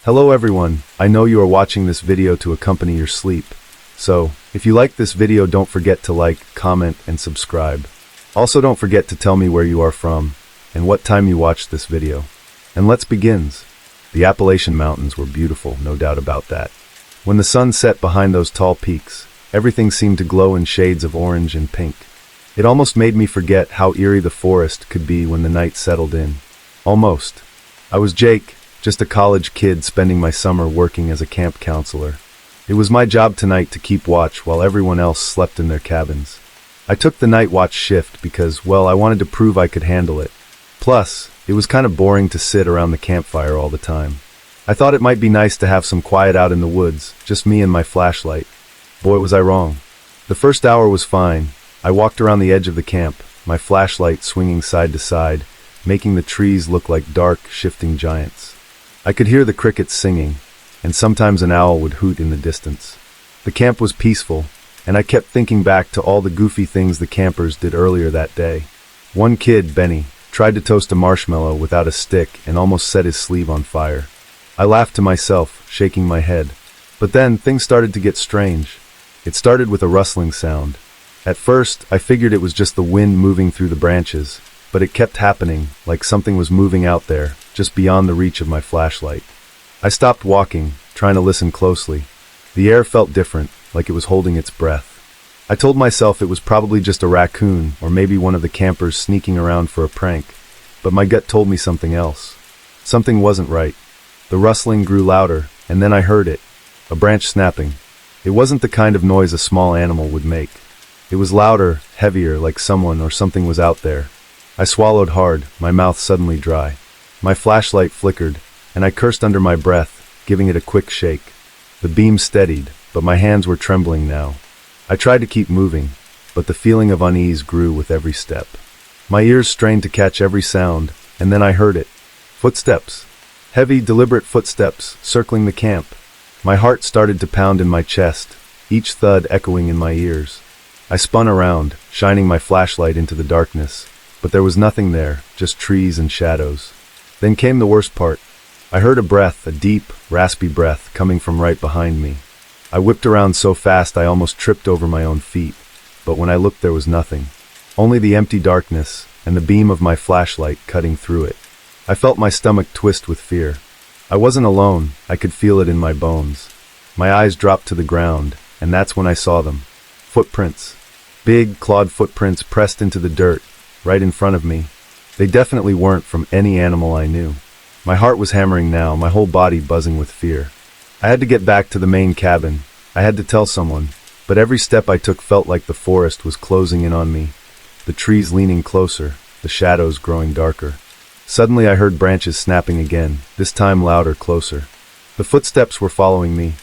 Hello everyone, I know you are watching this video to accompany your sleep. So, if you like this video, don't forget to like, comment, and subscribe. Also don't forget to tell me where you are from, and what time you watched this video. And let's begin. The Appalachian Mountains were beautiful, no doubt about that. When the sun set behind those tall peaks, everything seemed to glow in shades of orange and pink. It almost made me forget how eerie the forest could be when the night settled in. Almost. I was Jake, just a college kid spending my summer working as a camp counselor. It was my job tonight to keep watch while everyone else slept in their cabins. I took the night watch shift because, well, I wanted to prove I could handle it. Plus, it was kind of boring to sit around the campfire all the time. I thought it might be nice to have some quiet out in the woods, just me and my flashlight. Boy, was I wrong. The first hour was fine. I walked around the edge of the camp, my flashlight swinging side to side, making the trees look like dark, shifting giants. I could hear the crickets singing, and sometimes an owl would hoot in the distance. The camp was peaceful, and I kept thinking back to all the goofy things the campers did earlier that day. One kid, Benny, tried to toast a marshmallow without a stick and almost set his sleeve on fire. I laughed to myself, shaking my head. But then, things started to get strange. It started with a rustling sound. At first, I figured it was just the wind moving through the branches, but it kept happening, like something was moving out there, just beyond the reach of my flashlight. I stopped walking, trying to listen closely. The air felt different, like it was holding its breath. I told myself it was probably just a raccoon, or maybe one of the campers sneaking around for a prank, but my gut told me something else. Something wasn't right. The rustling grew louder, and then I heard it, a branch snapping. It wasn't the kind of noise a small animal would make. It was louder, heavier, like someone or something was out there. I swallowed hard, my mouth suddenly dry. My flashlight flickered, and I cursed under my breath, giving it a quick shake. The beam steadied, but my hands were trembling now. I tried to keep moving, but the feeling of unease grew with every step. My ears strained to catch every sound, and then I heard it. Footsteps. Heavy, deliberate footsteps, circling the camp. My heart started to pound in my chest, each thud echoing in my ears. I spun around, shining my flashlight into the darkness, but there was nothing there, just trees and shadows. Then came the worst part. I heard a breath, a deep, raspy breath, coming from right behind me. I whipped around so fast I almost tripped over my own feet, but when I looked there was nothing. Only the empty darkness, and the beam of my flashlight cutting through it. I felt my stomach twist with fear. I wasn't alone, I could feel it in my bones. My eyes dropped to the ground, and that's when I saw them. Footprints. Big, clawed footprints pressed into the dirt, right in front of me. They definitely weren't from any animal I knew. My heart was hammering now, my whole body buzzing with fear. I had to get back to the main cabin. I had to tell someone, but every step I took felt like the forest was closing in on me, the trees leaning closer, the shadows growing darker. Suddenly I heard branches snapping again, this time louder, closer. The footsteps were following me.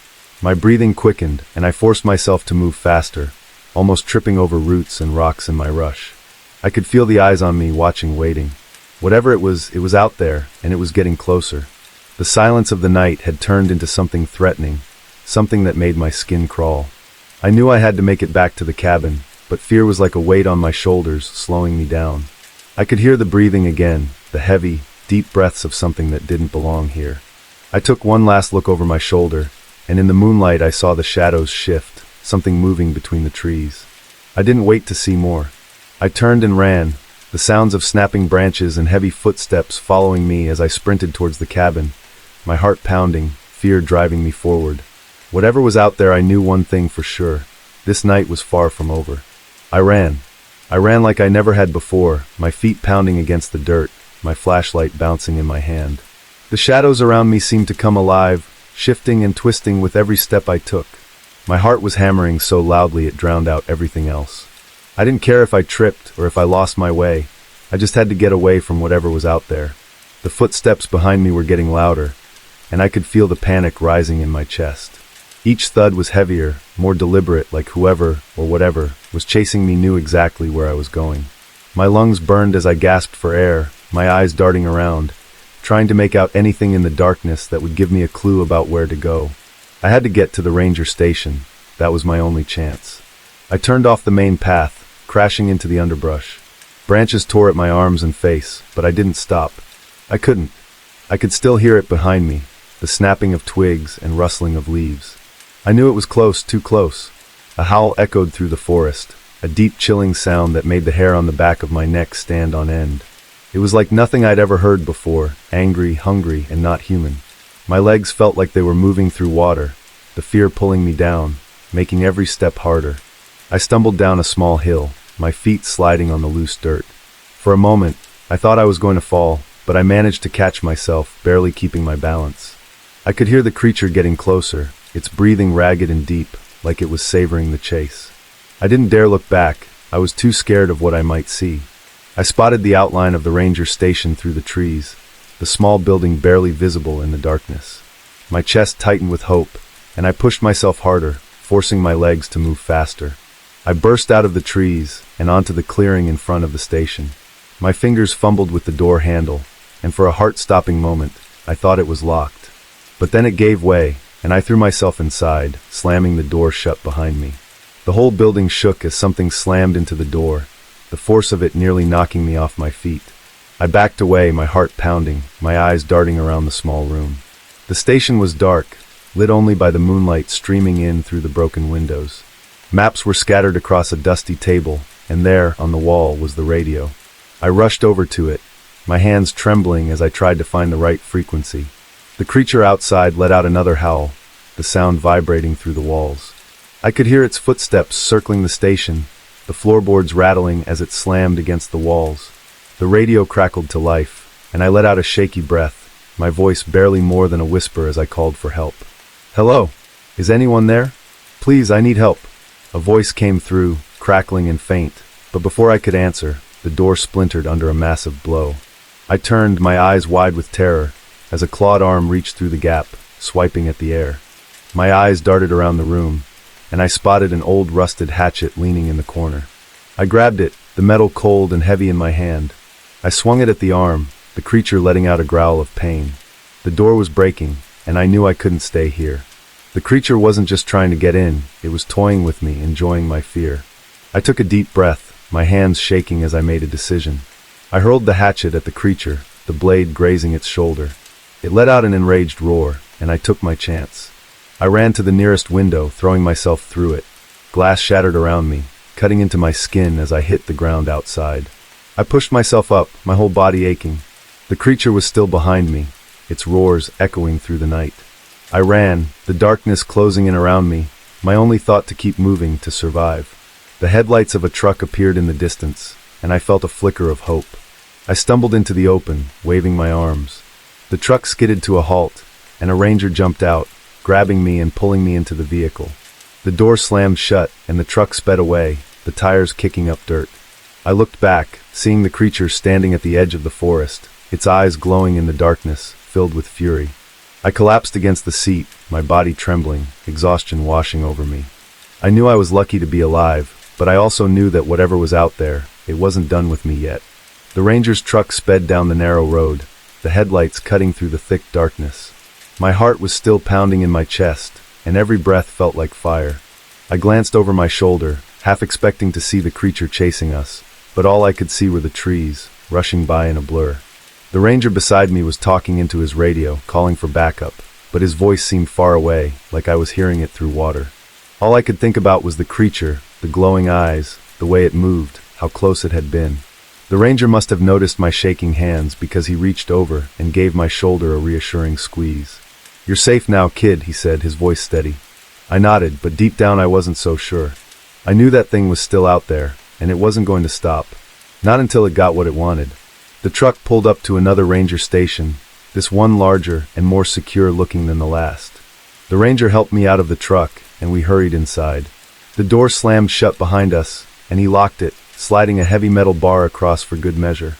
My breathing quickened, and I forced myself to move faster, almost tripping over roots and rocks in my rush. I could feel the eyes on me, watching, waiting. Whatever it was out there, and it was getting closer. The silence of the night had turned into something threatening, something that made my skin crawl. I knew I had to make it back to the cabin, but fear was like a weight on my shoulders, slowing me down. I could hear the breathing again, the heavy, deep breaths of something that didn't belong here. I took one last look over my shoulder, and in the moonlight I saw the shadows shift, something moving between the trees. I didn't wait to see more. I turned and ran, the sounds of snapping branches and heavy footsteps following me as I sprinted towards the cabin, my heart pounding, fear driving me forward. Whatever was out there, I knew one thing for sure. This night was far from over. I ran. I ran like I never had before, my feet pounding against the dirt, my flashlight bouncing in my hand. The shadows around me seemed to come alive, shifting and twisting with every step I took. My heart was hammering so loudly it drowned out everything else. I didn't care if I tripped or if I lost my way. I just had to get away from whatever was out there. The footsteps behind me were getting louder, and I could feel the panic rising in my chest. Each thud was heavier, more deliberate, like whoever, or whatever, was chasing me knew exactly where I was going. My lungs burned as I gasped for air, my eyes darting around, trying to make out anything in the darkness that would give me a clue about where to go. I had to get to the ranger station. That was my only chance. I turned off the main path, crashing into the underbrush. Branches tore at my arms and face, but I didn't stop. I couldn't. I could still hear it behind me, the snapping of twigs and rustling of leaves. I knew it was close, too close. A howl echoed through the forest, a deep chilling sound that made the hair on the back of my neck stand on end. It was like nothing I'd ever heard before, angry, hungry, and not human. My legs felt like they were moving through water, the fear pulling me down, making every step harder. I stumbled down a small hill, my feet sliding on the loose dirt. For a moment, I thought I was going to fall, but I managed to catch myself, barely keeping my balance. I could hear the creature getting closer, its breathing ragged and deep, like it was savoring the chase. I didn't dare look back. I was too scared of what I might see. I spotted the outline of the ranger station through the trees, the small building barely visible in the darkness. My chest tightened with hope, and I pushed myself harder, forcing my legs to move faster. I burst out of the trees and onto the clearing in front of the station. My fingers fumbled with the door handle, and for a heart-stopping moment, I thought it was locked. But then it gave way, and I threw myself inside, slamming the door shut behind me. The whole building shook as something slammed into the door, the force of it nearly knocking me off my feet. I backed away, my heart pounding, my eyes darting around the small room. The station was dark, lit only by the moonlight streaming in through the broken windows. Maps were scattered across a dusty table, and there, on the wall, was the radio. I rushed over to it, my hands trembling as I tried to find the right frequency. The creature outside let out another howl, the sound vibrating through the walls. I could hear its footsteps circling the station, the floorboards rattling as it slammed against the walls. The radio crackled to life, and I let out a shaky breath, my voice barely more than a whisper as I called for help. "Hello? Is anyone there? Please, I need help." A voice came through, crackling and faint, but before I could answer, the door splintered under a massive blow. I turned, my eyes wide with terror, as a clawed arm reached through the gap, swiping at the air. My eyes darted around the room, and I spotted an old rusted hatchet leaning in the corner. I grabbed it, the metal cold and heavy in my hand. I swung it at the arm, the creature letting out a growl of pain. The door was breaking, and I knew I couldn't stay here. The creature wasn't just trying to get in, it was toying with me, enjoying my fear. I took a deep breath, my hands shaking as I made a decision. I hurled the hatchet at the creature, the blade grazing its shoulder. It let out an enraged roar, and I took my chance. I ran to the nearest window, throwing myself through it. Glass shattered around me, cutting into my skin as I hit the ground outside. I pushed myself up, my whole body aching. The creature was still behind me, its roars echoing through the night. I ran, the darkness closing in around me, my only thought to keep moving, to survive. The headlights of a truck appeared in the distance, and I felt a flicker of hope. I stumbled into the open, waving my arms. The truck skidded to a halt, and a ranger jumped out, grabbing me and pulling me into the vehicle. The door slammed shut, and the truck sped away, the tires kicking up dirt. I looked back, seeing the creature standing at the edge of the forest, its eyes glowing in the darkness, filled with fury. I collapsed against the seat, my body trembling, exhaustion washing over me. I knew I was lucky to be alive, but I also knew that whatever was out there, it wasn't done with me yet. The ranger's truck sped down the narrow road, the headlights cutting through the thick darkness. My heart was still pounding in my chest, and every breath felt like fire. I glanced over my shoulder, half expecting to see the creature chasing us, but all I could see were the trees, rushing by in a blur. The ranger beside me was talking into his radio, calling for backup, but his voice seemed far away, like I was hearing it through water. All I could think about was the creature, the glowing eyes, the way it moved, how close it had been. The ranger must have noticed my shaking hands because he reached over and gave my shoulder a reassuring squeeze. "You're safe now, kid," he said, his voice steady. I nodded, but deep down I wasn't so sure. I knew that thing was still out there, and it wasn't going to stop. Not until it got what it wanted. The truck pulled up to another ranger station, this one larger and more secure looking than the last. The ranger helped me out of the truck, and we hurried inside. The door slammed shut behind us, and he locked it, sliding a heavy metal bar across for good measure.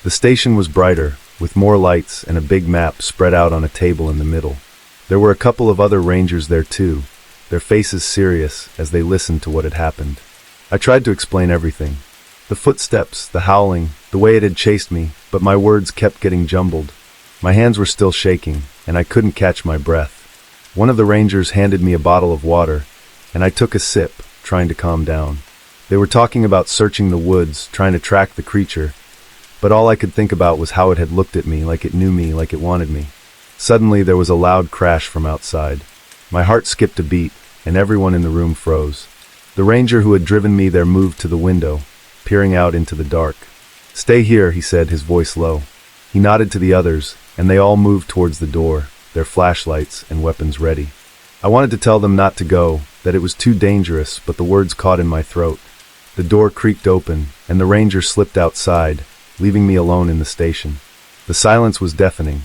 The station was brighter, with more lights and a big map spread out on a table in the middle. There were a couple of other rangers there too, their faces serious as they listened to what had happened. I tried to explain everything. The footsteps, the howling, the way it had chased me, but my words kept getting jumbled. My hands were still shaking, and I couldn't catch my breath. One of the rangers handed me a bottle of water, and I took a sip, trying to calm down. They were talking about searching the woods, trying to track the creature, but all I could think about was how it had looked at me, like it knew me, like it wanted me. Suddenly there was a loud crash from outside. My heart skipped a beat, and everyone in the room froze. The ranger who had driven me there moved to the window, peering out into the dark. "Stay here," he said, his voice low. He nodded to the others, and they all moved towards the door, their flashlights and weapons ready. I wanted to tell them not to go, that it was too dangerous, but the words caught in my throat. The door creaked open, and the ranger slipped outside, leaving me alone in the station. The silence was deafening.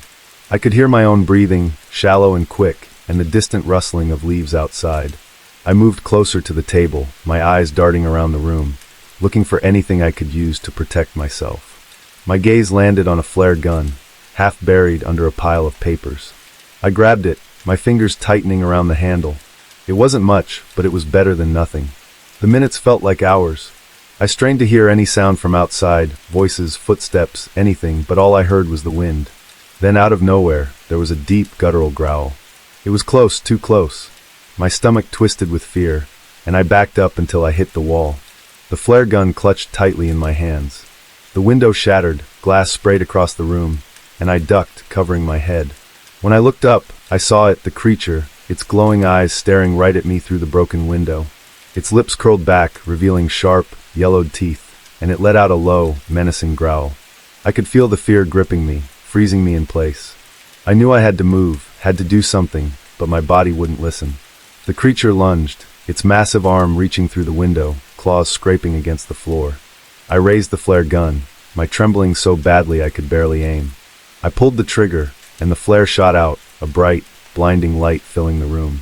I could hear my own breathing, shallow and quick, and the distant rustling of leaves outside. I moved closer to the table, my eyes darting around the room, looking for anything I could use to protect myself. My gaze landed on a flare gun, half buried under a pile of papers. I grabbed it, my fingers tightening around the handle. It wasn't much, but it was better than nothing. The minutes felt like hours. I strained to hear any sound from outside, voices, footsteps, anything, but all I heard was the wind. Then out of nowhere, there was a deep, guttural growl. It was close, too close. My stomach twisted with fear, and I backed up until I hit the wall. The flare gun clutched tightly in my hands. The window shattered, glass sprayed across the room, and I ducked, covering my head. When I looked up, I saw it, the creature, its glowing eyes staring right at me through the broken window. Its lips curled back, revealing sharp, yellowed teeth, and it let out a low, menacing growl. I could feel the fear gripping me, freezing me in place. I knew I had to move, had to do something, but my body wouldn't listen. The creature lunged, its massive arm reaching through the window, claws scraping against the floor. I raised the flare gun, my trembling so badly I could barely aim. I pulled the trigger, and the flare shot out, a bright, blinding light filling the room.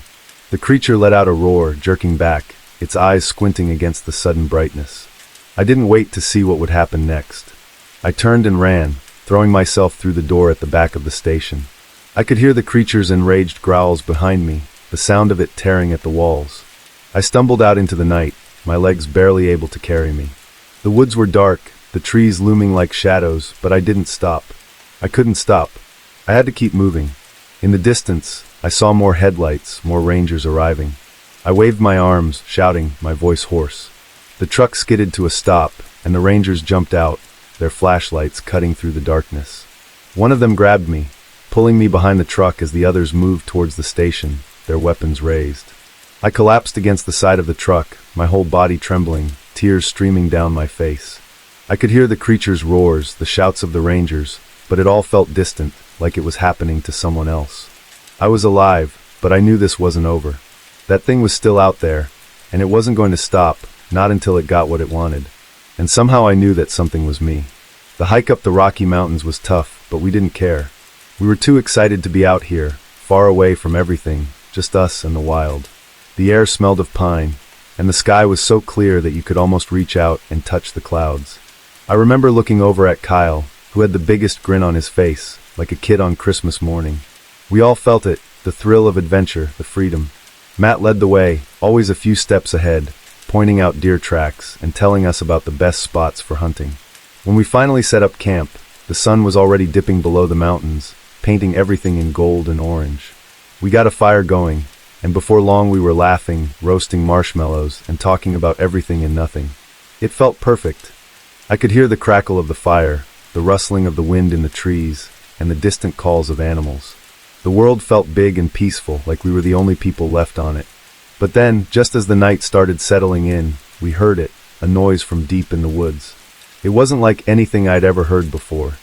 The creature let out a roar, jerking back, its eyes squinting against the sudden brightness. I didn't wait to see what would happen next. I turned and ran, throwing myself through the door at the back of the station. I could hear the creature's enraged growls behind me, the sound of it tearing at the walls. I stumbled out into the night, my legs barely able to carry me. The woods were dark, the trees looming like shadows, but I didn't stop. I couldn't stop. I had to keep moving. In the distance, I saw more headlights, more rangers arriving. I waved my arms, shouting, my voice hoarse. The truck skidded to a stop, and the rangers jumped out, their flashlights cutting through the darkness. One of them grabbed me, pulling me behind the truck as the others moved towards the station, their weapons raised. I collapsed against the side of the truck, my whole body trembling, tears streaming down my face. I could hear the creature's roars, the shouts of the rangers, but it all felt distant, like it was happening to someone else. I was alive, but I knew this wasn't over. That thing was still out there, and it wasn't going to stop, not until it got what it wanted. And somehow I knew that something was me. The hike up the Rocky Mountains was tough, but we didn't care. We were too excited to be out here, far away from everything, just us and the wild. The air smelled of pine, and the sky was so clear that you could almost reach out and touch the clouds. I remember looking over at Kyle, who had the biggest grin on his face, like a kid on Christmas morning. We all felt it, the thrill of adventure, the freedom. Matt led the way, always a few steps ahead, pointing out deer tracks and telling us about the best spots for hunting. When we finally set up camp, the sun was already dipping below the mountains, painting everything in gold and orange. We got a fire going, and before long we were laughing, roasting marshmallows, and talking about everything and nothing. It felt perfect. I could hear the crackle of the fire, the rustling of the wind in the trees, and the distant calls of animals. The world felt big and peaceful, like we were the only people left on it. But then, just as the night started settling in, we heard it, a noise from deep in the woods. It wasn't like anything I'd ever heard before.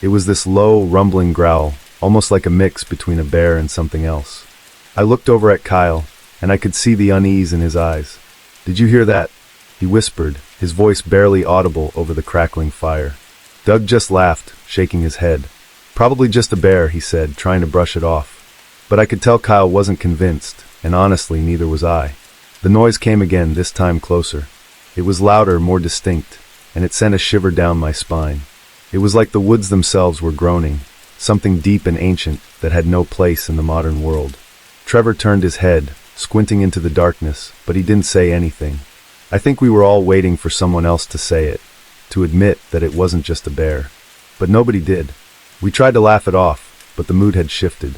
It was this low, rumbling growl, almost like a mix between a bear and something else. I looked over at Kyle, and I could see the unease in his eyes. "Did you hear that?" he whispered, his voice barely audible over the crackling fire. Doug just laughed, shaking his head. "Probably just a bear," he said, trying to brush it off. But I could tell Kyle wasn't convinced, and honestly, neither was I. The noise came again, this time closer. It was louder, more distinct, and it sent a shiver down my spine. It was like the woods themselves were groaning, something deep and ancient that had no place in the modern world. Trevor turned his head, squinting into the darkness, but he didn't say anything. I think we were all waiting for someone else to say it, to admit that it wasn't just a bear. But nobody did. We tried to laugh it off, but the mood had shifted.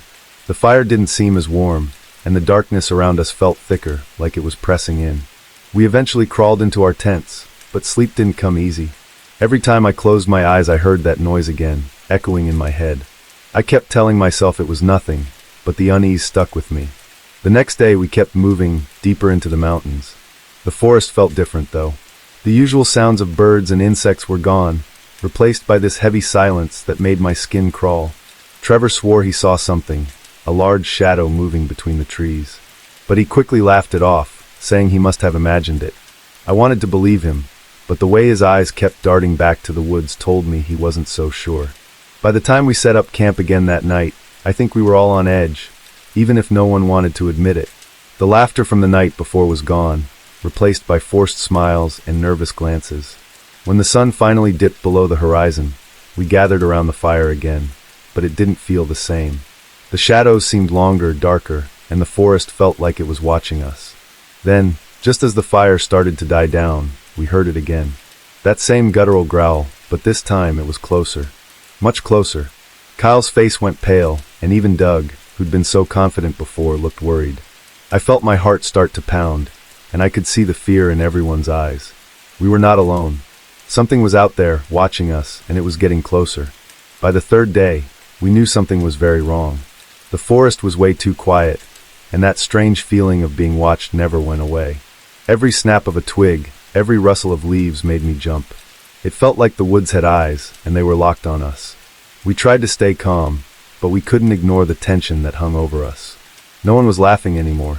The fire didn't seem as warm, and the darkness around us felt thicker, like it was pressing in. We eventually crawled into our tents, but sleep didn't come easy. Every time I closed my eyes I heard that noise again, echoing in my head. I kept telling myself it was nothing, but the unease stuck with me. The next day we kept moving deeper into the mountains. The forest felt different, though. The usual sounds of birds and insects were gone, replaced by this heavy silence that made my skin crawl. Trevor swore he saw something, a large shadow moving between the trees. But he quickly laughed it off, saying he must have imagined it. I wanted to believe him, but the way his eyes kept darting back to the woods told me he wasn't so sure. By the time we set up camp again that night, I think we were all on edge, even if no one wanted to admit it. The laughter from the night before was gone, replaced by forced smiles and nervous glances. When the sun finally dipped below the horizon, we gathered around the fire again, but it didn't feel the same. The shadows seemed longer, darker, and the forest felt like it was watching us. Then, just as the fire started to die down, we heard it again. That same guttural growl, but this time it was closer. Much closer. Kyle's face went pale, and even Doug, who'd been so confident before, looked worried. I felt my heart start to pound, and I could see the fear in everyone's eyes. We were not alone. Something was out there, watching us, and it was getting closer. By the third day, we knew something was very wrong. The forest was way too quiet, and that strange feeling of being watched never went away. Every snap of a twig, every rustle of leaves made me jump. It felt like the woods had eyes, and they were locked on us. We tried to stay calm, but we couldn't ignore the tension that hung over us. No one was laughing anymore.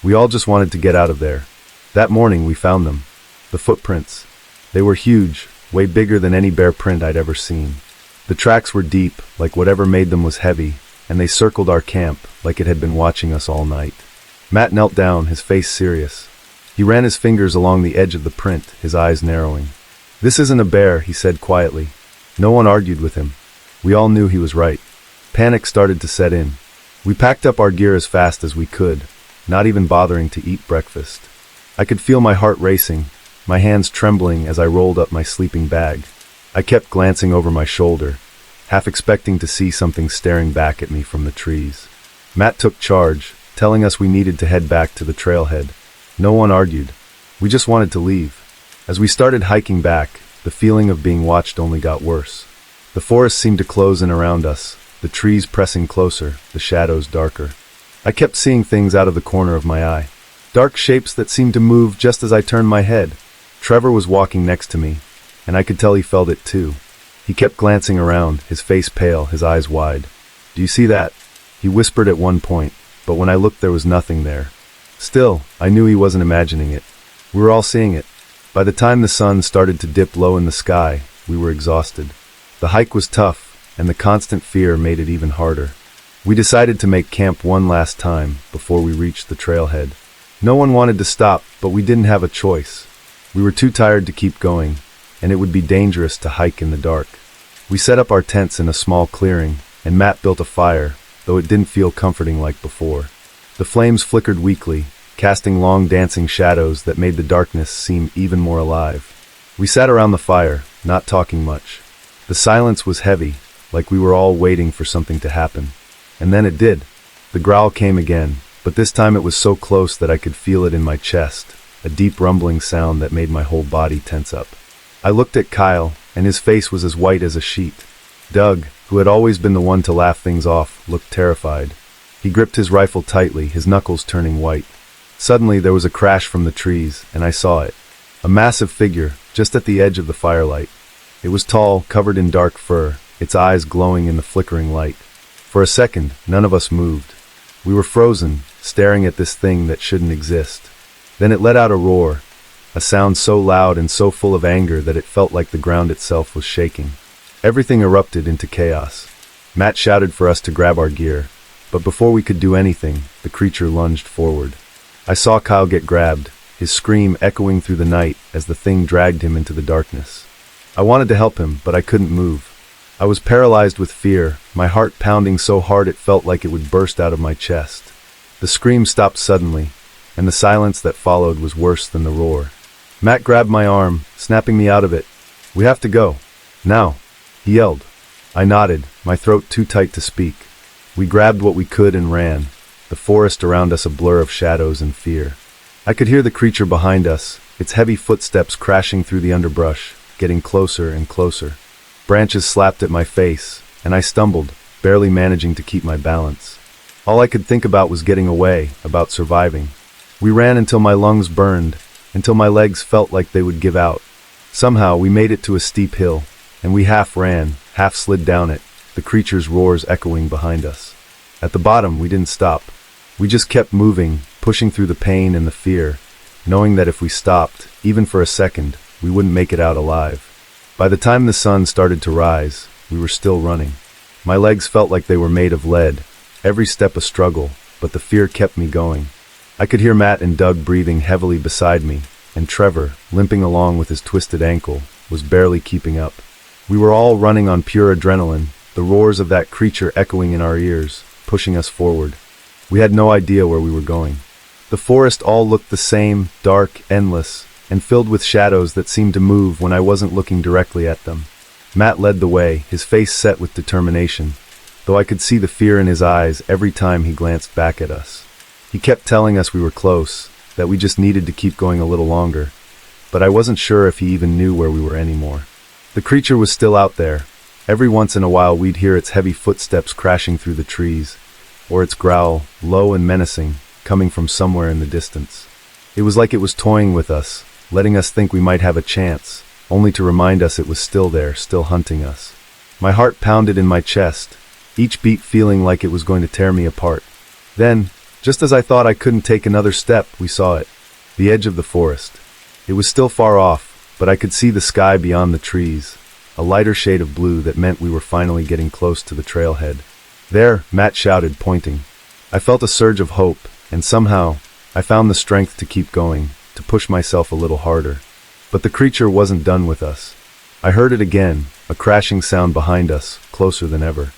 We all just wanted to get out of there. That morning we found them. The footprints. They were huge, way bigger than any bear print I'd ever seen. The tracks were deep, like whatever made them was heavy, and they circled our camp like it had been watching us all night. Matt knelt down, his face serious. He ran his fingers along the edge of the print, his eyes narrowing. "This isn't a bear," he said quietly. No one argued with him. We all knew he was right. Panic started to set in. We packed up our gear as fast as we could, not even bothering to eat breakfast. I could feel my heart racing, my hands trembling as I rolled up my sleeping bag. I kept glancing over my shoulder, half expecting to see something staring back at me from the trees. Matt took charge, telling us we needed to head back to the trailhead. No one argued. We just wanted to leave. As we started hiking back, the feeling of being watched only got worse. The forest seemed to close in around us, the trees pressing closer, the shadows darker. I kept seeing things out of the corner of my eye. Dark shapes that seemed to move just as I turned my head. Trevor was walking next to me, and I could tell he felt it too. He kept glancing around, his face pale, his eyes wide. "Do you see that?" he whispered at one point, but when I looked there was nothing there. Still, I knew he wasn't imagining it. We were all seeing it. By the time the sun started to dip low in the sky, we were exhausted. The hike was tough, and the constant fear made it even harder. We decided to make camp one last time before we reached the trailhead. No one wanted to stop, but we didn't have a choice. We were too tired to keep going, and it would be dangerous to hike in the dark. We set up our tents in a small clearing, and Matt built a fire, though it didn't feel comforting like before. The flames flickered weakly, casting long dancing shadows that made the darkness seem even more alive. We sat around the fire, not talking much. The silence was heavy, like we were all waiting for something to happen. And then it did. The growl came again, but this time it was so close that I could feel it in my chest, a deep rumbling sound that made my whole body tense up. I looked at Kyle, and his face was as white as a sheet. Doug, who had always been the one to laugh things off, looked terrified. He gripped his rifle tightly, his knuckles turning white. Suddenly there was a crash from the trees, and I saw it. A massive figure, just at the edge of the firelight. It was tall, covered in dark fur, its eyes glowing in the flickering light. For a second, none of us moved. We were frozen, staring at this thing that shouldn't exist. Then it let out a roar, a sound so loud and so full of anger that it felt like the ground itself was shaking. Everything erupted into chaos. Matt shouted for us to grab our gear, but before we could do anything, the creature lunged forward. I saw Kyle get grabbed, his scream echoing through the night as the thing dragged him into the darkness. I wanted to help him, but I couldn't move. I was paralyzed with fear, my heart pounding so hard it felt like it would burst out of my chest. The scream stopped suddenly, and the silence that followed was worse than the roar. Matt grabbed my arm, snapping me out of it. "We have to go. Now," he yelled. I nodded, my throat too tight to speak. We grabbed what we could and ran, the forest around us a blur of shadows and fear. I could hear the creature behind us, its heavy footsteps crashing through the underbrush, getting closer and closer. Branches slapped at my face, and I stumbled, barely managing to keep my balance. All I could think about was getting away, about surviving. We ran until my lungs burned, until my legs felt like they would give out. Somehow, we made it to a steep hill, and we half ran, half slid down it, the creature's roars echoing behind us. At the bottom, we didn't stop. We just kept moving, pushing through the pain and the fear, knowing that if we stopped, even for a second, we wouldn't make it out alive. By the time the sun started to rise, we were still running. My legs felt like they were made of lead, every step a struggle, but the fear kept me going. I could hear Matt and Doug breathing heavily beside me, and Trevor, limping along with his twisted ankle, was barely keeping up. We were all running on pure adrenaline, the roars of that creature echoing in our ears, pushing us forward. We had no idea where we were going. The forest all looked the same, dark, endless, and filled with shadows that seemed to move when I wasn't looking directly at them. Matt led the way, his face set with determination, though I could see the fear in his eyes every time he glanced back at us. He kept telling us we were close, that we just needed to keep going a little longer, but I wasn't sure if he even knew where we were anymore. The creature was still out there. Every once in a while we'd hear its heavy footsteps crashing through the trees, or its growl, low and menacing, coming from somewhere in the distance. It was like it was toying with us, letting us think we might have a chance, only to remind us it was still there, still hunting us. My heart pounded in my chest, each beat feeling like it was going to tear me apart. Then, just as I thought I couldn't take another step, we saw it. The edge of the forest. It was still far off, but I could see the sky beyond the trees, a lighter shade of blue that meant we were finally getting close to the trailhead. There, Matt shouted, pointing. I felt a surge of hope, and somehow, I found the strength to keep going, to push myself a little harder. But the creature wasn't done with us. I heard it again, a crashing sound behind us, closer than ever.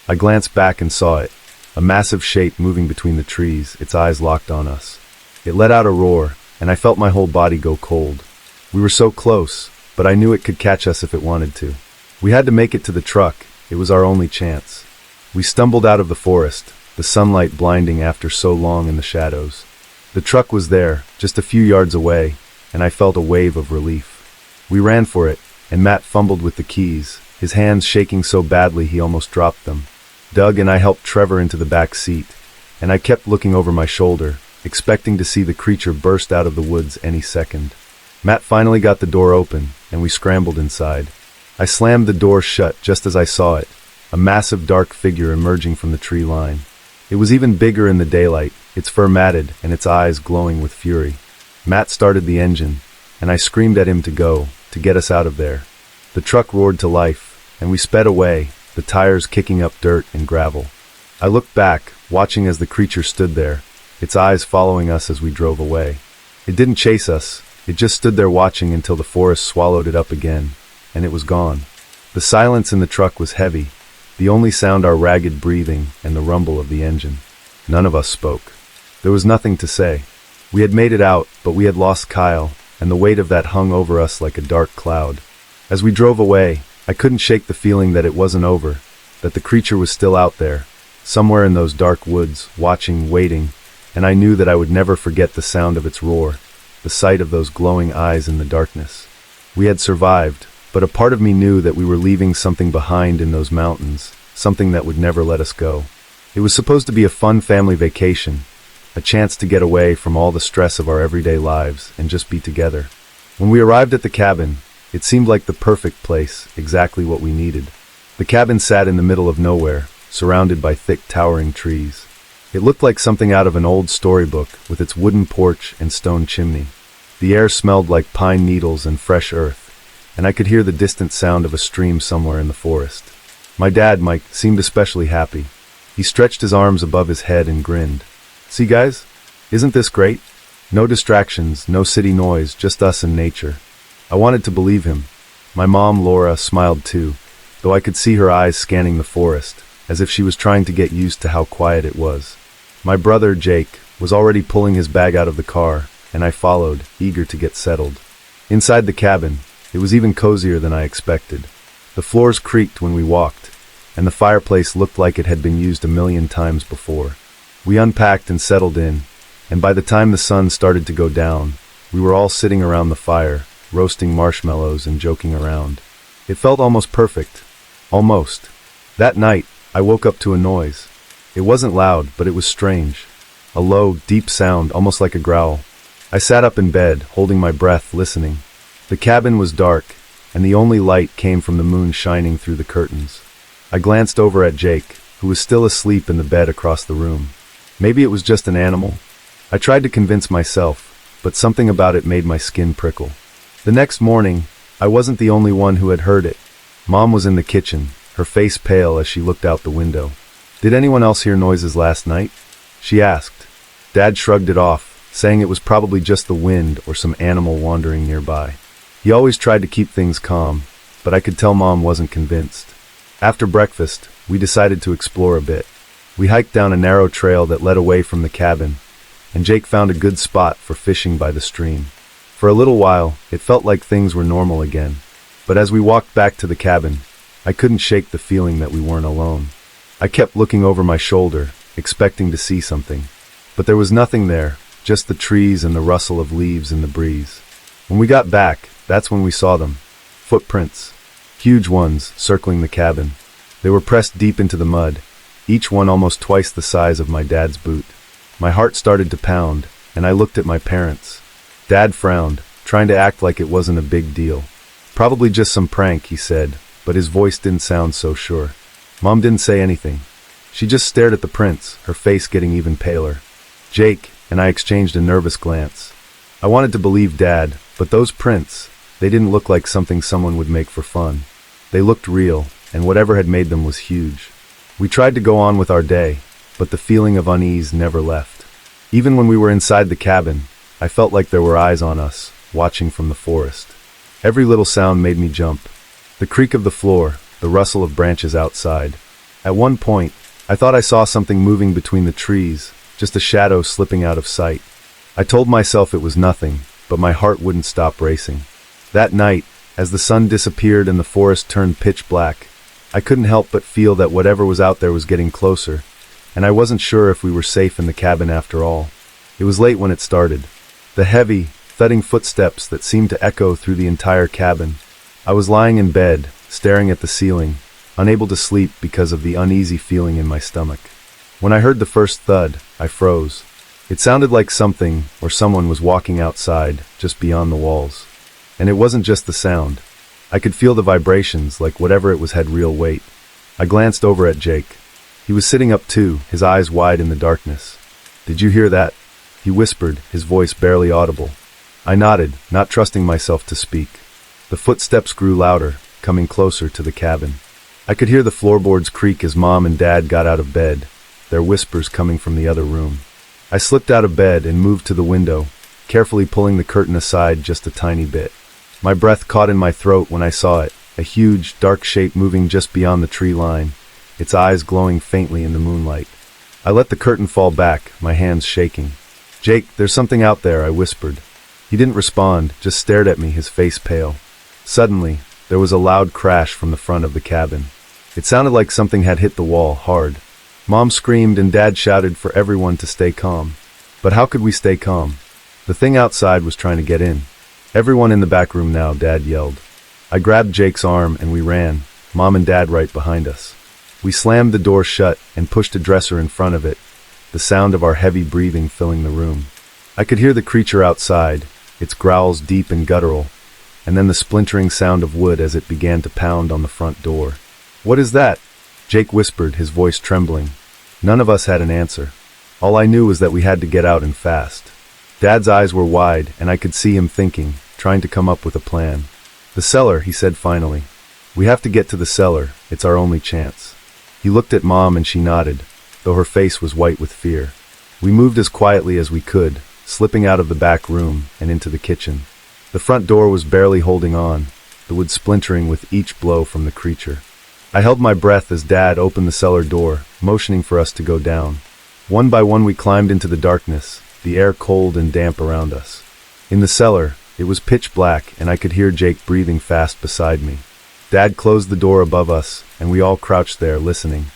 I glanced back and saw it, a massive shape moving between the trees, its eyes locked on us. It let out a roar, and I felt my whole body go cold. We were so close, but I knew it could catch us if it wanted to. We had to make it to the truck. It was our only chance. We stumbled out of the forest, the sunlight blinding after so long in the shadows. The truck was there, just a few yards away, and I felt a wave of relief. We ran for it, and Matt fumbled with the keys, his hands shaking so badly he almost dropped them. Doug and I helped Trevor into the back seat, and I kept looking over my shoulder, expecting to see the creature burst out of the woods any second. Matt finally got the door open, and we scrambled inside. I slammed the door shut just as I saw it, a massive dark figure emerging from the tree line. It was even bigger in the daylight, its fur matted and its eyes glowing with fury. Matt started the engine, and I screamed at him to go, to get us out of there. The truck roared to life, and we sped away, the tires kicking up dirt and gravel. I looked back, watching as the creature stood there, its eyes following us as we drove away. It didn't chase us, it just stood there watching until the forest swallowed it up again, and it was gone. The silence in the truck was heavy, the only sound our ragged breathing and the rumble of the engine. None of us spoke. There was nothing to say. We had made it out, but we had lost Kyle, and the weight of that hung over us like a dark cloud. As we drove away, I couldn't shake the feeling that it wasn't over, that the creature was still out there, somewhere in those dark woods, watching, waiting, and I knew that I would never forget the sound of its roar, the sight of those glowing eyes in the darkness. We had survived, but a part of me knew that we were leaving something behind in those mountains, something that would never let us go. It was supposed to be a fun family vacation, a chance to get away from all the stress of our everyday lives and just be together. When we arrived at the cabin, it seemed like the perfect place, exactly what we needed. The cabin sat in the middle of nowhere, surrounded by thick, towering trees. It looked like something out of an old storybook, with its wooden porch and stone chimney. The air smelled like pine needles and fresh earth, and I could hear the distant sound of a stream somewhere in the forest. My dad, Mike, seemed especially happy. He stretched his arms above his head and grinned. "See, guys? Isn't this great? No distractions, no city noise, just us and nature." I wanted to believe him. My mom, Laura, smiled too, though I could see her eyes scanning the forest, as if she was trying to get used to how quiet it was. My brother, Jake, was already pulling his bag out of the car, and I followed, eager to get settled. Inside the cabin, it was even cozier than I expected. The floors creaked when we walked, and the fireplace looked like it had been used 1,000,000 times before. We unpacked and settled in, and by the time the sun started to go down, we were all sitting around the fire, roasting marshmallows and joking around. It felt almost perfect. Almost. That night, I woke up to a noise. It wasn't loud, but it was strange. A low, deep sound, almost like a growl. I sat up in bed, holding my breath, listening. The cabin was dark, and the only light came from the moon shining through the curtains. I glanced over at Jake, who was still asleep in the bed across the room. Maybe it was just an animal? I tried to convince myself, but something about it made my skin prickle. The next morning, I wasn't the only one who had heard it. Mom was in the kitchen, her face pale as she looked out the window. "Did anyone else hear noises last night?" she asked. Dad shrugged it off, saying it was probably just the wind or some animal wandering nearby. He always tried to keep things calm, but I could tell Mom wasn't convinced. After breakfast, we decided to explore a bit. We hiked down a narrow trail that led away from the cabin, and Jake found a good spot for fishing by the stream. For a little while, it felt like things were normal again. But as we walked back to the cabin, I couldn't shake the feeling that we weren't alone. I kept looking over my shoulder, expecting to see something. But there was nothing there, just the trees and the rustle of leaves in the breeze. When we got back, that's when we saw them. Footprints. Huge ones, circling the cabin. They were pressed deep into the mud, each one almost twice the size of my dad's boot. My heart started to pound, and I looked at my parents. Dad frowned, trying to act like it wasn't a big deal. "Probably just some prank," he said, but his voice didn't sound so sure. Mom didn't say anything. She just stared at the prints, her face getting even paler. Jake and I exchanged a nervous glance. I wanted to believe Dad, but those prints, they didn't look like something someone would make for fun. They looked real, and whatever had made them was huge. We tried to go on with our day, but the feeling of unease never left. Even when we were inside the cabin, I felt like there were eyes on us, watching from the forest. Every little sound made me jump. The creak of the floor, the rustle of branches outside. At one point, I thought I saw something moving between the trees, just a shadow slipping out of sight. I told myself it was nothing, but my heart wouldn't stop racing. That night, as the sun disappeared and the forest turned pitch black, I couldn't help but feel that whatever was out there was getting closer, and I wasn't sure if we were safe in the cabin after all. It was late when it started. The heavy, thudding footsteps that seemed to echo through the entire cabin. I was lying in bed, staring at the ceiling, unable to sleep because of the uneasy feeling in my stomach. When I heard the first thud, I froze. It sounded like something or someone was walking outside, just beyond the walls. And it wasn't just the sound. I could feel the vibrations, like whatever it was had real weight. I glanced over at Jake. He was sitting up too, his eyes wide in the darkness. "Did you hear that?" he whispered, his voice barely audible. I nodded, not trusting myself to speak. The footsteps grew louder, coming closer to the cabin. I could hear the floorboards creak as Mom and Dad got out of bed, their whispers coming from the other room. I slipped out of bed and moved to the window, carefully pulling the curtain aside just a tiny bit. My breath caught in my throat when I saw it, a huge, dark shape moving just beyond the tree line, its eyes glowing faintly in the moonlight. I let the curtain fall back, my hands shaking. "Jake, there's something out there," I whispered. He didn't respond, just stared at me, his face pale. Suddenly, there was a loud crash from the front of the cabin. It sounded like something had hit the wall hard. Mom screamed and Dad shouted for everyone to stay calm. But how could we stay calm? The thing outside was trying to get in. "Everyone in the back room now," Dad yelled. I grabbed Jake's arm and we ran, Mom and Dad right behind us. We slammed the door shut and pushed a dresser in front of it, the sound of our heavy breathing filling the room. I could hear the creature outside, its growls deep and guttural, and then the splintering sound of wood as it began to pound on the front door. "What is that?" Jake whispered, his voice trembling. None of us had an answer. All I knew was that we had to get out and fast. Dad's eyes were wide, and I could see him thinking, trying to come up with a plan. "The cellar," he said finally. "We have to get to the cellar. It's our only chance." He looked at Mom and she nodded, though her face was white with fear. We moved as quietly as we could, slipping out of the back room and into the kitchen. The front door was barely holding on, the wood splintering with each blow from the creature. I held my breath as Dad opened the cellar door, motioning for us to go down. One by one we climbed into the darkness, the air cold and damp around us. In the cellar, it was pitch black and I could hear Jake breathing fast beside me. Dad closed the door above us, and we all crouched there, listening.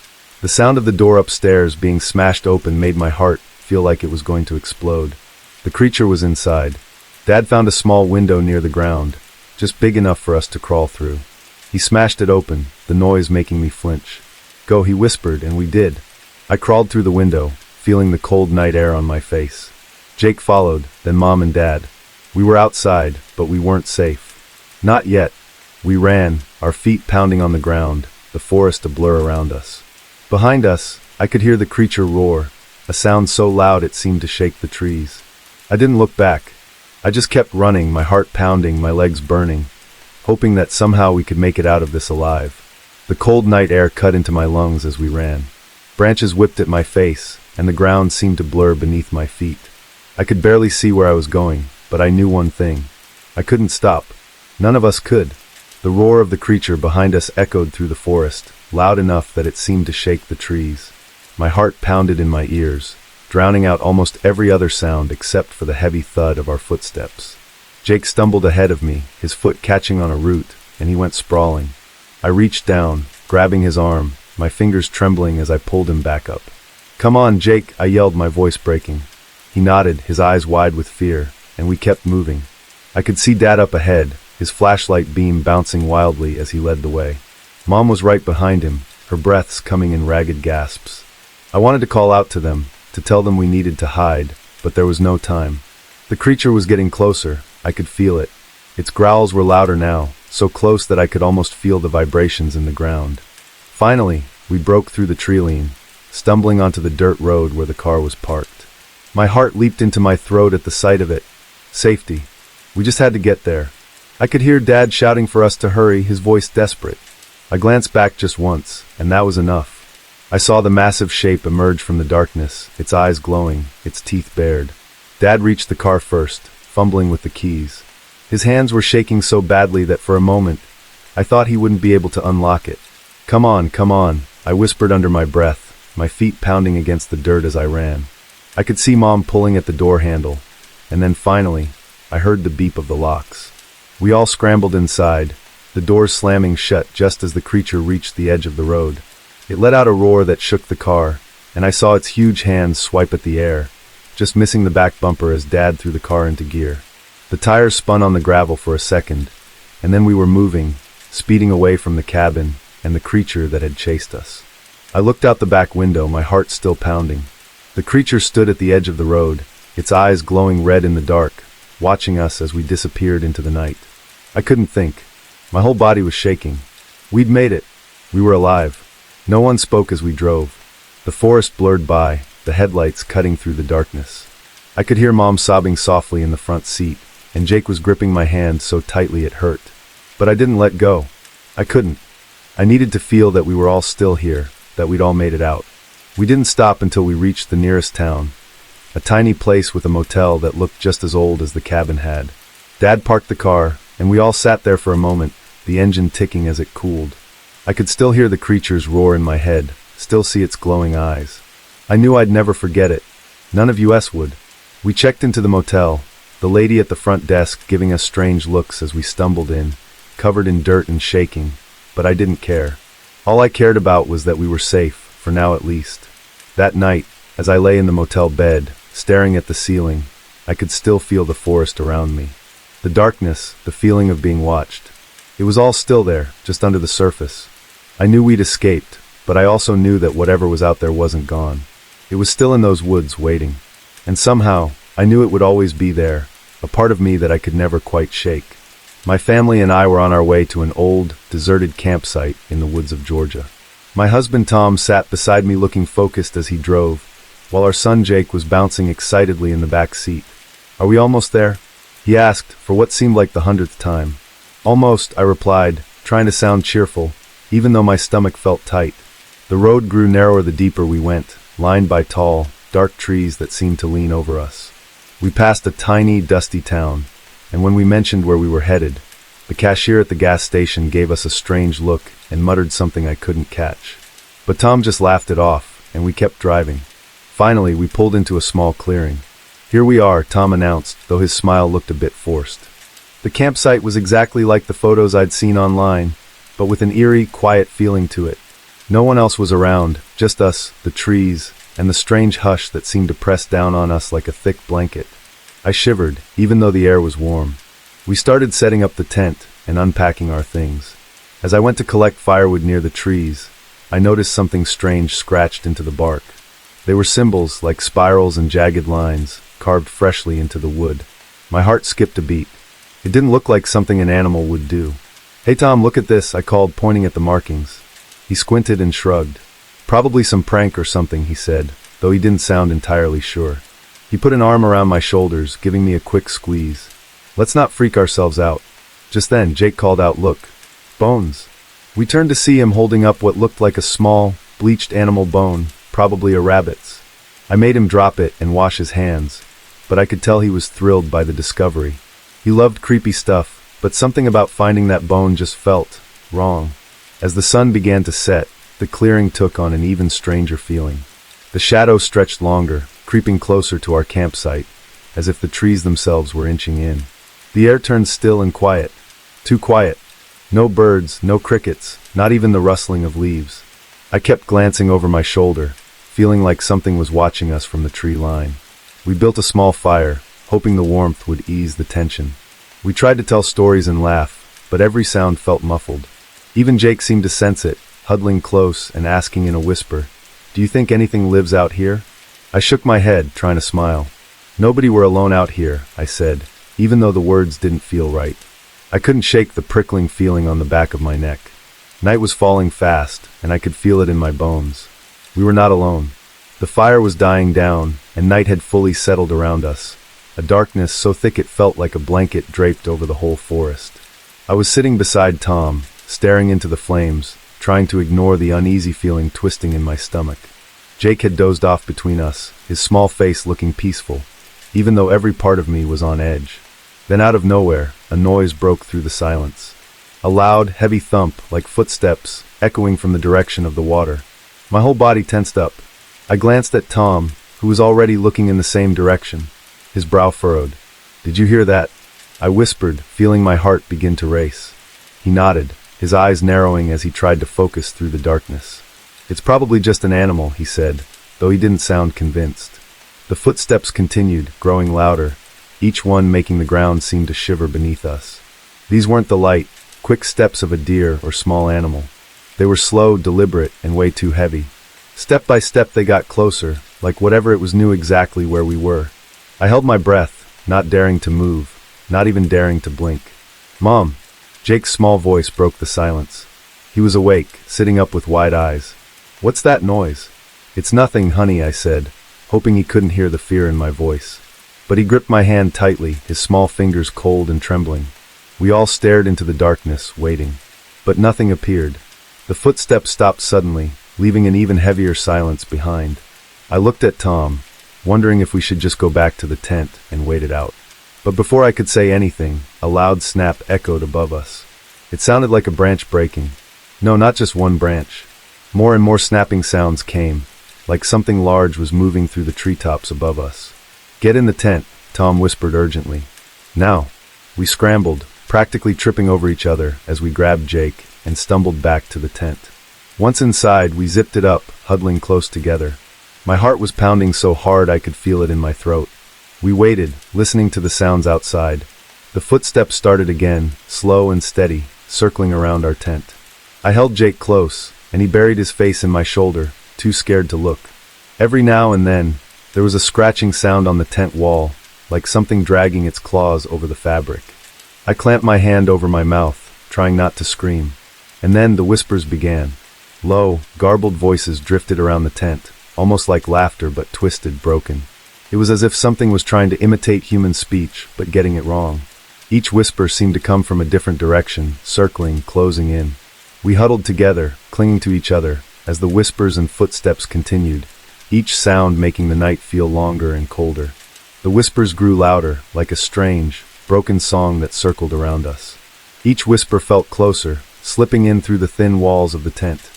The sound of the door upstairs being smashed open made my heart feel like it was going to explode. The creature was inside. Dad found a small window near the ground, just big enough for us to crawl through. He smashed it open, the noise making me flinch. Go, he whispered, and we did. I crawled through the window, feeling the cold night air on my face. Jake followed, then Mom and Dad. We were outside, but we weren't safe. Not yet. We ran, our feet pounding on the ground, the forest a blur around us. Behind us, I could hear the creature roar, a sound so loud it seemed to shake the trees. I didn't look back. I just kept running, my heart pounding, my legs burning, hoping that somehow we could make it out of this alive. The cold night air cut into my lungs as we ran. Branches whipped at my face, and the ground seemed to blur beneath my feet. I could barely see where I was going, but I knew one thing. I couldn't stop. None of us could. The roar of the creature behind us echoed through the forest, loud enough that it seemed to shake the trees. My heart pounded in my ears, drowning out almost every other sound except for the heavy thud of our footsteps. Jake stumbled ahead of me, his foot catching on a root, and he went sprawling. I reached down, grabbing his arm, my fingers trembling as I pulled him back up. "Come on, Jake," I yelled, my voice breaking. He nodded, his eyes wide with fear, and we kept moving. I could see Dad up ahead, his flashlight beam bouncing wildly as he led the way. Mom was right behind him, her breaths coming in ragged gasps. I wanted to call out to them, to tell them we needed to hide, but there was no time. The creature was getting closer. I could feel it. Its growls were louder now, so close that I could almost feel the vibrations in the ground. Finally, we broke through the tree-line, stumbling onto the dirt road where the car was parked. My heart leaped into my throat at the sight of it. Safety. We just had to get there. I could hear Dad shouting for us to hurry, his voice desperate. I glanced back just once, and that was enough. I saw the massive shape emerge from the darkness, its eyes glowing, its teeth bared. Dad reached the car first, fumbling with the keys. His hands were shaking so badly that for a moment, I thought he wouldn't be able to unlock it. Come on," I whispered under my breath, my feet pounding against the dirt as I ran. I could see Mom pulling at the door handle, and then finally, I heard the beep of the locks. We all scrambled inside, the doors slamming shut just as the creature reached the edge of the road. It let out a roar that shook the car, and I saw its huge hands swipe at the air, just missing the back bumper as Dad threw the car into gear. The tires spun on the gravel for a second, and then we were moving, speeding away from the cabin and the creature that had chased us. I looked out the back window, my heart still pounding. The creature stood at the edge of the road, its eyes glowing red in the dark, watching us as we disappeared into the night. I couldn't think. My whole body was shaking. We'd made it. We were alive. No one spoke as we drove. The forest blurred by, the headlights cutting through the darkness. I could hear Mom sobbing softly in the front seat, and Jake was gripping my hand so tightly it hurt. But I didn't let go. I couldn't. I needed to feel that we were all still here, that we'd all made it out. We didn't stop until we reached the nearest town, a tiny place with a motel that looked just as old as the cabin had. Dad parked the car, and we all sat there for a moment, the engine ticking as it cooled. I could still hear the creature's roar in my head, still see its glowing eyes. I knew I'd never forget it. None of us would. We checked into the motel, the lady at the front desk giving us strange looks as we stumbled in, covered in dirt and shaking, but I didn't care. All I cared about was that we were safe, for now at least. That night, as I lay in the motel bed, staring at the ceiling, I could still feel the forest around me. The darkness, the feeling of being watched. It was all still there, just under the surface. I knew we'd escaped, but I also knew that whatever was out there wasn't gone. It was still in those woods, waiting. And somehow, I knew it would always be there, a part of me that I could never quite shake. My family and I were on our way to an old, deserted campsite in the woods of Georgia. My husband Tom sat beside me looking focused as he drove, while our son Jake was bouncing excitedly in the back seat. "Are we almost there?" he asked, for what seemed like the 100th time. "Almost," I replied, trying to sound cheerful, even though my stomach felt tight. The road grew narrower the deeper we went, lined by tall, dark trees that seemed to lean over us. We passed a tiny, dusty town, and when we mentioned where we were headed, the cashier at the gas station gave us a strange look and muttered something I couldn't catch. But Tom just laughed it off, and we kept driving. Finally, we pulled into a small clearing. "Here we are," Tom announced, though his smile looked a bit forced. The campsite was exactly like the photos I'd seen online, but with an eerie, quiet feeling to it. No one else was around, just us, the trees, and the strange hush that seemed to press down on us like a thick blanket. I shivered, even though the air was warm. We started setting up the tent and unpacking our things. As I went to collect firewood near the trees, I noticed something strange scratched into the bark. They were symbols like spirals and jagged lines, carved freshly into the wood. My heart skipped a beat. It didn't look like something an animal would do. "Hey Tom, look at this," I called, pointing at the markings. He squinted and shrugged. "Probably some prank or something," he said, though he didn't sound entirely sure. He put an arm around my shoulders, giving me a quick squeeze. "Let's not freak ourselves out." Just then, Jake called out, "Look, bones." We turned to see him holding up what looked like a small, bleached animal bone, probably a rabbit's. I made him drop it and wash his hands, but I could tell he was thrilled by the discovery. He loved creepy stuff, but something about finding that bone just felt wrong. As the sun began to set, the clearing took on an even stranger feeling. The shadows stretched longer, creeping closer to our campsite, as if the trees themselves were inching in. The air turned still and quiet. Too quiet. No birds, no crickets, not even the rustling of leaves. I kept glancing over my shoulder, feeling like something was watching us from the tree line. We built a small fire, hoping the warmth would ease the tension. We tried to tell stories and laugh, but every sound felt muffled. Even Jake seemed to sense it, huddling close and asking in a whisper, "Do you think anything lives out here?" I shook my head, trying to smile. "Nobody were alone out here," I said, even though the words didn't feel right. I couldn't shake the prickling feeling on the back of my neck. Night was falling fast, and I could feel it in my bones. We were not alone. The fire was dying down, and night had fully settled around us, a darkness so thick it felt like a blanket draped over the whole forest. I was sitting beside Tom, staring into the flames, trying to ignore the uneasy feeling twisting in my stomach. Jake had dozed off between us, his small face looking peaceful, even though every part of me was on edge. Then out of nowhere, a noise broke through the silence. A loud, heavy thump, like footsteps, echoing from the direction of the water. My whole body tensed up. I glanced at Tom, who was already looking in the same direction. His brow furrowed. "Did you hear that?" I whispered, feeling my heart begin to race. He nodded, his eyes narrowing as he tried to focus through the darkness. "It's probably just an animal," he said, though he didn't sound convinced. The footsteps continued, growing louder, each one making the ground seem to shiver beneath us. These weren't the light, quick steps of a deer or small animal. They were slow, deliberate, and way too heavy. Step by step they got closer, like whatever it was knew exactly where we were. I held my breath, not daring to move, not even daring to blink. "Mom!" Jake's small voice broke the silence. He was awake, sitting up with wide eyes. "What's that noise?" "It's nothing, honey," I said, hoping he couldn't hear the fear in my voice. But he gripped my hand tightly, his small fingers cold and trembling. We all stared into the darkness, waiting. But nothing appeared. The footsteps stopped suddenly, leaving an even heavier silence behind. I looked at Tom, wondering if we should just go back to the tent and wait it out. But before I could say anything, a loud snap echoed above us. It sounded like a branch breaking. No, not just one branch. More and more snapping sounds came, like something large was moving through the treetops above us. "Get in the tent," Tom whispered urgently. "Now." We scrambled, practically tripping over each other as we grabbed Jake and stumbled back to the tent. Once inside, we zipped it up, huddling close together. My heart was pounding so hard I could feel it in my throat. We waited, listening to the sounds outside. The footsteps started again, slow and steady, circling around our tent. I held Jake close, and he buried his face in my shoulder, too scared to look. Every now and then, there was a scratching sound on the tent wall, like something dragging its claws over the fabric. I clamped my hand over my mouth, trying not to scream. And then the whispers began. Low, garbled voices drifted around the tent, almost like laughter but twisted, broken. It was as if something was trying to imitate human speech, but getting it wrong. Each whisper seemed to come from a different direction, circling, closing in. We huddled together, clinging to each other, as the whispers and footsteps continued, each sound making the night feel longer and colder. The whispers grew louder, like a strange, broken song that circled around us. Each whisper felt closer, slipping in through the thin walls of the tent.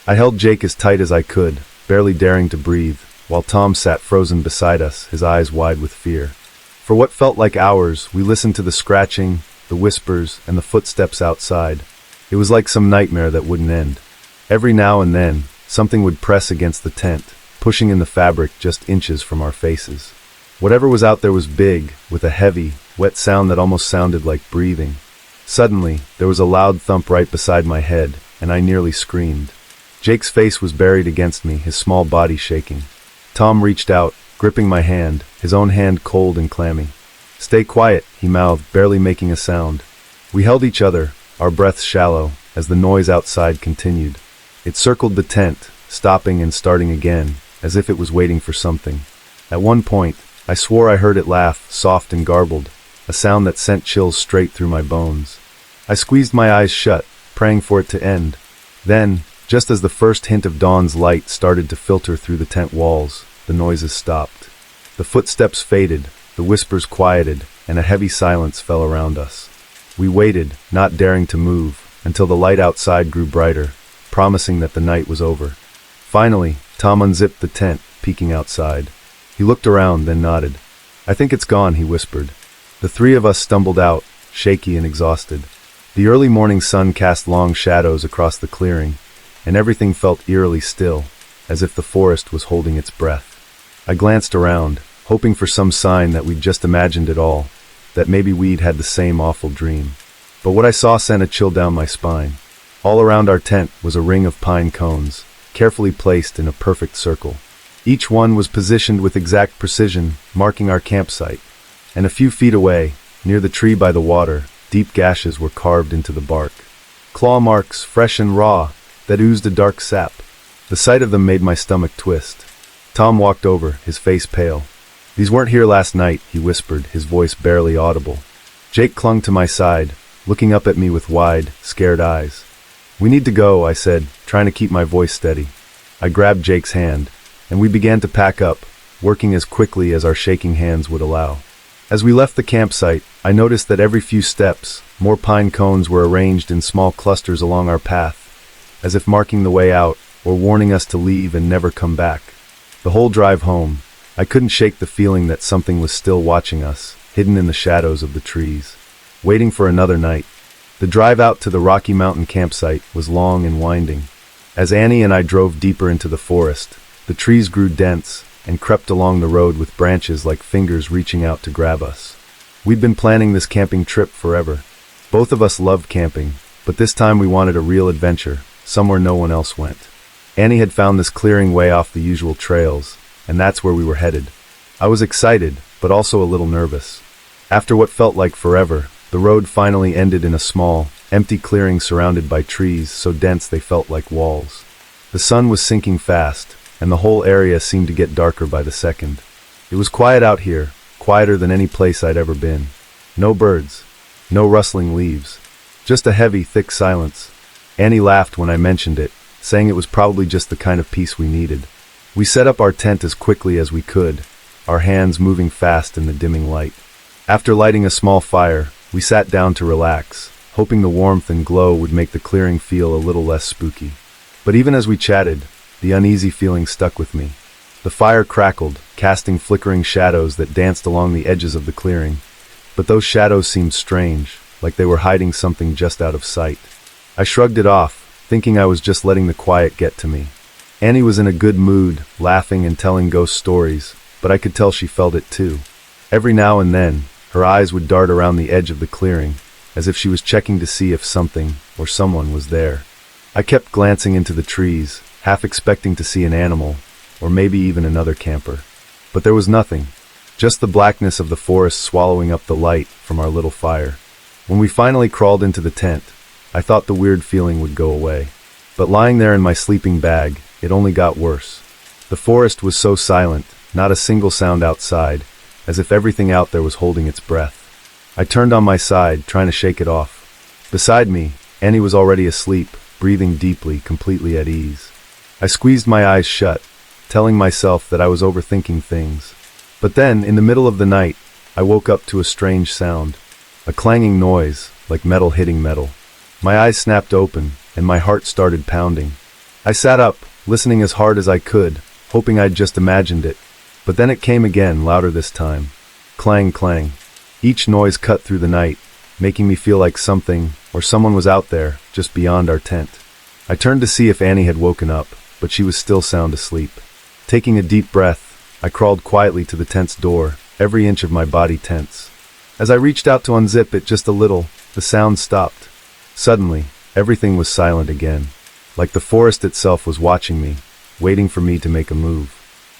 I held Jake as tight as I could, barely daring to breathe, while Tom sat frozen beside us, his eyes wide with fear. For what felt like hours, we listened to the scratching, the whispers, and the footsteps outside. It was like some nightmare that wouldn't end. Every now and then, something would press against the tent, pushing in the fabric just inches from our faces. Whatever was out there was big, with a heavy, wet sound that almost sounded like breathing. Suddenly, there was a loud thump right beside my head, and I nearly screamed. Jake's face was buried against me, his small body shaking. Tom reached out, gripping my hand, his own hand cold and clammy. "Stay quiet," he mouthed, barely making a sound. We held each other, our breaths shallow, as the noise outside continued. It circled the tent, stopping and starting again, as if it was waiting for something. At one point, I swore I heard it laugh, soft and garbled, a sound that sent chills straight through my bones. I squeezed my eyes shut, praying for it to end. Then, just as the first hint of dawn's light started to filter through the tent walls, the noises stopped. The footsteps faded, the whispers quieted, and a heavy silence fell around us. We waited, not daring to move, until the light outside grew brighter, promising that the night was over. Finally, Tom unzipped the tent, peeking outside. He looked around, then nodded. "I think it's gone," he whispered. The three of us stumbled out, shaky and exhausted. The early morning sun cast long shadows across the clearing, and everything felt eerily still, as if the forest was holding its breath. I glanced around, hoping for some sign that we'd just imagined it all, that maybe we'd had the same awful dream. But what I saw sent a chill down my spine. All around our tent was a ring of pine cones, carefully placed in a perfect circle. Each one was positioned with exact precision, marking our campsite. And a few feet away, near the tree by the water, deep gashes were carved into the bark. Claw marks, fresh and raw, that oozed a dark sap. The sight of them made my stomach twist. Tom walked over, his face pale. "These weren't here last night," he whispered, his voice barely audible. Jake clung to my side, looking up at me with wide, scared eyes. "We need to go," I said, trying to keep my voice steady. I grabbed Jake's hand, and we began to pack up, working as quickly as our shaking hands would allow. As we left the campsite, I noticed that every few steps, more pine cones were arranged in small clusters along our path, as if marking the way out, or warning us to leave and never come back. The whole drive home, I couldn't shake the feeling that something was still watching us, hidden in the shadows of the trees, waiting for another night. The drive out to the Rocky Mountain campsite was long and winding. As Annie and I drove deeper into the forest, the trees grew dense and crept along the road with branches like fingers reaching out to grab us. We'd been planning this camping trip forever. Both of us loved camping, but this time we wanted a real adventure, somewhere no one else went. Annie had found this clearing way off the usual trails, and that's where we were headed. I was excited, but also a little nervous. After what felt like forever, the road finally ended in a small, empty clearing surrounded by trees so dense they felt like walls. The sun was sinking fast, and the whole area seemed to get darker by the second. It was quiet out here, quieter than any place I'd ever been. No birds, no rustling leaves, just a heavy, thick silence. Annie laughed when I mentioned it, saying it was probably just the kind of peace we needed. We set up our tent as quickly as we could, our hands moving fast in the dimming light. After lighting a small fire, we sat down to relax, hoping the warmth and glow would make the clearing feel a little less spooky. But even as we chatted, the uneasy feeling stuck with me. The fire crackled, casting flickering shadows that danced along the edges of the clearing. But those shadows seemed strange, like they were hiding something just out of sight. I shrugged it off, thinking I was just letting the quiet get to me. Annie was in a good mood, laughing and telling ghost stories, but I could tell she felt it too. Every now and then, her eyes would dart around the edge of the clearing, as if she was checking to see if something or someone was there. I kept glancing into the trees, half expecting to see an animal, or maybe even another camper. But there was nothing, just the blackness of the forest swallowing up the light from our little fire. When we finally crawled into the tent, I thought the weird feeling would go away. But lying there in my sleeping bag, it only got worse. The forest was so silent, not a single sound outside, as if everything out there was holding its breath. I turned on my side, trying to shake it off. Beside me, Annie was already asleep, breathing deeply, completely at ease. I squeezed my eyes shut, telling myself that I was overthinking things. But then, in the middle of the night, I woke up to a strange sound. A clanging noise, like metal hitting metal. My eyes snapped open, and my heart started pounding. I sat up, listening as hard as I could, hoping I'd just imagined it. But then it came again, louder this time. Clang, clang. Each noise cut through the night, making me feel like something, or someone was out there, just beyond our tent. I turned to see if Annie had woken up, but she was still sound asleep. Taking a deep breath, I crawled quietly to the tent's door, every inch of my body tense. As I reached out to unzip it just a little, the sound stopped. Suddenly, everything was silent again. like the forest itself was watching me, waiting for me to make a move.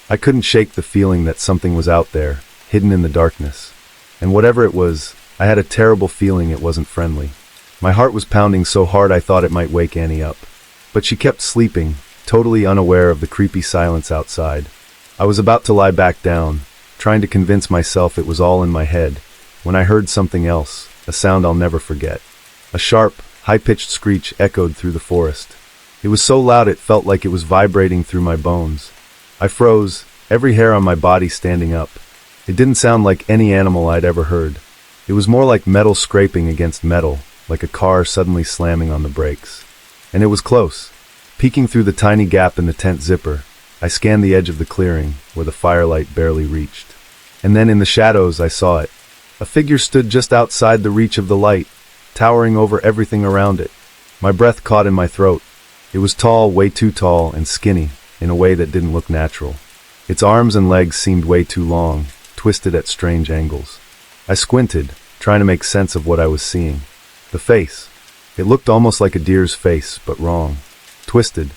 I couldn't shake the feeling that something was out there, hidden in the darkness. And whatever it was, I had a terrible feeling it wasn't friendly. My heart was pounding so hard I thought it might wake Annie up. But she kept sleeping, totally unaware of the creepy silence outside. I was about to lie back down, trying to convince myself it was all in my head, when I heard something else, a sound I'll never forget. A sharp, high-pitched screech echoed through the forest. It was so loud it felt like it was vibrating through my bones. I froze, every hair on my body standing up. It didn't sound like any animal I'd ever heard. It was more like metal scraping against metal, like a car suddenly slamming on the brakes. And it was close. Peeking through the tiny gap in the tent zipper, I scanned the edge of the clearing, where the firelight barely reached. And then in the shadows I saw it. A figure stood just outside the reach of the light, towering over everything around it. My breath caught in my throat. It was tall, way too tall, and skinny, in a way that didn't look natural. Its arms and legs seemed way too long, twisted at strange angles. I squinted, trying to make sense of what I was seeing. The face. It looked almost like a deer's face, but wrong. Twisted,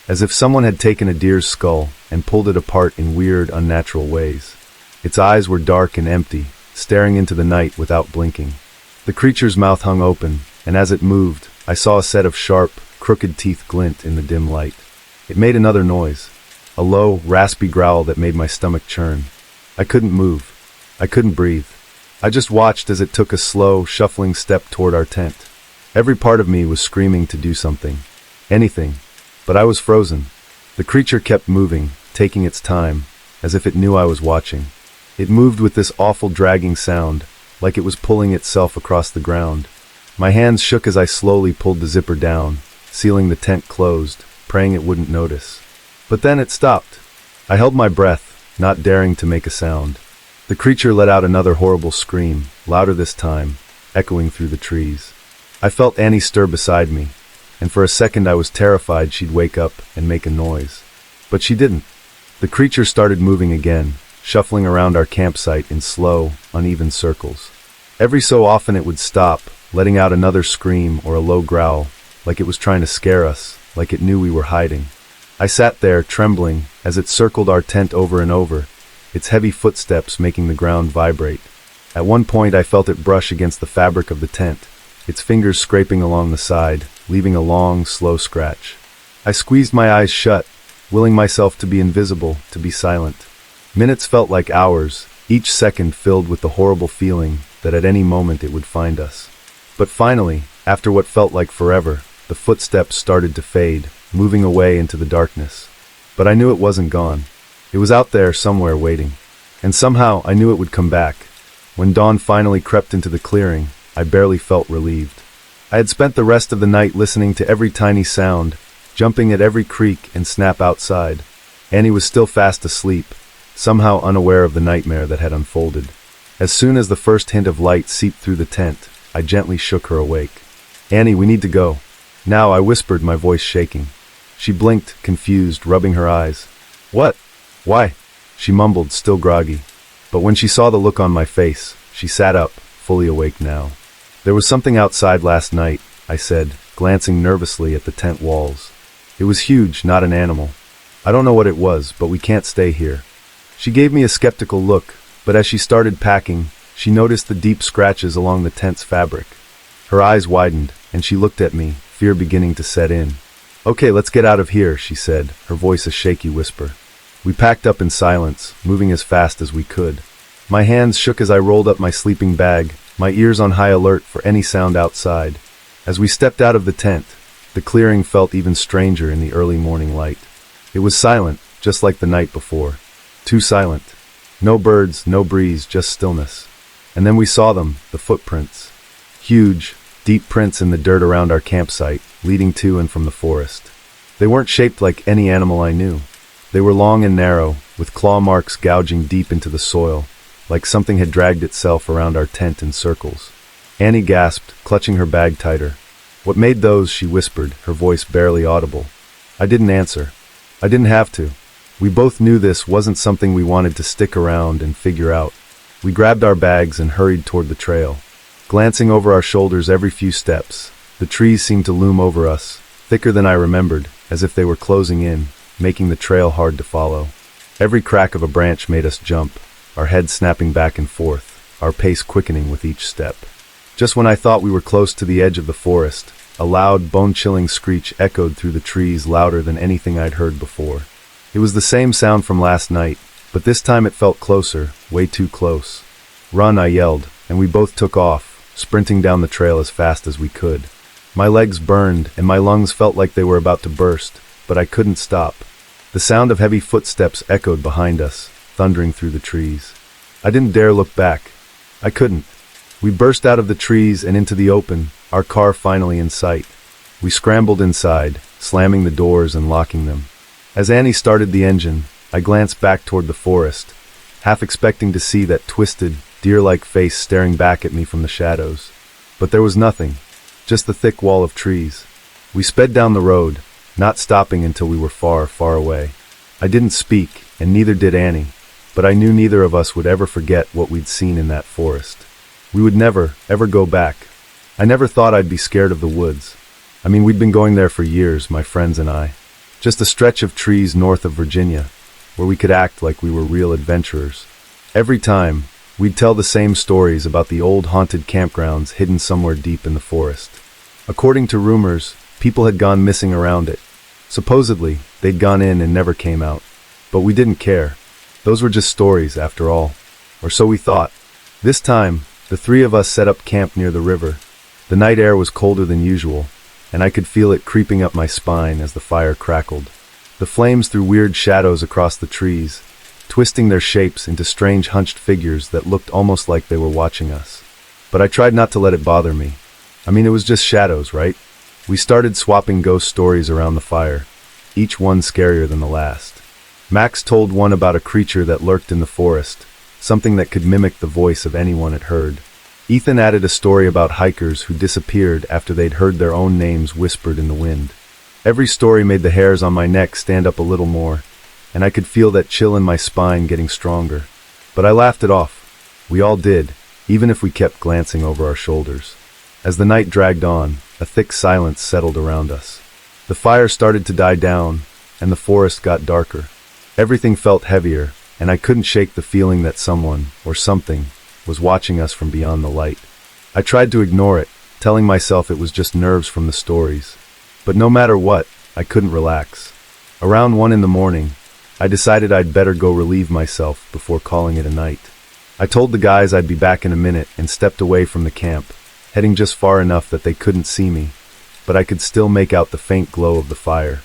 as if someone had taken a deer's skull and pulled it apart in weird, unnatural ways. Its eyes were dark and empty, staring into the night without blinking. The creature's mouth hung open, and as it moved, I saw a set of sharp, crooked teeth glint in the dim light. It made another noise, a low, raspy growl that made my stomach churn. I couldn't move. I couldn't breathe. I just watched as it took a slow, shuffling step toward our tent. Every part of me was screaming to do something. Anything. But I was frozen. The creature kept moving, taking its time, as if it knew I was watching. It moved with this awful dragging sound, like it was pulling itself across the ground. My hands shook as I slowly pulled the zipper down, sealing the tent closed, praying it wouldn't notice. But then it stopped. I held my breath, not daring to make a sound. The creature let out another horrible scream, louder this time, echoing through the trees. I felt Annie stir beside me, and for a second I was terrified she'd wake up and make a noise. But she didn't. The creature started moving again, shuffling around our campsite in slow, uneven circles. Every so often it would stop, letting out another scream or a low growl, like it was trying to scare us, like it knew we were hiding. I sat there, trembling, as it circled our tent over and over, its heavy footsteps making the ground vibrate. At one point I felt it brush against the fabric of the tent, its fingers scraping along the side, leaving a long, slow scratch. I squeezed my eyes shut, willing myself to be invisible, to be silent. Minutes felt like hours, each second filled with the horrible feeling that at any moment it would find us. But finally, after what felt like forever, the footsteps started to fade, moving away into the darkness. But I knew it wasn't gone. It was out there somewhere waiting. And somehow I knew it would come back. When dawn finally crept into the clearing, I barely felt relieved. I had spent the rest of the night listening to every tiny sound, jumping at every creak and snap outside. Annie was still fast asleep, somehow unaware of the nightmare that had unfolded. As soon as the first hint of light seeped through the tent, I gently shook her awake. "Annie, we need to go." "Now," I whispered, my voice shaking. She blinked, confused, rubbing her eyes. "What? Why?" she mumbled, still groggy. But when she saw the look on my face, she sat up, fully awake now. "There was something outside last night," I said, glancing nervously at the tent walls. "It was huge, not an animal. I don't know what it was, but we can't stay here." She gave me a skeptical look, but as she started packing, she noticed the deep scratches along the tent's fabric. Her eyes widened, and she looked at me, fear beginning to set in. "Okay, let's get out of here," she said, her voice a shaky whisper. We packed up in silence, moving as fast as we could. My hands shook as I rolled up my sleeping bag, my ears on high alert for any sound outside. As we stepped out of the tent, the clearing felt even stranger in the early morning light. It was silent, just like the night before. Too silent. No birds, no breeze, just stillness. And then we saw them, the footprints. Huge, deep prints in the dirt around our campsite, leading to and from the forest. They weren't shaped like any animal I knew. They were long and narrow, with claw marks gouging deep into the soil, like something had dragged itself around our tent in circles. Annie gasped, clutching her bag tighter. "What made those?" she whispered, her voice barely audible. I didn't answer. I didn't have to. We both knew this wasn't something we wanted to stick around and figure out. We grabbed our bags and hurried toward the trail. Glancing over our shoulders every few steps, the trees seemed to loom over us, thicker than I remembered, as if they were closing in, making the trail hard to follow. Every crack of a branch made us jump, our heads snapping back and forth, our pace quickening with each step. Just when I thought we were close to the edge of the forest, a loud, bone-chilling screech echoed through the trees louder than anything I'd heard before. It was the same sound from last night, but this time it felt closer, way too close. "Run," I yelled, and we both took off, sprinting down the trail as fast as we could. My legs burned, and my lungs felt like they were about to burst, but I couldn't stop. The sound of heavy footsteps echoed behind us, thundering through the trees. I didn't dare look back. I couldn't. We burst out of the trees and into the open, our car finally in sight. We scrambled inside, slamming the doors and locking them. As Annie started the engine, I glanced back toward the forest, half expecting to see that twisted, deer-like face staring back at me from the shadows. But there was nothing, just the thick wall of trees. We sped down the road, not stopping until we were far, far away. I didn't speak, and neither did Annie, but I knew neither of us would ever forget what we'd seen in that forest. We would never, ever go back. I never thought I'd be scared of the woods. I mean, we'd been going there for years, my friends and I. Just a stretch of trees north of Virginia, where we could act like we were real adventurers. Every time, we'd tell the same stories about the old haunted campgrounds hidden somewhere deep in the forest. According to rumors, people had gone missing around it. Supposedly, they'd gone in and never came out. But we didn't care. Those were just stories, after all. Or so we thought. This time, the three of us set up camp near the river. The night air was colder than usual, and I could feel it creeping up my spine as the fire crackled. The flames threw weird shadows across the trees, twisting their shapes into strange hunched figures that looked almost like they were watching us. But I tried not to let it bother me. I mean, it was just shadows, right? We started swapping ghost stories around the fire, each one scarier than the last. Max told one about a creature that lurked in the forest, something that could mimic the voice of anyone it heard. Ethan added a story about hikers who disappeared after they'd heard their own names whispered in the wind. Every story made the hairs on my neck stand up a little more, and I could feel that chill in my spine getting stronger. But I laughed it off. We all did, even if we kept glancing over our shoulders. As the night dragged on, a thick silence settled around us. The fire started to die down, and the forest got darker. Everything felt heavier, and I couldn't shake the feeling that someone, or something, was watching us from beyond the light. I tried to ignore it, telling myself it was just nerves from the stories. But no matter what, I couldn't relax. Around 1 a.m, I decided I'd better go relieve myself before calling it a night. I told the guys I'd be back in a minute and stepped away from the camp, heading just far enough that they couldn't see me, but I could still make out the faint glow of the fire.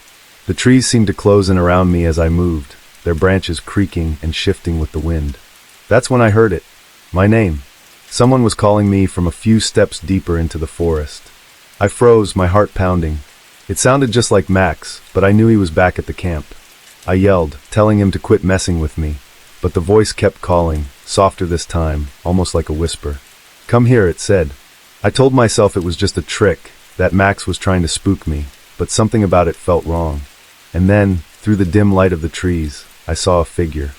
The trees seemed to close in around me as I moved, their branches creaking and shifting with the wind. That's when I heard it. My name. Someone was calling me from a few steps deeper into the forest. I froze, my heart pounding. It sounded just like Max, but I knew he was back at the camp. I yelled, telling him to quit messing with me, but the voice kept calling, softer this time, almost like a whisper. "Come here," it said. I told myself it was just a trick, that Max was trying to spook me, but something about it felt wrong. And then, through the dim light of the trees, I saw a figure.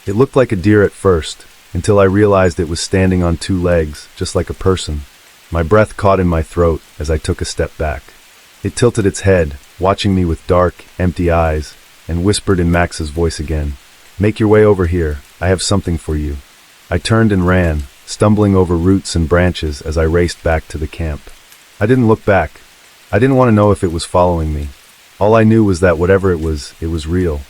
It looked like a deer at first, until I realized it was standing on 2 legs, just like a person. My breath caught in my throat as I took a step back. It tilted its head, watching me with dark, empty eyes, and whispered in Max's voice again, "Make your way over here, I have something for you." I turned and ran, stumbling over roots and branches as I raced back to the camp. I didn't look back. I didn't want to know if it was following me. All I knew was that whatever it was real.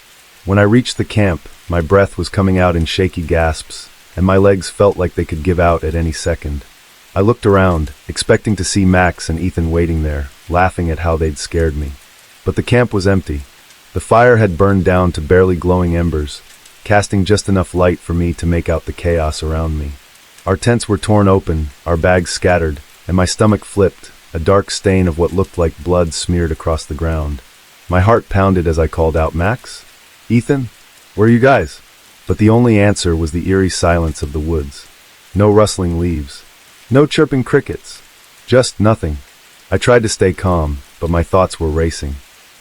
When I reached the camp, my breath was coming out in shaky gasps, and my legs felt like they could give out at any second. I looked around, expecting to see Max and Ethan waiting there, laughing at how they'd scared me. But the camp was empty. The fire had burned down to barely glowing embers, casting just enough light for me to make out the chaos around me. Our tents were torn open, our bags scattered, and my stomach flipped, a dark stain of what looked like blood smeared across the ground. My heart pounded as I called out, "Max? Ethan? Where are you guys?" But the only answer was the eerie silence of the woods. No rustling leaves. No chirping crickets. Just nothing. I tried to stay calm, but my thoughts were racing.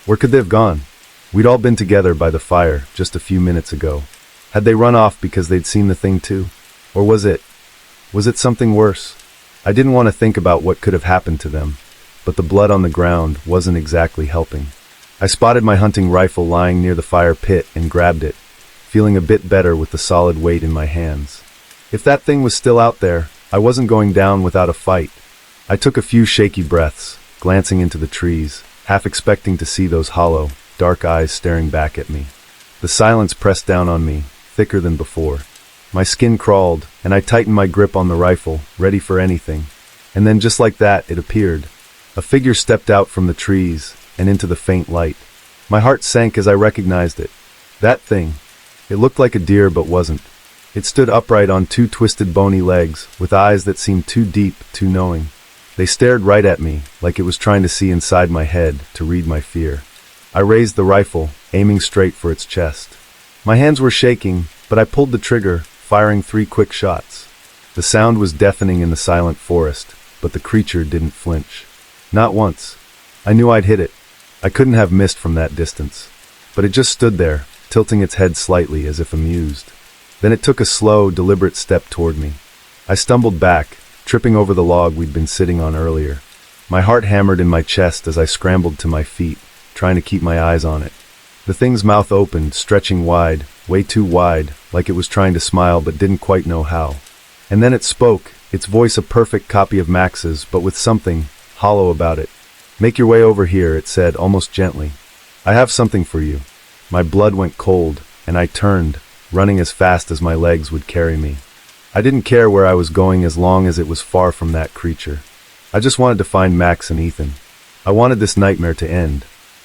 Where could they have gone? We'd all been together by the fire just a few minutes ago. Had they run off because they'd seen the thing too? Or was it something worse? I didn't want to think about what could have happened to them, but the blood on the ground wasn't exactly helping. I spotted my hunting rifle lying near the fire pit and grabbed it, feeling a bit better with the solid weight in my hands. If that thing was still out there, I wasn't going down without a fight. I took a few shaky breaths, glancing into the trees, half expecting to see those hollow, dark eyes staring back at me. The silence pressed down on me, thicker than before. My skin crawled, and I tightened my grip on the rifle, ready for anything. And then just like that, it appeared. A figure stepped out from the trees and into the faint light. My heart sank as I recognized it. That thing. It looked like a deer but wasn't. It stood upright on two twisted bony legs, with eyes that seemed too deep, too knowing. They stared right at me, like it was trying to see inside my head, to read my fear. I raised the rifle, aiming straight for its chest. My hands were shaking, but I pulled the trigger, firing 3 quick shots. The sound was deafening in the silent forest, but the creature didn't flinch. Not once. I knew I'd hit it. I couldn't have missed from that distance. But it just stood there, tilting its head slightly as if amused. Then it took a slow, deliberate step toward me. I stumbled back, tripping over the log we'd been sitting on earlier. My heart hammered in my chest as I scrambled to my feet, trying to keep my eyes on it. The thing's mouth opened, stretching wide, way too wide, like it was trying to smile but didn't quite know how. And then it spoke, its voice a perfect copy of Max's, but with something hollow about it. "Make your way over here," it said, almost gently. "I have something for you." My blood went cold, and I turned, running as fast as my legs would carry me. I didn't care where I was going as long as it was far from that creature. I just wanted to find Max and Ethan. I wanted this nightmare to end.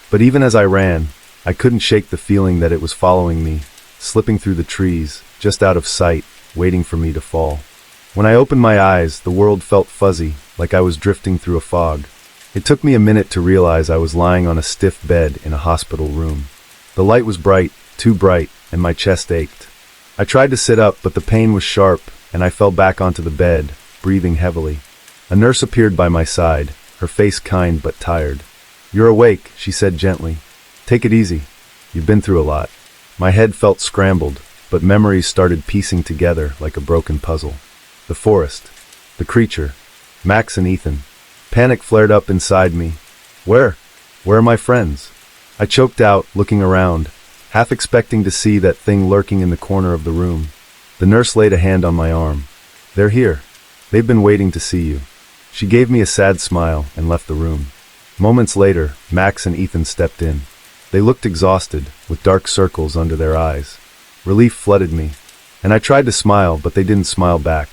But even as I ran, I couldn't shake the feeling that it was following me, slipping through the trees, just out of sight, waiting for me to fall. When I opened my eyes, the world felt fuzzy, like I was drifting through a fog. It took me a minute to realize I was lying on a stiff bed in a hospital room. The light was bright, too bright, and my chest ached. I tried to sit up, but the pain was sharp, and I fell back onto the bed, breathing heavily. A nurse appeared by my side, her face kind but tired. "You're awake," she said gently. "Take it easy. You've been through a lot." My head felt scrambled, but memories started piecing together like a broken puzzle. The forest. The creature. Max and Ethan. Panic flared up inside me. Where are my friends? I choked out, looking around, half expecting to see that thing lurking in the corner of the room. The nurse laid a hand on my arm. "They're here. They've been waiting to see you." She gave me a sad smile and left the room. Moments later, Max and Ethan stepped in. They looked exhausted, with dark circles under their eyes. Relief flooded me, and I tried to smile, but they didn't smile back.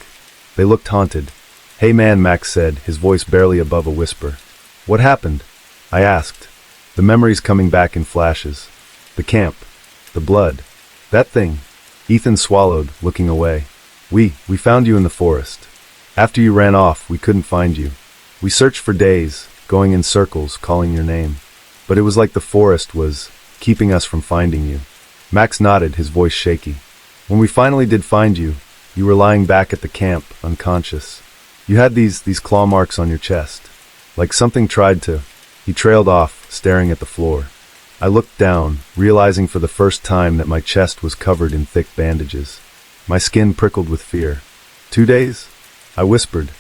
They looked haunted. "Hey man," Max said, his voice barely above a whisper. "What happened?" I asked, the memories coming back in flashes. The camp. The blood. That thing. Ethan swallowed, looking away. We found you in the forest. After you ran off, we couldn't find you. We searched for days, going in circles, calling your name. But it was like the forest was keeping us from finding you." Max nodded, his voice shaky. "When we finally did find you, you were lying back at the camp, unconscious. You had these claw marks on your chest. Like something tried to..." He trailed off, staring at the floor. I looked down, realizing for the first time that my chest was covered in thick bandages. My skin prickled with fear. 2 days? I whispered.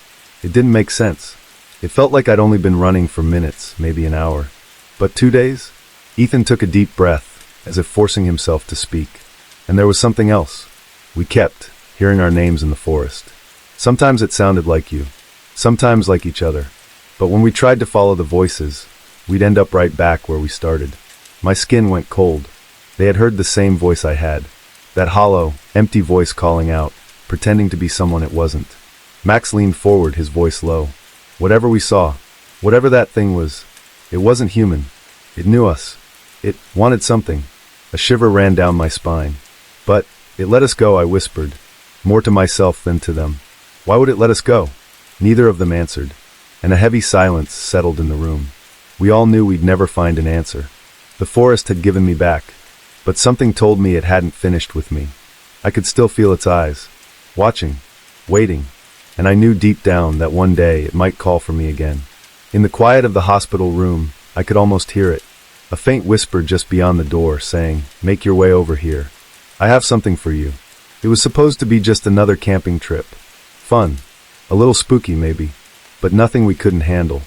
It didn't make sense. It felt like I'd only been running for minutes, maybe an hour. But 2 days? Ethan took a deep breath, as if forcing himself to speak. And there was something else. We kept hearing our names in the forest. Sometimes it sounded like you, sometimes like each other. But when we tried to follow the voices, we'd end up right back where we started. My skin went cold. They had heard the same voice I had. That hollow, empty voice calling out, pretending to be someone it wasn't. Max leaned forward, his voice low. "Whatever we saw, whatever that thing was, it wasn't human. It knew us. It wanted something." A shiver ran down my spine. "But it let us go," I whispered, more to myself than to them. "Why would it let us go?" Neither of them answered, and a heavy silence settled in the room. We all knew we'd never find an answer. The forest had given me back, but something told me it hadn't finished with me. I could still feel its eyes, watching, waiting, and I knew deep down that one day it might call for me again. In the quiet of the hospital room, I could almost hear it, a faint whisper just beyond the door saying, "Make your way over here. I have something for you." It was supposed to be just another camping trip. Fun. A little spooky maybe, but nothing we couldn't handle.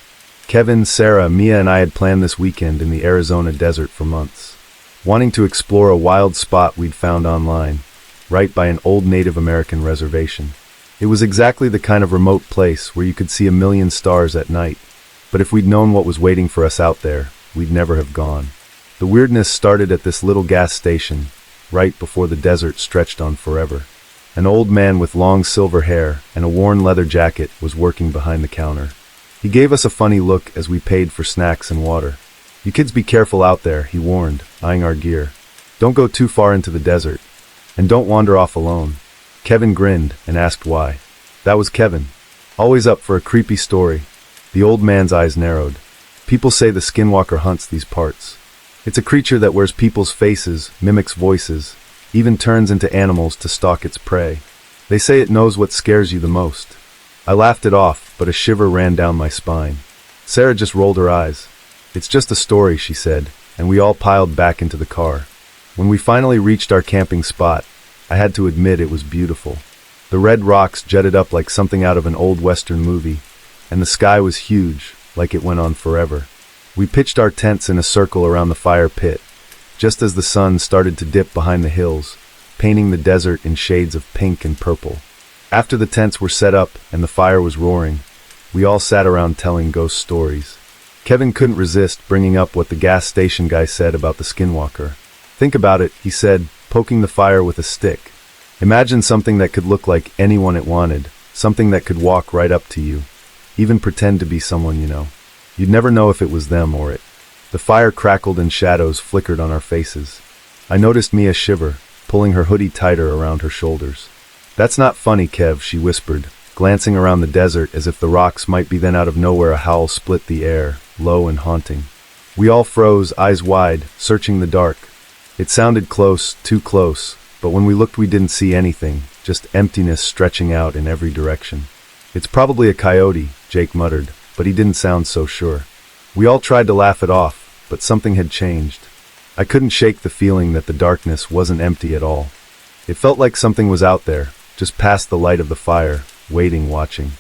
Kevin, Sarah, Mia, and I had planned this weekend in the Arizona desert for months, wanting to explore a wild spot we'd found online, right by an old Native American reservation. It was exactly the kind of remote place where you could see a million stars at night, but if we'd known what was waiting for us out there, we'd never have gone. The weirdness started at this little gas station, right before the desert stretched on forever. An old man with long silver hair and a worn leather jacket was working behind the counter. He gave us a funny look as we paid for snacks and water. "You kids be careful out there," he warned, eyeing our gear. "Don't go too far into the desert, and don't wander off alone." Kevin grinned and asked why. That was Kevin, always up for a creepy story. The old man's eyes narrowed. "People say the skinwalker hunts these parts. It's a creature that wears people's faces, mimics voices, even turns into animals to stalk its prey. They say it knows what scares you the most." I laughed it off, but a shiver ran down my spine. Sarah just rolled her eyes. "It's just a story," she said, and we all piled back into the car. When we finally reached our camping spot, I had to admit it was beautiful. The red rocks jutted up like something out of an old Western movie, and the sky was huge, like it went on forever. We pitched our tents in a circle around the fire pit, just as the sun started to dip behind the hills, painting the desert in shades of pink and purple. After the tents were set up and the fire was roaring, we all sat around telling ghost stories. Kevin couldn't resist bringing up what the gas station guy said about the skinwalker. "Think about it," he said, poking the fire with a stick. "Imagine something that could look like anyone it wanted, something that could walk right up to you, even pretend to be someone you know. You'd never know if it was them or it." The fire crackled and shadows flickered on our faces. I noticed Mia shiver, pulling her hoodie tighter around her shoulders. "That's not funny, Kev," she whispered, glancing around the desert as if the rocks might be. Then out of nowhere a howl split the air, low and haunting. We all froze, eyes wide, searching the dark. It sounded close, too close, but when we looked we didn't see anything, just emptiness stretching out in every direction. "It's probably a coyote," Jake muttered, but he didn't sound so sure. We all tried to laugh it off, but something had changed. I couldn't shake the feeling that the darkness wasn't empty at all. It felt like something was out there, just past the light of the fire, waiting, watching.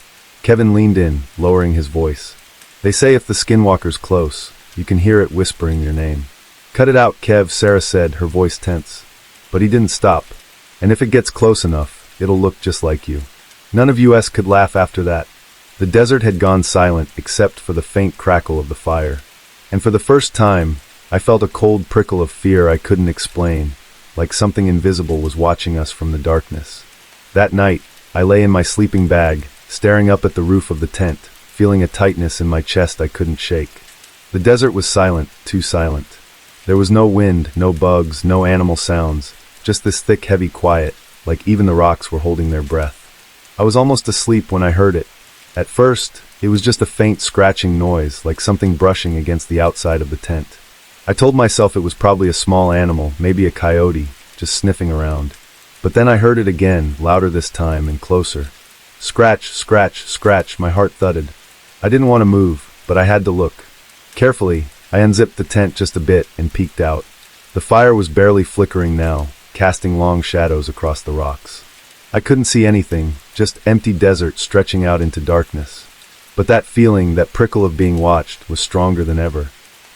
Kevin leaned in, lowering his voice. "They say if the skinwalker's close, you can hear it whispering your name." "Cut it out, Kev," Sarah said, her voice tense. But he didn't stop. "And if it gets close enough, it'll look just like you." None of us could laugh after that. The desert had gone silent except for the faint crackle of the fire. And for the first time, I felt a cold prickle of fear I couldn't explain, like something invisible was watching us from the darkness. That night, I lay in my sleeping bag, staring up at the roof of the tent, feeling a tightness in my chest I couldn't shake. The desert was silent, too silent. There was no wind, no bugs, no animal sounds, just this thick, heavy quiet, like even the rocks were holding their breath. I was almost asleep when I heard it. At first, it was just a faint scratching noise, like something brushing against the outside of the tent. I told myself it was probably a small animal, maybe a coyote, just sniffing around. But then I heard it again, louder this time and closer. Scratch, scratch, scratch, my heart thudded. I didn't want to move, but I had to look. Carefully, I unzipped the tent just a bit and peeked out. The fire was barely flickering now, casting long shadows across the rocks. I couldn't see anything, just empty desert stretching out into darkness. But that feeling, that prickle of being watched, was stronger than ever.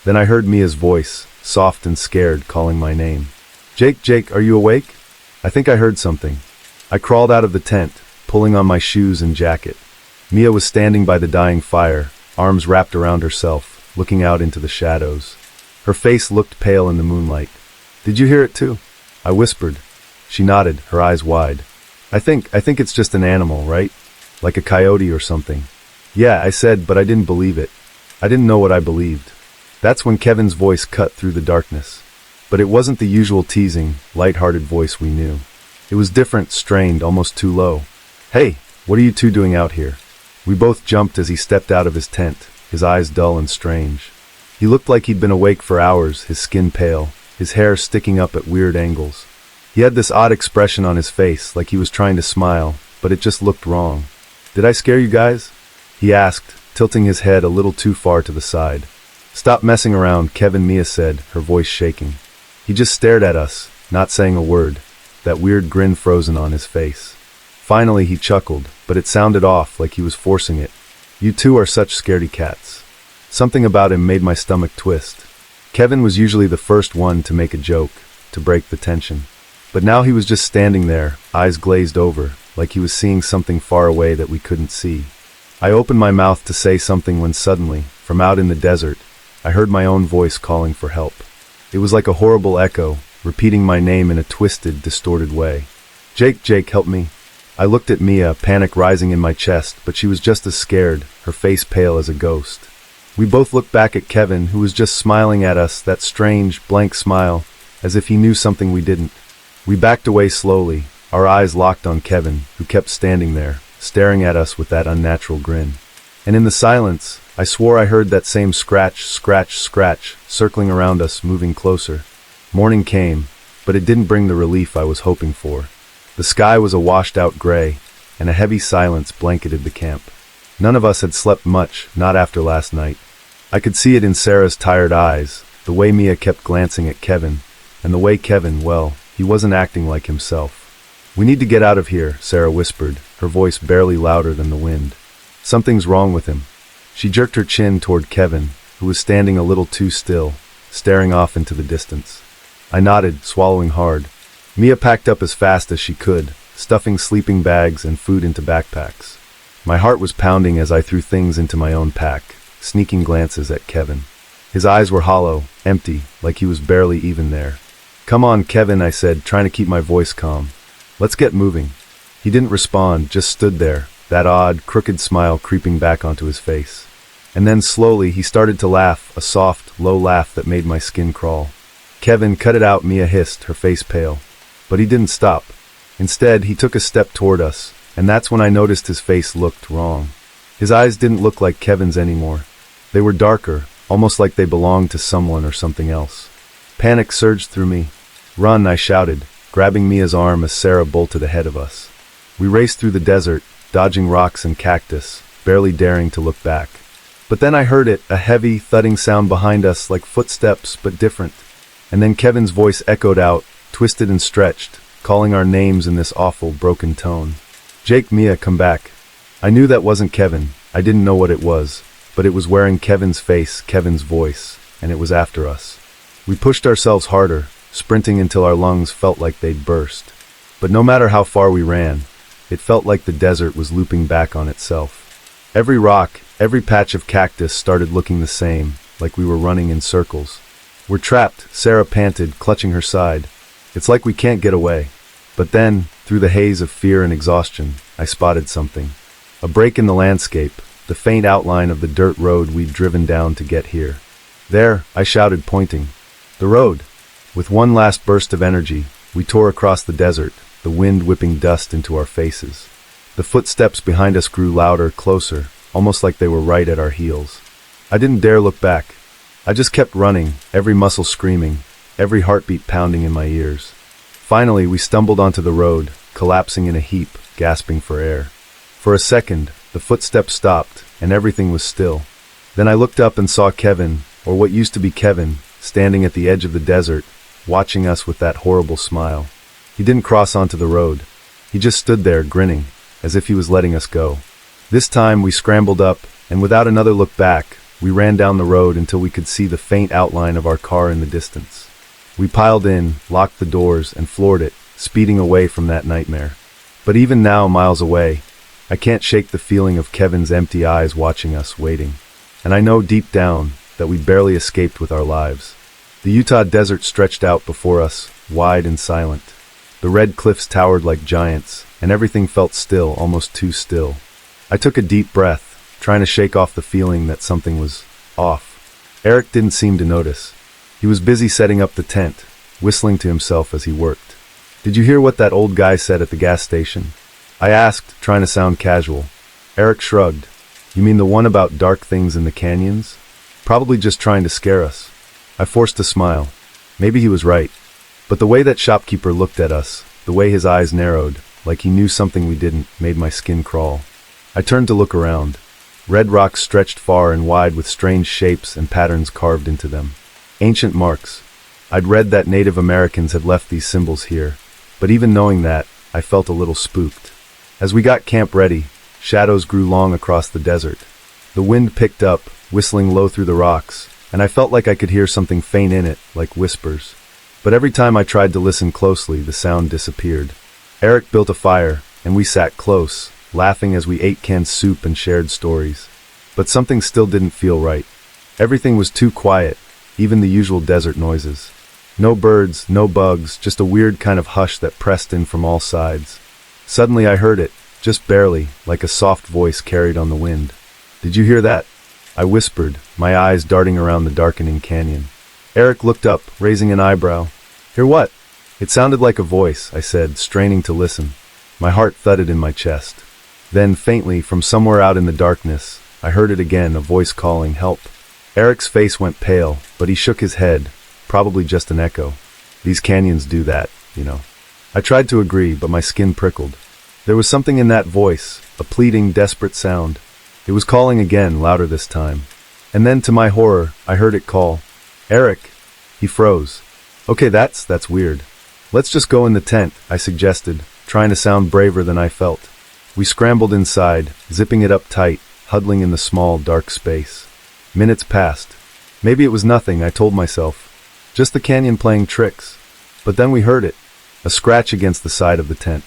Then I heard Mia's voice, soft and scared, calling my name. "Jake, Jake, are you awake?" I think I heard something. I crawled out of the tent, pulling on my shoes and jacket. Mia was standing by the dying fire, arms wrapped around herself, looking out into the shadows. Her face looked pale in the moonlight. "Did you hear it too?" I whispered. She nodded, her eyes wide. I think it's just an animal, right? Like a coyote or something." "Yeah," I said, but I didn't believe it. I didn't know what I believed. That's when Kevin's voice cut through the darkness. But it wasn't the usual teasing, light-hearted voice we knew. It was different, strained, almost too low. "Hey, what are you two doing out here?" We both jumped as he stepped out of his tent, his eyes dull and strange. He looked like he'd been awake for hours, his skin pale, his hair sticking up at weird angles. He had this odd expression on his face, like he was trying to smile, but it just looked wrong. "Did I scare you guys?" he asked, tilting his head a little too far to the side. "Stop messing around," Kevin, Mia said, her voice shaking. He just stared at us, not saying a word, that weird grin frozen on his face. Finally he chuckled, but it sounded off, like he was forcing it. "You two are such scaredy cats." Something about him made my stomach twist. Kevin was usually the first one to make a joke, to break the tension. But now he was just standing there, eyes glazed over, like he was seeing something far away that we couldn't see. I opened my mouth to say something when suddenly, from out in the desert, I heard my own voice calling for help. It was like a horrible echo, repeating my name in a twisted, distorted way. "Jake, Jake, help me." I looked at Mia, panic rising in my chest, but she was just as scared, her face pale as a ghost. We both looked back at Kevin, who was just smiling at us, that strange, blank smile, as if he knew something we didn't. We backed away slowly, our eyes locked on Kevin, who kept standing there, staring at us with that unnatural grin. And in the silence, I swore I heard that same scratch, scratch, scratch, circling around us, moving closer. Morning came, but it didn't bring the relief I was hoping for. The sky was a washed-out gray, and a heavy silence blanketed the camp. None of us had slept much, not after last night. I could see it in Sarah's tired eyes, the way Mia kept glancing at Kevin, and the way Kevin, well, he wasn't acting like himself. "We need to get out of here," Sarah whispered, her voice barely louder than the wind. "Something's wrong with him." She jerked her chin toward Kevin, who was standing a little too still, staring off into the distance. I nodded, swallowing hard. Mia packed up as fast as she could, stuffing sleeping bags and food into backpacks. My heart was pounding as I threw things into my own pack, sneaking glances at Kevin. His eyes were hollow, empty, like he was barely even there. "Come on, Kevin," I said, trying to keep my voice calm. "Let's get moving." He didn't respond, just stood there, that odd, crooked smile creeping back onto his face. And then slowly he started to laugh, a soft, low laugh that made my skin crawl. "Kevin, cut it out," Mia hissed, her face pale. But he didn't stop. Instead, he took a step toward us, and that's when I noticed his face looked wrong. His eyes didn't look like Kevin's anymore. They were darker, almost like they belonged to someone or something else. Panic surged through me. "Run," I shouted, grabbing Mia's arm as Sarah bolted ahead of us. We raced through the desert, dodging rocks and cactus, barely daring to look back. But then I heard it, a heavy, thudding sound behind us, like footsteps, but different. And then Kevin's voice echoed out, twisted and stretched, calling our names in this awful, broken tone. "Jake, Mia, come back." I knew that wasn't Kevin. I didn't know what it was, but it was wearing Kevin's face, Kevin's voice, and it was after us. We pushed ourselves harder, sprinting until our lungs felt like they'd burst. But no matter how far we ran, it felt like the desert was looping back on itself. Every rock, every patch of cactus started looking the same, like we were running in circles. "We're trapped," Sarah panted, clutching her side. "It's like we can't get away." But then, through the haze of fear and exhaustion, I spotted something. A break in the landscape, the faint outline of the dirt road we'd driven down to get here. "There," I shouted, pointing. "The road." With one last burst of energy, we tore across the desert, the wind whipping dust into our faces. The footsteps behind us grew louder, closer, almost like they were right at our heels. I didn't dare look back. I just kept running, every muscle screaming, every heartbeat pounding in my ears. Finally, we stumbled onto the road, collapsing in a heap, gasping for air. For a second, the footsteps stopped, and everything was still. Then I looked up and saw Kevin, or what used to be Kevin, standing at the edge of the desert, watching us with that horrible smile. He didn't cross onto the road. He just stood there, grinning, as if he was letting us go. This time, we scrambled up, and without another look back, we ran down the road until we could see the faint outline of our car in the distance. We piled in, locked the doors, and floored it, speeding away from that nightmare. But even now, miles away, I can't shake the feeling of Kevin's empty eyes watching us, waiting. And I know deep down that we barely escaped with our lives. The Utah desert stretched out before us, wide and silent. The red cliffs towered like giants, and everything felt still, almost too still. I took a deep breath, trying to shake off the feeling that something was off. Eric didn't seem to notice. He was busy setting up the tent, whistling to himself as he worked. "Did you hear what that old guy said at the gas station?" I asked, trying to sound casual. Eric shrugged. "You mean the one about dark things in the canyons? Probably just trying to scare us." I forced a smile. Maybe he was right. But the way that shopkeeper looked at us, the way his eyes narrowed, like he knew something we didn't, made my skin crawl. I turned to look around. Red rocks stretched far and wide with strange shapes and patterns carved into them. Ancient marks. I'd read that Native Americans had left these symbols here, but even knowing that, I felt a little spooked. As we got camp ready, shadows grew long across the desert. The wind picked up, whistling low through the rocks, and I felt like I could hear something faint in it, like whispers. But every time I tried to listen closely, the sound disappeared. Eric built a fire, and we sat close, laughing as we ate canned soup and shared stories. But something still didn't feel right. Everything was too quiet, even the usual desert noises. No birds, no bugs, just a weird kind of hush that pressed in from all sides. Suddenly I heard it, just barely, like a soft voice carried on the wind. "Did you hear that?" I whispered, my eyes darting around the darkening canyon. Eric looked up, raising an eyebrow. "Hear what?" "It sounded like a voice," I said, straining to listen. My heart thudded in my chest. Then, faintly, from somewhere out in the darkness, I heard it again, a voice calling, "Help." Eric's face went pale, but he shook his head, probably just an echo. These canyons do that, you know. I tried to agree, but my skin prickled. There was something in that voice, a pleading, desperate sound. It was calling again, louder this time. And then, to my horror, I heard it call, "Eric." He froze. "Okay, that's weird. Let's just go in the tent," I suggested, trying to sound braver than I felt. We scrambled inside, zipping it up tight, huddling in the small, dark space. Minutes passed. Maybe it was nothing, I told myself. Just the canyon playing tricks. But then we heard it. A scratch against the side of the tent.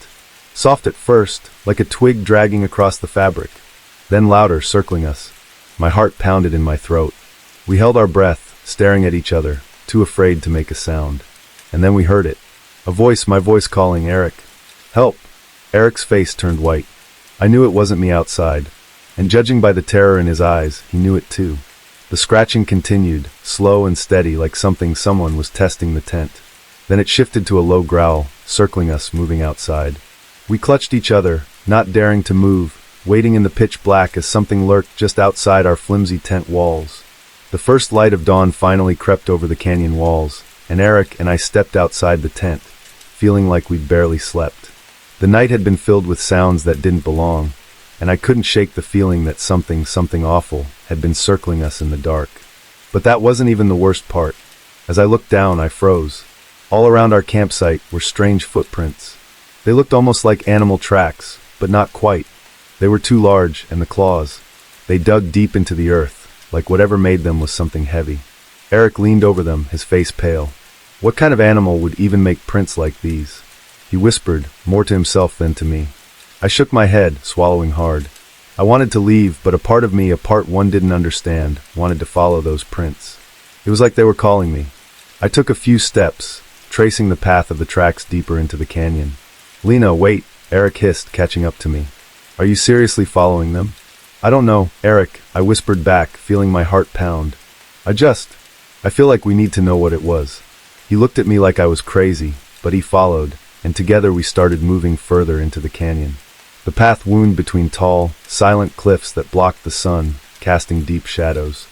Soft at first, like a twig dragging across the fabric. Then louder, circling us. My heart pounded in my throat. We held our breath, staring at each other, too afraid to make a sound. And then we heard it. A voice, my voice calling, "Eric. Help." Eric's face turned white. I knew it wasn't me outside. And judging by the terror in his eyes, he knew it too. The scratching continued, slow and steady, like someone was testing the tent. Then it shifted to a low growl, circling us, moving outside. We clutched each other, not daring to move, waiting in the pitch black as something lurked just outside our flimsy tent walls. The first light of dawn finally crept over the canyon walls, and Eric and I stepped outside the tent, feeling like we'd barely slept. The night had been filled with sounds that didn't belong, and I couldn't shake the feeling that something awful had been circling us in the dark. But that wasn't even the worst part. As I looked down, I froze. All around our campsite were strange footprints. They looked almost like animal tracks, but not quite. They were too large, and the claws. They dug deep into the earth, like whatever made them was something heavy. Eric leaned over them, his face pale. What kind of animal would even make prints like these? He whispered, more to himself than to me. I shook my head, swallowing hard. I wanted to leave, but a part of me, a part one didn't understand, wanted to follow those prints. It was like they were calling me. I took a few steps, tracing the path of the tracks deeper into the canyon. "Lena, wait," Eric hissed, catching up to me. "Are you seriously following them?" "I don't know, Eric," I whispered back, feeling my heart pound. I feel like we need to know what it was." He looked at me like I was crazy, but he followed, and together we started moving further into the canyon. The path wound between tall, silent cliffs that blocked the sun, casting deep shadows.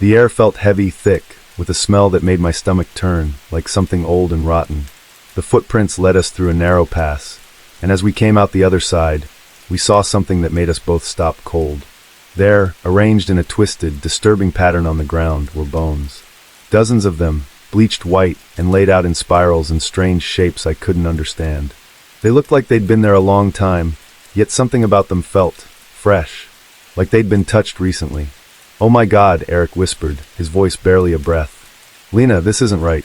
The air felt heavy, thick, with a smell that made my stomach turn, like something old and rotten. The footprints led us through a narrow pass, and as we came out the other side, we saw something that made us both stop cold. There, arranged in a twisted, disturbing pattern on the ground, were bones. Dozens of them, bleached white and laid out in spirals and strange shapes I couldn't understand. They looked like they'd been there a long time, yet something about them felt fresh, like they'd been touched recently. "Oh my God," Eric whispered, his voice barely a breath. "Lena, this isn't right.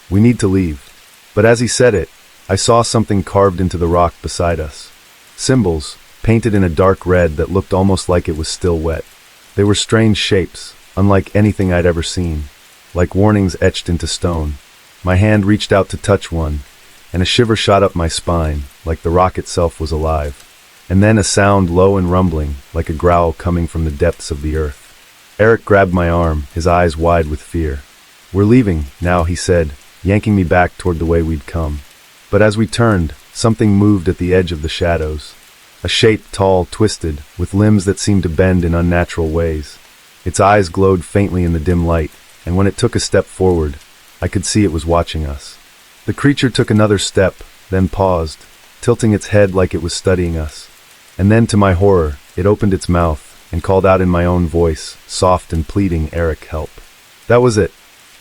We need to leave." But as he said it, I saw something carved into the rock beside us. Symbols, painted in a dark red that looked almost like it was still wet. They were strange shapes, unlike anything I'd ever seen, like warnings etched into stone. My hand reached out to touch one, and a shiver shot up my spine, like the rock itself was alive. And then a sound low and rumbling, like a growl coming from the depths of the earth. Eric grabbed my arm, his eyes wide with fear. "We're leaving, now," he said, yanking me back toward the way we'd come. But as we turned, something moved at the edge of the shadows. A shape tall, twisted, with limbs that seemed to bend in unnatural ways. Its eyes glowed faintly in the dim light, and when it took a step forward, I could see it was watching us. The creature took another step, then paused, tilting its head like it was studying us. And then, to my horror, it opened its mouth and called out in my own voice, soft and pleading, "Eric, help." That was it.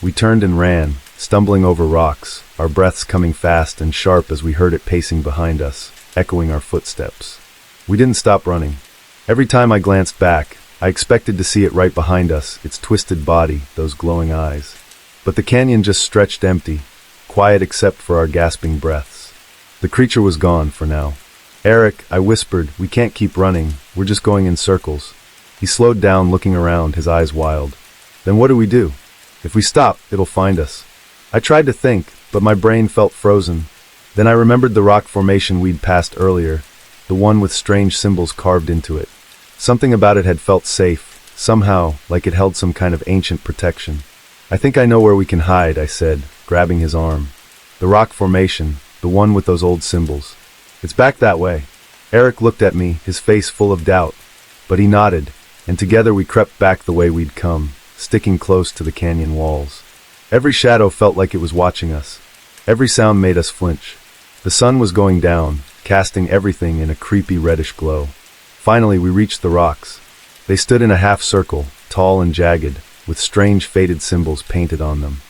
We turned and ran, stumbling over rocks, our breaths coming fast and sharp as we heard it pacing behind us, echoing our footsteps. We didn't stop running. Every time I glanced back, I expected to see it right behind us, its twisted body, those glowing eyes. But the canyon just stretched empty, quiet except for our gasping breaths. The creature was gone for now. "Eric," I whispered, "we can't keep running. We're just going in circles." He slowed down, looking around, his eyes wild. "Then what do we do? If we stop, it'll find us." I tried to think, but my brain felt frozen. Then I remembered the rock formation we'd passed earlier, the one with strange symbols carved into it. Something about it had felt safe, somehow, like it held some kind of ancient protection. "I think I know where we can hide," I said, grabbing his arm. "The rock formation, the one with those old symbols. It's back that way." Eric looked at me, his face full of doubt, but he nodded, and together we crept back the way we'd come, sticking close to the canyon walls. Every shadow felt like it was watching us. Every sound made us flinch. The sun was going down, casting everything in a creepy reddish glow. Finally, we reached the rocks. They stood in a half circle, tall and jagged, with strange faded symbols painted on them.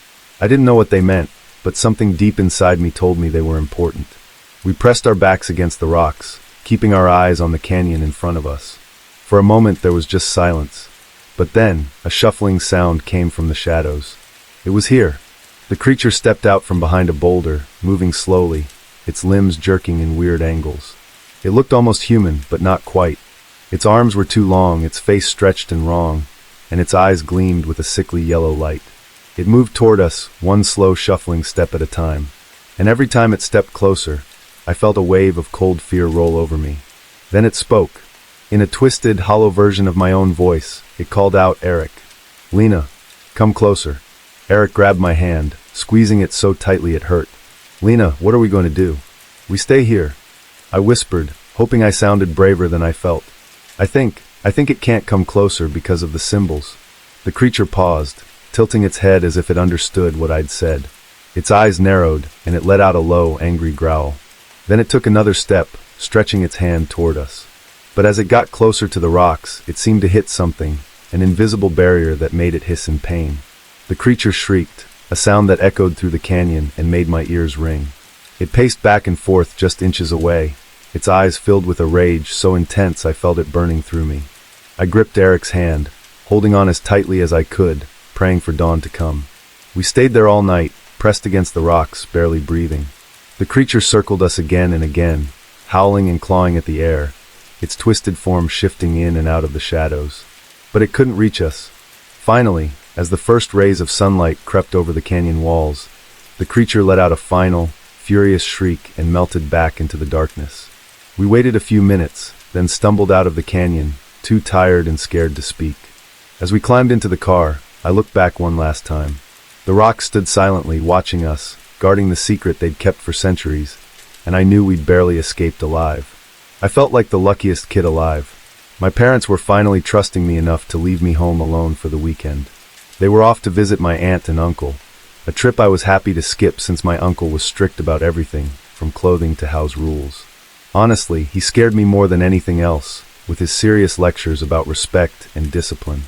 I didn't know what they meant, but something deep inside me told me they were important. We pressed our backs against the rocks, keeping our eyes on the canyon in front of us. For a moment there was just silence. But then, a shuffling sound came from the shadows. It was here. The creature stepped out from behind a boulder, moving slowly, its limbs jerking in weird angles. It looked almost human, but not quite. Its arms were too long, its face stretched and wrong, and its eyes gleamed with a sickly yellow light. It moved toward us, one slow shuffling step at a time. And every time it stepped closer, I felt a wave of cold fear roll over me. Then it spoke. In a twisted, hollow version of my own voice, it called out, "Eric. Lena, come closer." Eric grabbed my hand, squeezing it so tightly it hurt. "Lena, what are we going to do?" "We stay here," I whispered, hoping I sounded braver than I felt. I think it can't come closer because of the symbols." The creature paused, tilting its head as if it understood what I'd said. Its eyes narrowed, and it let out a low, angry growl. Then it took another step, stretching its hand toward us. But as it got closer to the rocks, it seemed to hit something, an invisible barrier that made it hiss in pain. The creature shrieked, a sound that echoed through the canyon and made my ears ring. It paced back and forth just inches away, its eyes filled with a rage so intense I felt it burning through me. I gripped Eric's hand, holding on as tightly as I could, praying for dawn to come. We stayed there all night, pressed against the rocks, barely breathing. The creature circled us again and again, howling and clawing at the air, its twisted form shifting in and out of the shadows. But it couldn't reach us. Finally, as the first rays of sunlight crept over the canyon walls, the creature let out a final, furious shriek and melted back into the darkness. We waited a few minutes, then stumbled out of the canyon, too tired and scared to speak. As we climbed into the car, I looked back one last time. The rocks stood silently, watching us, guarding the secret they'd kept for centuries, and I knew we'd barely escaped alive. I felt like the luckiest kid alive. My parents were finally trusting me enough to leave me home alone for the weekend. They were off to visit my aunt and uncle, a trip I was happy to skip since my uncle was strict about everything, from clothing to house rules. Honestly, he scared me more than anything else, with his serious lectures about respect and discipline.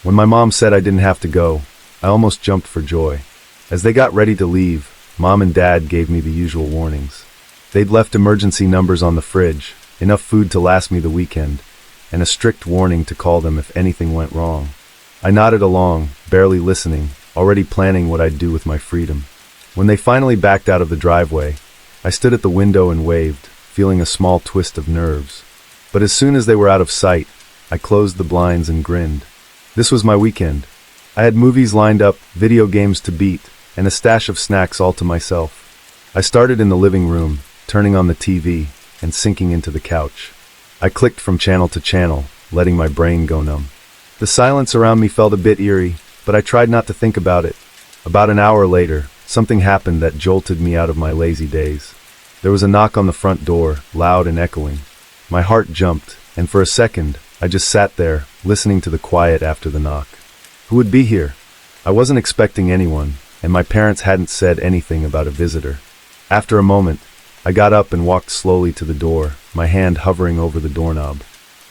When my mom said I didn't have to go, I almost jumped for joy. As they got ready to leave, Mom and Dad gave me the usual warnings. They'd left emergency numbers on the fridge, enough food to last me the weekend, and a strict warning to call them if anything went wrong. I nodded along, barely listening, already planning what I'd do with my freedom. When they finally backed out of the driveway, I stood at the window and waved, feeling a small twist of nerves. But as soon as they were out of sight, I closed the blinds and grinned. This was my weekend. I had movies lined up, video games to beat, and a stash of snacks all to myself. I started in the living room, turning on the TV, and sinking into the couch. I clicked from channel to channel, letting my brain go numb. The silence around me felt a bit eerie, but I tried not to think about it. About an hour later, something happened that jolted me out of my lazy days. There was a knock on the front door, loud and echoing. My heart jumped, and for a second, I just sat there, listening to the quiet after the knock. Who would be here? I wasn't expecting anyone, and my parents hadn't said anything about a visitor. After a moment, I got up and walked slowly to the door, my hand hovering over the doorknob.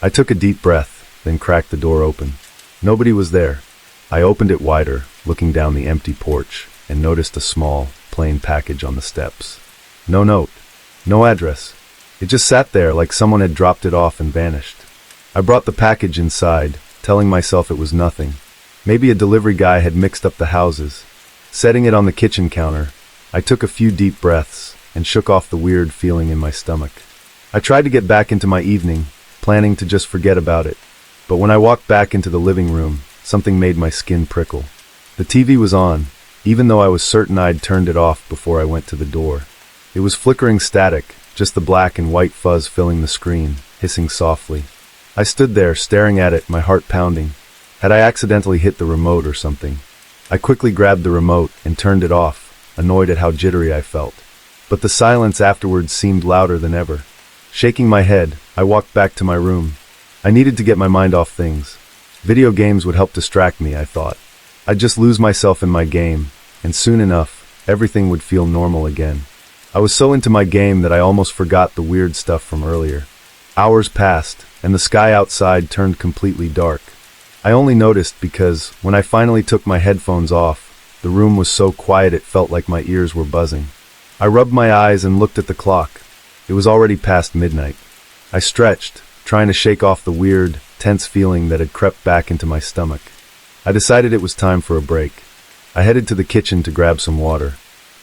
I took a deep breath, then cracked the door open. Nobody was there. I opened it wider, looking down the empty porch, and noticed a small, plain package on the steps. No note, no address. It just sat there like someone had dropped it off and vanished. I brought the package inside, telling myself it was nothing. Maybe a delivery guy had mixed up the houses. Setting it on the kitchen counter, I took a few deep breaths and shook off the weird feeling in my stomach. I tried to get back into my evening, planning to just forget about it. But when I walked back into the living room, something made my skin prickle. The TV was on, even though I was certain I'd turned it off before I went to the door. It was flickering static, just the black and white fuzz filling the screen, hissing softly. I stood there, staring at it, my heart pounding. Had I accidentally hit the remote or something? I quickly grabbed the remote and turned it off, annoyed at how jittery I felt. But the silence afterwards seemed louder than ever. Shaking my head, I walked back to my room. I needed to get my mind off things. Video games would help distract me, I thought. I'd just lose myself in my game, and soon enough, everything would feel normal again. I was so into my game that I almost forgot the weird stuff from earlier. Hours passed, and the sky outside turned completely dark. I only noticed because, when I finally took my headphones off, the room was so quiet it felt like my ears were buzzing. I rubbed my eyes and looked at the clock. It was already past midnight. I stretched, trying to shake off the weird, tense feeling that had crept back into my stomach. I decided it was time for a break. I headed to the kitchen to grab some water.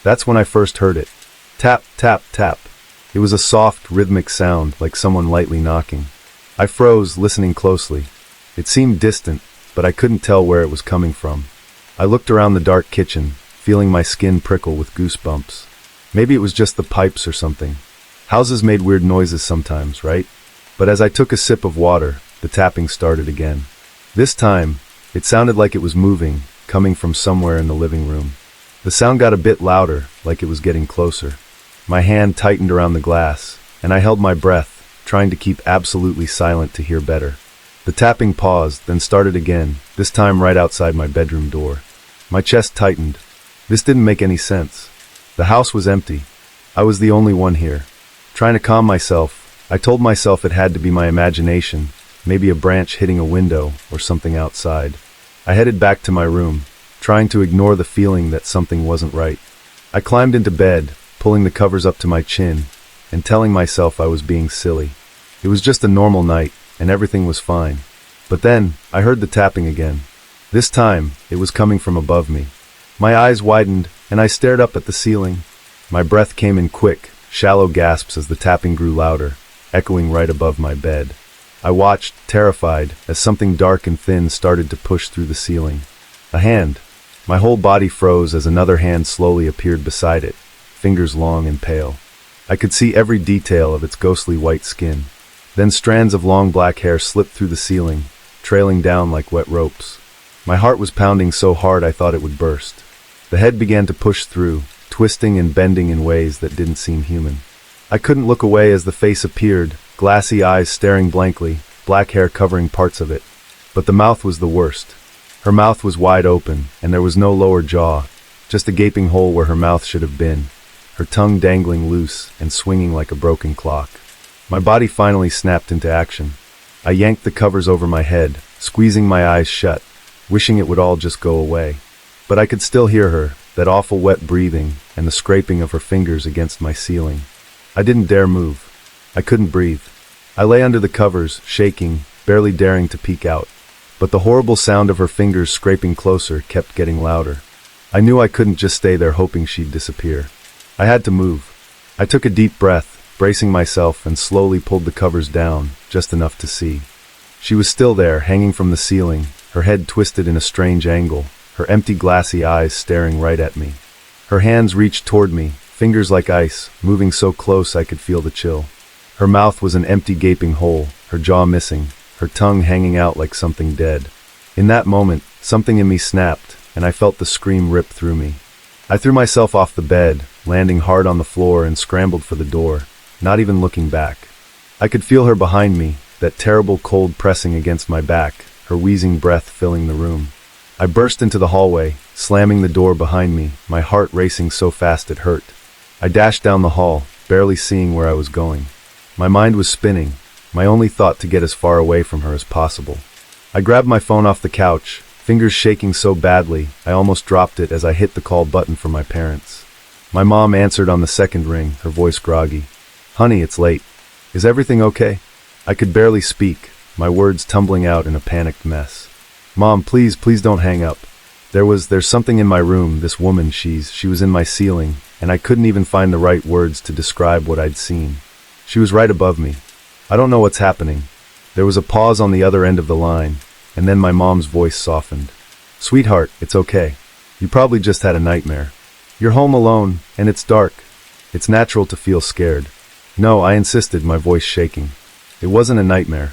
That's when I first heard it. Tap, tap, tap. It was a soft, rhythmic sound, like someone lightly knocking. I froze, listening closely. It seemed distant, but I couldn't tell where it was coming from. I looked around the dark kitchen, feeling my skin prickle with goosebumps. Maybe it was just the pipes or something. Houses made weird noises sometimes, right? But as I took a sip of water, the tapping started again. This time, it sounded like it was moving, coming from somewhere in the living room. The sound got a bit louder, like it was getting closer. My hand tightened around the glass, and I held my breath, trying to keep absolutely silent to hear better. The tapping paused, then started again, this time right outside my bedroom door. My chest tightened. This didn't make any sense. The house was empty. I was the only one here. Trying to calm myself, I told myself it had to be my imagination, maybe a branch hitting a window or something outside. I headed back to my room, trying to ignore the feeling that something wasn't right. I climbed into bed, pulling the covers up to my chin, and telling myself I was being silly. It was just a normal night, and everything was fine. But then, I heard the tapping again. This time, it was coming from above me. My eyes widened, and I stared up at the ceiling. My breath came in quick, shallow gasps as the tapping grew louder, echoing right above my bed. I watched, terrified, as something dark and thin started to push through the ceiling. A hand. My whole body froze as another hand slowly appeared beside it, fingers long and pale. I could see every detail of its ghostly white skin. Then strands of long black hair slipped through the ceiling, trailing down like wet ropes. My heart was pounding so hard I thought it would burst. The head began to push through, twisting and bending in ways that didn't seem human. I couldn't look away as the face appeared, glassy eyes staring blankly, black hair covering parts of it. But the mouth was the worst. Her mouth was wide open, and there was no lower jaw, just a gaping hole where her mouth should have been, her tongue dangling loose and swinging like a broken clock. My body finally snapped into action. I yanked the covers over my head, squeezing my eyes shut, wishing it would all just go away. But I could still hear her, that awful wet breathing, and the scraping of her fingers against my ceiling. I didn't dare move. I couldn't breathe. I lay under the covers, shaking, barely daring to peek out. But the horrible sound of her fingers scraping closer kept getting louder. I knew I couldn't just stay there hoping she'd disappear. I had to move. I took a deep breath, bracing myself, and slowly pulled the covers down, just enough to see. She was still there, hanging from the ceiling, her head twisted in a strange angle, her empty glassy eyes staring right at me. Her hands reached toward me, fingers like ice, moving so close I could feel the chill. Her mouth was an empty gaping hole, her jaw missing, her tongue hanging out like something dead. In that moment, something in me snapped, and I felt the scream rip through me. I threw myself off the bed, landing hard on the floor, and scrambled for the door, not even looking back. I could feel her behind me, that terrible cold pressing against my back, her wheezing breath filling the room. I burst into the hallway, slamming the door behind me, my heart racing so fast it hurt. I dashed down the hall, barely seeing where I was going. My mind was spinning, my only thought to get as far away from her as possible. I grabbed my phone off the couch, fingers shaking so badly I almost dropped it as I hit the call button for my parents. My mom answered on the second ring, her voice groggy. "Honey, it's late. Is everything okay?" I could barely speak, my words tumbling out in a panicked mess. Mom, please don't hang up. There's something in my room, this woman, she was in my ceiling, and I couldn't even find the right words to describe what I'd seen. She was right above me. I don't know what's happening. There was a pause on the other end of the line, and then my mom's voice softened. Sweetheart, it's okay. You probably just had a nightmare. You're home alone, and it's dark. It's natural to feel scared. No, I insisted, my voice shaking. It wasn't a nightmare.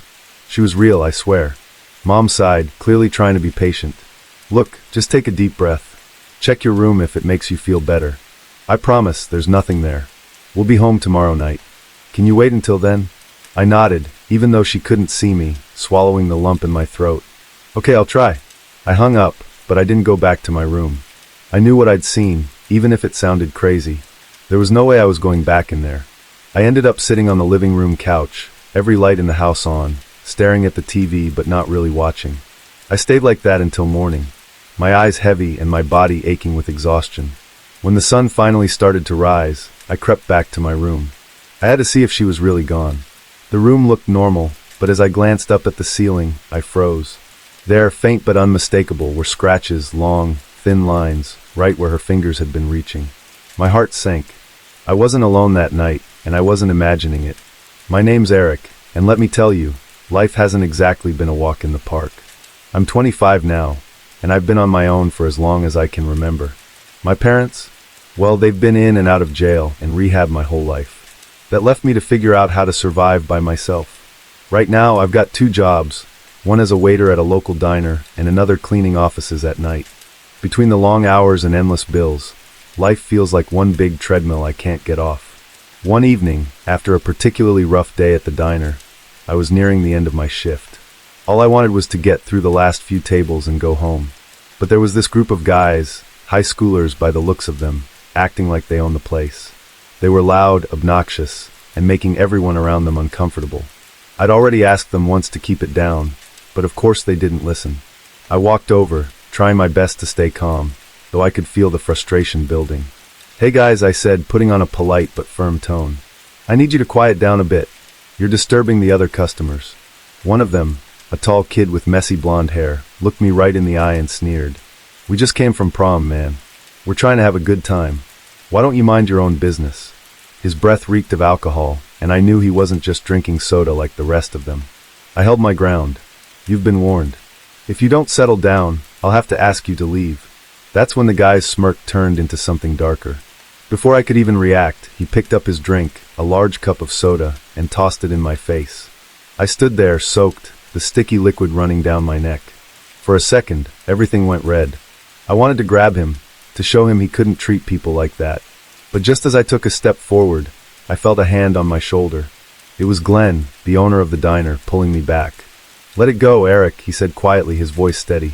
She was real, I swear. Mom sighed, clearly trying to be patient. Look, just take a deep breath. Check your room if it makes you feel better. I promise, there's nothing there. We'll be home tomorrow night. Can you wait until then? I nodded, even though she couldn't see me, swallowing the lump in my throat. Okay, I'll try. I hung up, but I didn't go back to my room. I knew what I'd seen, even if it sounded crazy. There was no way I was going back in there. I ended up sitting on the living room couch, every light in the house on, staring at the TV but not really watching. I stayed like that until morning, my eyes heavy and my body aching with exhaustion. When the sun finally started to rise, I crept back to my room. I had to see if she was really gone. The room looked normal, but as I glanced up at the ceiling, I froze. There, faint but unmistakable, were scratches, long, thin lines, right where her fingers had been reaching. My heart sank. I wasn't alone that night, and I wasn't imagining it. My name's Eric, and let me tell you, life hasn't exactly been a walk in the park. I'm 25 now, and I've been on my own for as long as I can remember. My parents? Well, they've been in and out of jail and rehab my whole life. That left me to figure out how to survive by myself. Right now, I've got 2 jobs, one as a waiter at a local diner and another cleaning offices at night. Between the long hours and endless bills, life feels like one big treadmill I can't get off. One evening, after a particularly rough day at the diner, I was nearing the end of my shift. All I wanted was to get through the last few tables and go home. But there was this group of guys, high schoolers by the looks of them, acting like they owned the place. They were loud, obnoxious, and making everyone around them uncomfortable. I'd already asked them once to keep it down, but of course they didn't listen. I walked over, trying my best to stay calm, though I could feel the frustration building. Hey guys, I said, putting on a polite but firm tone. I need you to quiet down a bit. You're disturbing the other customers. One of them, a tall kid with messy blonde hair, looked me right in the eye and sneered. We just came from prom, man. We're trying to have a good time. Why don't you mind your own business? His breath reeked of alcohol, and I knew he wasn't just drinking soda like the rest of them. I held my ground. You've been warned. If you don't settle down, I'll have to ask you to leave. That's when the guy's smirk turned into something darker. Before I could even react, he picked up his drink, a large cup of soda, and tossed it in my face. I stood there, soaked, the sticky liquid running down my neck. For a second, everything went red. I wanted to grab him, to show him he couldn't treat people like that. But just as I took a step forward, I felt a hand on my shoulder. It was Glenn, the owner of the diner, pulling me back. Let it go, Eric, he said quietly, his voice steady.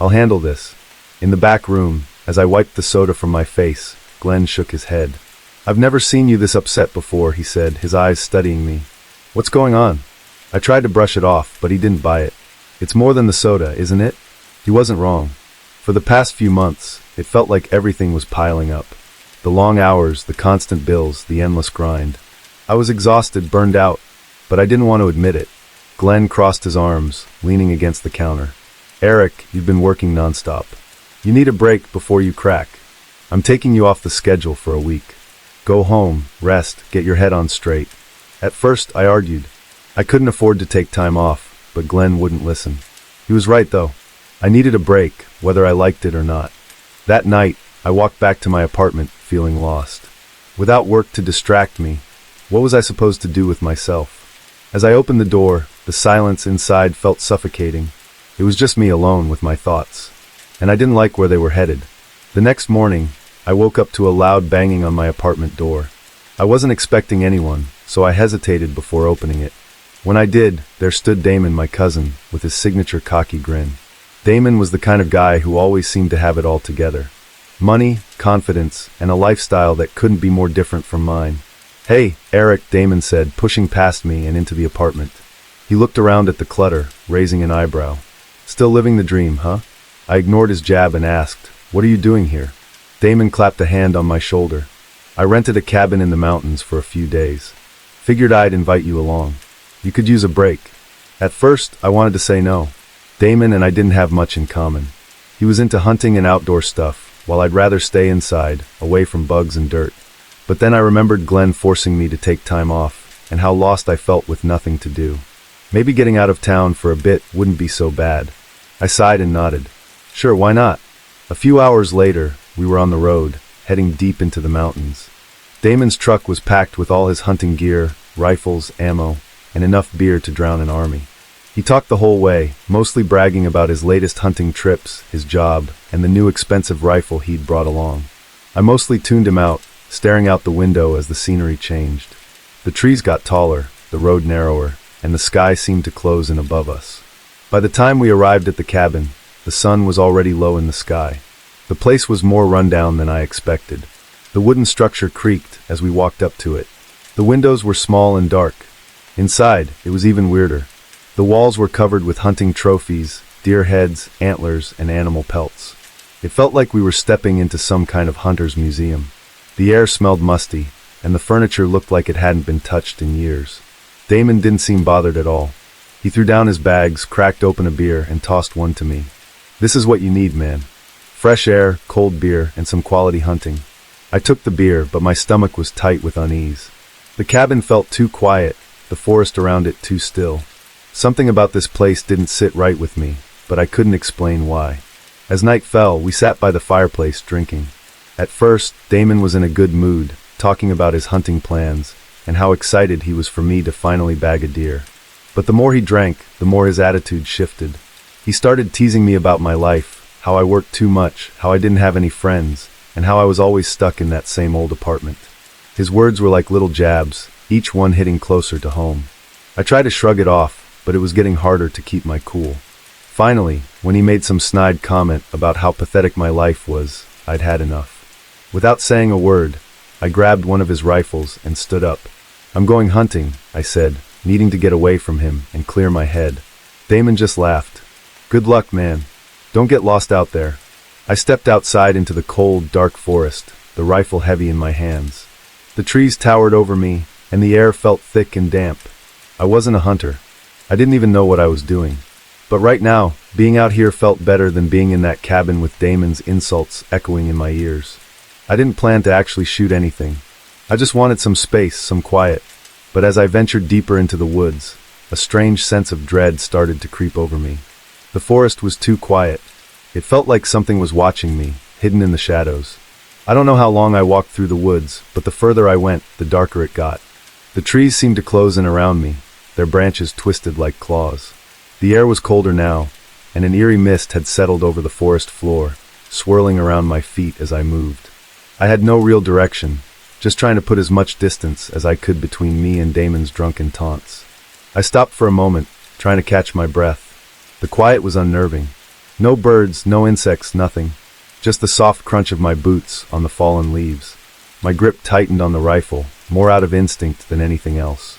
I'll handle this. In the back room, as I wiped the soda from my face, Glenn shook his head. I've never seen you this upset before, he said, his eyes studying me. What's going on? I tried to brush it off, but he didn't buy it. It's more than the soda, isn't it? He wasn't wrong. For the past few months, it felt like everything was piling up. The long hours, the constant bills, the endless grind. I was exhausted, burned out, but I didn't want to admit it. Glenn crossed his arms, leaning against the counter. Eric, you've been working nonstop. You need a break before you crack. I'm taking you off the schedule for a week. Go home, rest, get your head on straight. At first, I argued. I couldn't afford to take time off, but Glenn wouldn't listen. He was right, though. I needed a break, whether I liked it or not. That night, I walked back to my apartment, feeling lost. Without work to distract me, what was I supposed to do with myself? As I opened the door, the silence inside felt suffocating. It was just me alone with my thoughts. And I didn't like where they were headed. The next morning, I woke up to a loud banging on my apartment door. I wasn't expecting anyone, so I hesitated before opening it. When I did, there stood Damon, my cousin, with his signature cocky grin. Damon was the kind of guy who always seemed to have it all together. Money, confidence, and a lifestyle that couldn't be more different from mine. Hey, Eric, Damon said, pushing past me and into the apartment. He looked around at the clutter, raising an eyebrow. Still living the dream, huh? I ignored his jab and asked, what are you doing here? Damon clapped a hand on my shoulder. I rented a cabin in the mountains for a few days. Figured I'd invite you along. You could use a break. At first, I wanted to say no. Damon and I didn't have much in common. He was into hunting and outdoor stuff, while I'd rather stay inside, away from bugs and dirt. But then I remembered Glenn forcing me to take time off, and how lost I felt with nothing to do. Maybe getting out of town for a bit wouldn't be so bad. I sighed and nodded. Sure, why not? A few hours later, we were on the road, heading deep into the mountains. Damon's truck was packed with all his hunting gear, rifles, ammo, and enough beer to drown an army. He talked the whole way, mostly bragging about his latest hunting trips, his job, and the new expensive rifle he'd brought along. I mostly tuned him out, staring out the window as the scenery changed. The trees got taller, the road narrower, and the sky seemed to close in above us. By the time we arrived at the cabin, the sun was already low in the sky. The place was more rundown than I expected. The wooden structure creaked as we walked up to it. The windows were small and dark. Inside, it was even weirder. The walls were covered with hunting trophies, deer heads, antlers, and animal pelts. It felt like we were stepping into some kind of hunter's museum. The air smelled musty, and the furniture looked like it hadn't been touched in years. Damon didn't seem bothered at all. He threw down his bags, cracked open a beer, and tossed one to me. "This is what you need, man. Fresh air, cold beer, and some quality hunting." I took the beer, but my stomach was tight with unease. The cabin felt too quiet, the forest around it too still. Something about this place didn't sit right with me, but I couldn't explain why. As night fell, we sat by the fireplace drinking. At first, Damon was in a good mood, talking about his hunting plans, and how excited he was for me to finally bag a deer. But the more he drank, the more his attitude shifted. He started teasing me about my life, how I worked too much, how I didn't have any friends, and how I was always stuck in that same old apartment. His words were like little jabs, each one hitting closer to home. I tried to shrug it off, but it was getting harder to keep my cool. Finally, when he made some snide comment about how pathetic my life was, I'd had enough. Without saying a word, I grabbed one of his rifles and stood up. "I'm going hunting," I said, needing to get away from him and clear my head. Damon just laughed. "Good luck, man. Don't get lost out there." I stepped outside into the cold, dark forest, the rifle heavy in my hands. The trees towered over me, and the air felt thick and damp. I wasn't a hunter. I didn't even know what I was doing. But right now, being out here felt better than being in that cabin with Damon's insults echoing in my ears. I didn't plan to actually shoot anything. I just wanted some space, some quiet. But as I ventured deeper into the woods, a strange sense of dread started to creep over me. The forest was too quiet. It felt like something was watching me, hidden in the shadows. I don't know how long I walked through the woods, but the further I went, the darker it got. The trees seemed to close in around me, their branches twisted like claws. The air was colder now, and an eerie mist had settled over the forest floor, swirling around my feet as I moved. I had no real direction, just trying to put as much distance as I could between me and Damon's drunken taunts. I stopped for a moment, trying to catch my breath. The quiet was unnerving. No birds, no insects, nothing. Just the soft crunch of my boots on the fallen leaves. My grip tightened on the rifle, more out of instinct than anything else.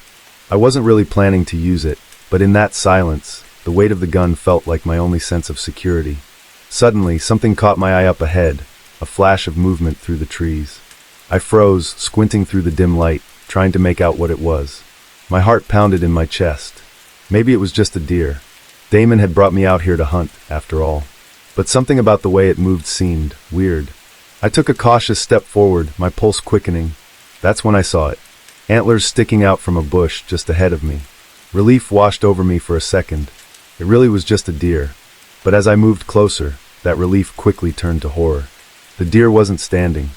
I wasn't really planning to use it, but in that silence, the weight of the gun felt like my only sense of security. Suddenly, something caught my eye up ahead, a flash of movement through the trees. I froze, squinting through the dim light, trying to make out what it was. My heart pounded in my chest. Maybe it was just a deer. Damon had brought me out here to hunt, after all. But something about the way it moved seemed weird. I took a cautious step forward, my pulse quickening. That's when I saw it. Antlers sticking out from a bush just ahead of me. Relief washed over me for a second. It really was just a deer. But as I moved closer, that relief quickly turned to horror. The deer wasn't standing.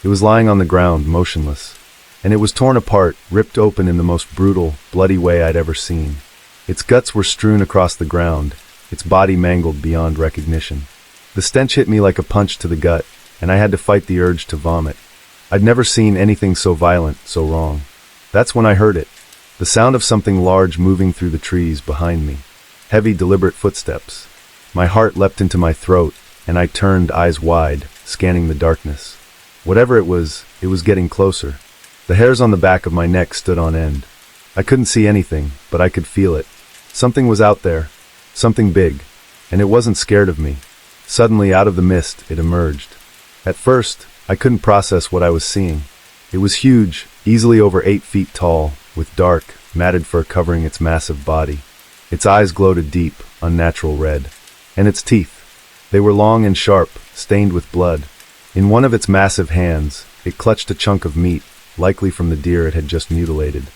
It was lying on the ground, motionless. And it was torn apart, ripped open in the most brutal, bloody way I'd ever seen. Its guts were strewn across the ground, its body mangled beyond recognition. The stench hit me like a punch to the gut, and I had to fight the urge to vomit. I'd never seen anything so violent, so wrong. That's when I heard it. The sound of something large moving through the trees behind me. Heavy, deliberate footsteps. My heart leapt into my throat, and I turned, eyes wide, scanning the darkness. Whatever it was getting closer. The hairs on the back of my neck stood on end. I couldn't see anything, but I could feel it. Something was out there. Something big. And it wasn't scared of me. Suddenly, out of the mist, it emerged. At first, I couldn't process what I was seeing. It was huge, easily over 8 feet tall, with dark, matted fur covering its massive body. Its eyes glowed a deep, unnatural red. And its teeth. They were long and sharp, stained with blood. In one of its massive hands, it clutched a chunk of meat, likely from the deer it had just mutilated.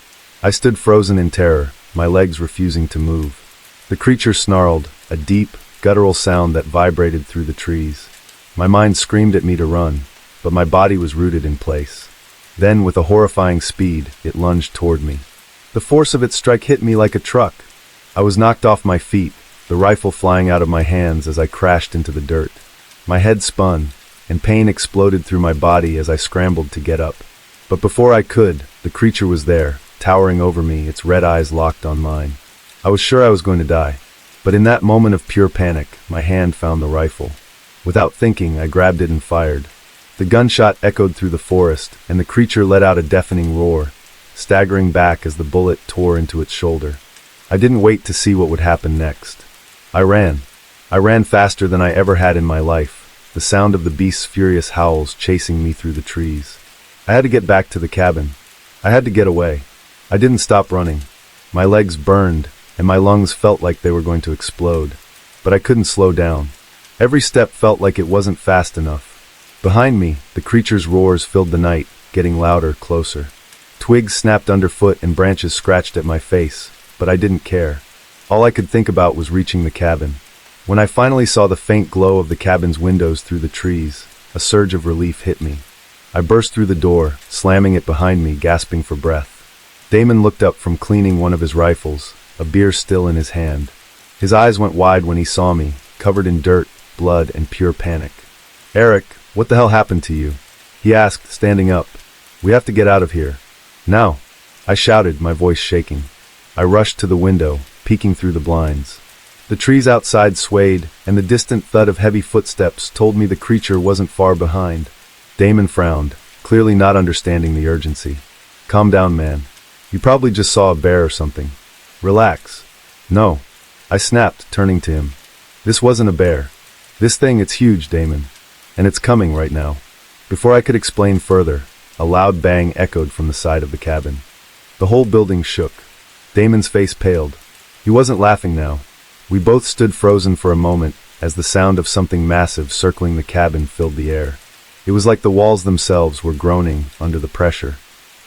I stood frozen in terror, my legs refusing to move. The creature snarled, a deep, guttural sound that vibrated through the trees. My mind screamed at me to run, but my body was rooted in place. Then, with a horrifying speed, it lunged toward me. The force of its strike hit me like a truck. I was knocked off my feet, the rifle flying out of my hands as I crashed into the dirt. My head spun, and pain exploded through my body as I scrambled to get up. But before I could, the creature was there, towering over me, its red eyes locked on mine. I was sure I was going to die, but in that moment of pure panic, my hand found the rifle. Without thinking, I grabbed it and fired. The gunshot echoed through the forest, and the creature let out a deafening roar, staggering back as the bullet tore into its shoulder. I didn't wait to see what would happen next. I ran. I ran faster than I ever had in my life, the sound of the beast's furious howls chasing me through the trees. I had to get back to the cabin. I had to get away. I didn't stop running. My legs burned, and my lungs felt like they were going to explode. But I couldn't slow down. Every step felt like it wasn't fast enough. Behind me, the creature's roars filled the night, getting louder, closer. Twigs snapped underfoot and branches scratched at my face, but I didn't care. All I could think about was reaching the cabin. When I finally saw the faint glow of the cabin's windows through the trees, a surge of relief hit me. I burst through the door, slamming it behind me, gasping for breath. Damon looked up from cleaning one of his rifles, a beer still in his hand. His eyes went wide when he saw me, covered in dirt, blood, and pure panic. "Eric, what the hell happened to you?" he asked, standing up. "We have to get out of here. Now," I shouted, my voice shaking. I rushed to the window, peeking through the blinds. The trees outside swayed, and the distant thud of heavy footsteps told me the creature wasn't far behind. Damon frowned, clearly not understanding the urgency. "Calm down, man. You probably just saw a bear or something. Relax." "No," I snapped, turning to him. "This wasn't a bear. This thing, it's huge, Damon. And it's coming right now." Before I could explain further, a loud bang echoed from the side of the cabin. The whole building shook. Damon's face paled. He wasn't laughing now. We both stood frozen for a moment as the sound of something massive circling the cabin filled the air. It was like the walls themselves were groaning under the pressure.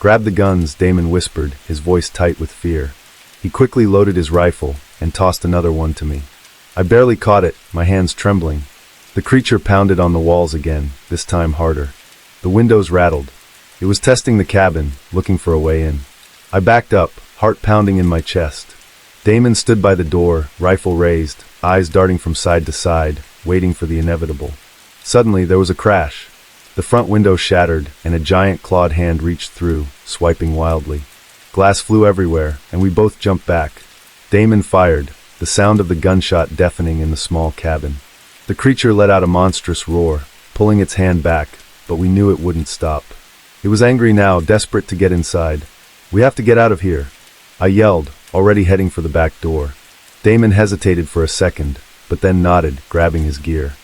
"Grab the guns," Damon whispered, his voice tight with fear. He quickly loaded his rifle and tossed another one to me. I barely caught it, my hands trembling. The creature pounded on the walls again, this time harder. The windows rattled. It was testing the cabin, looking for a way in. I backed up, heart pounding in my chest. Damon stood by the door, rifle raised, eyes darting from side to side, waiting for the inevitable. Suddenly, there was a crash. The front window shattered, and a giant clawed hand reached through, swiping wildly. Glass flew everywhere, and we both jumped back. Damon fired, the sound of the gunshot deafening in the small cabin. The creature let out a monstrous roar, pulling its hand back, but we knew it wouldn't stop. It was angry now, desperate to get inside. "We have to get out of here," I yelled, already heading for the back door. Damon hesitated for a second, but then nodded, grabbing his gear.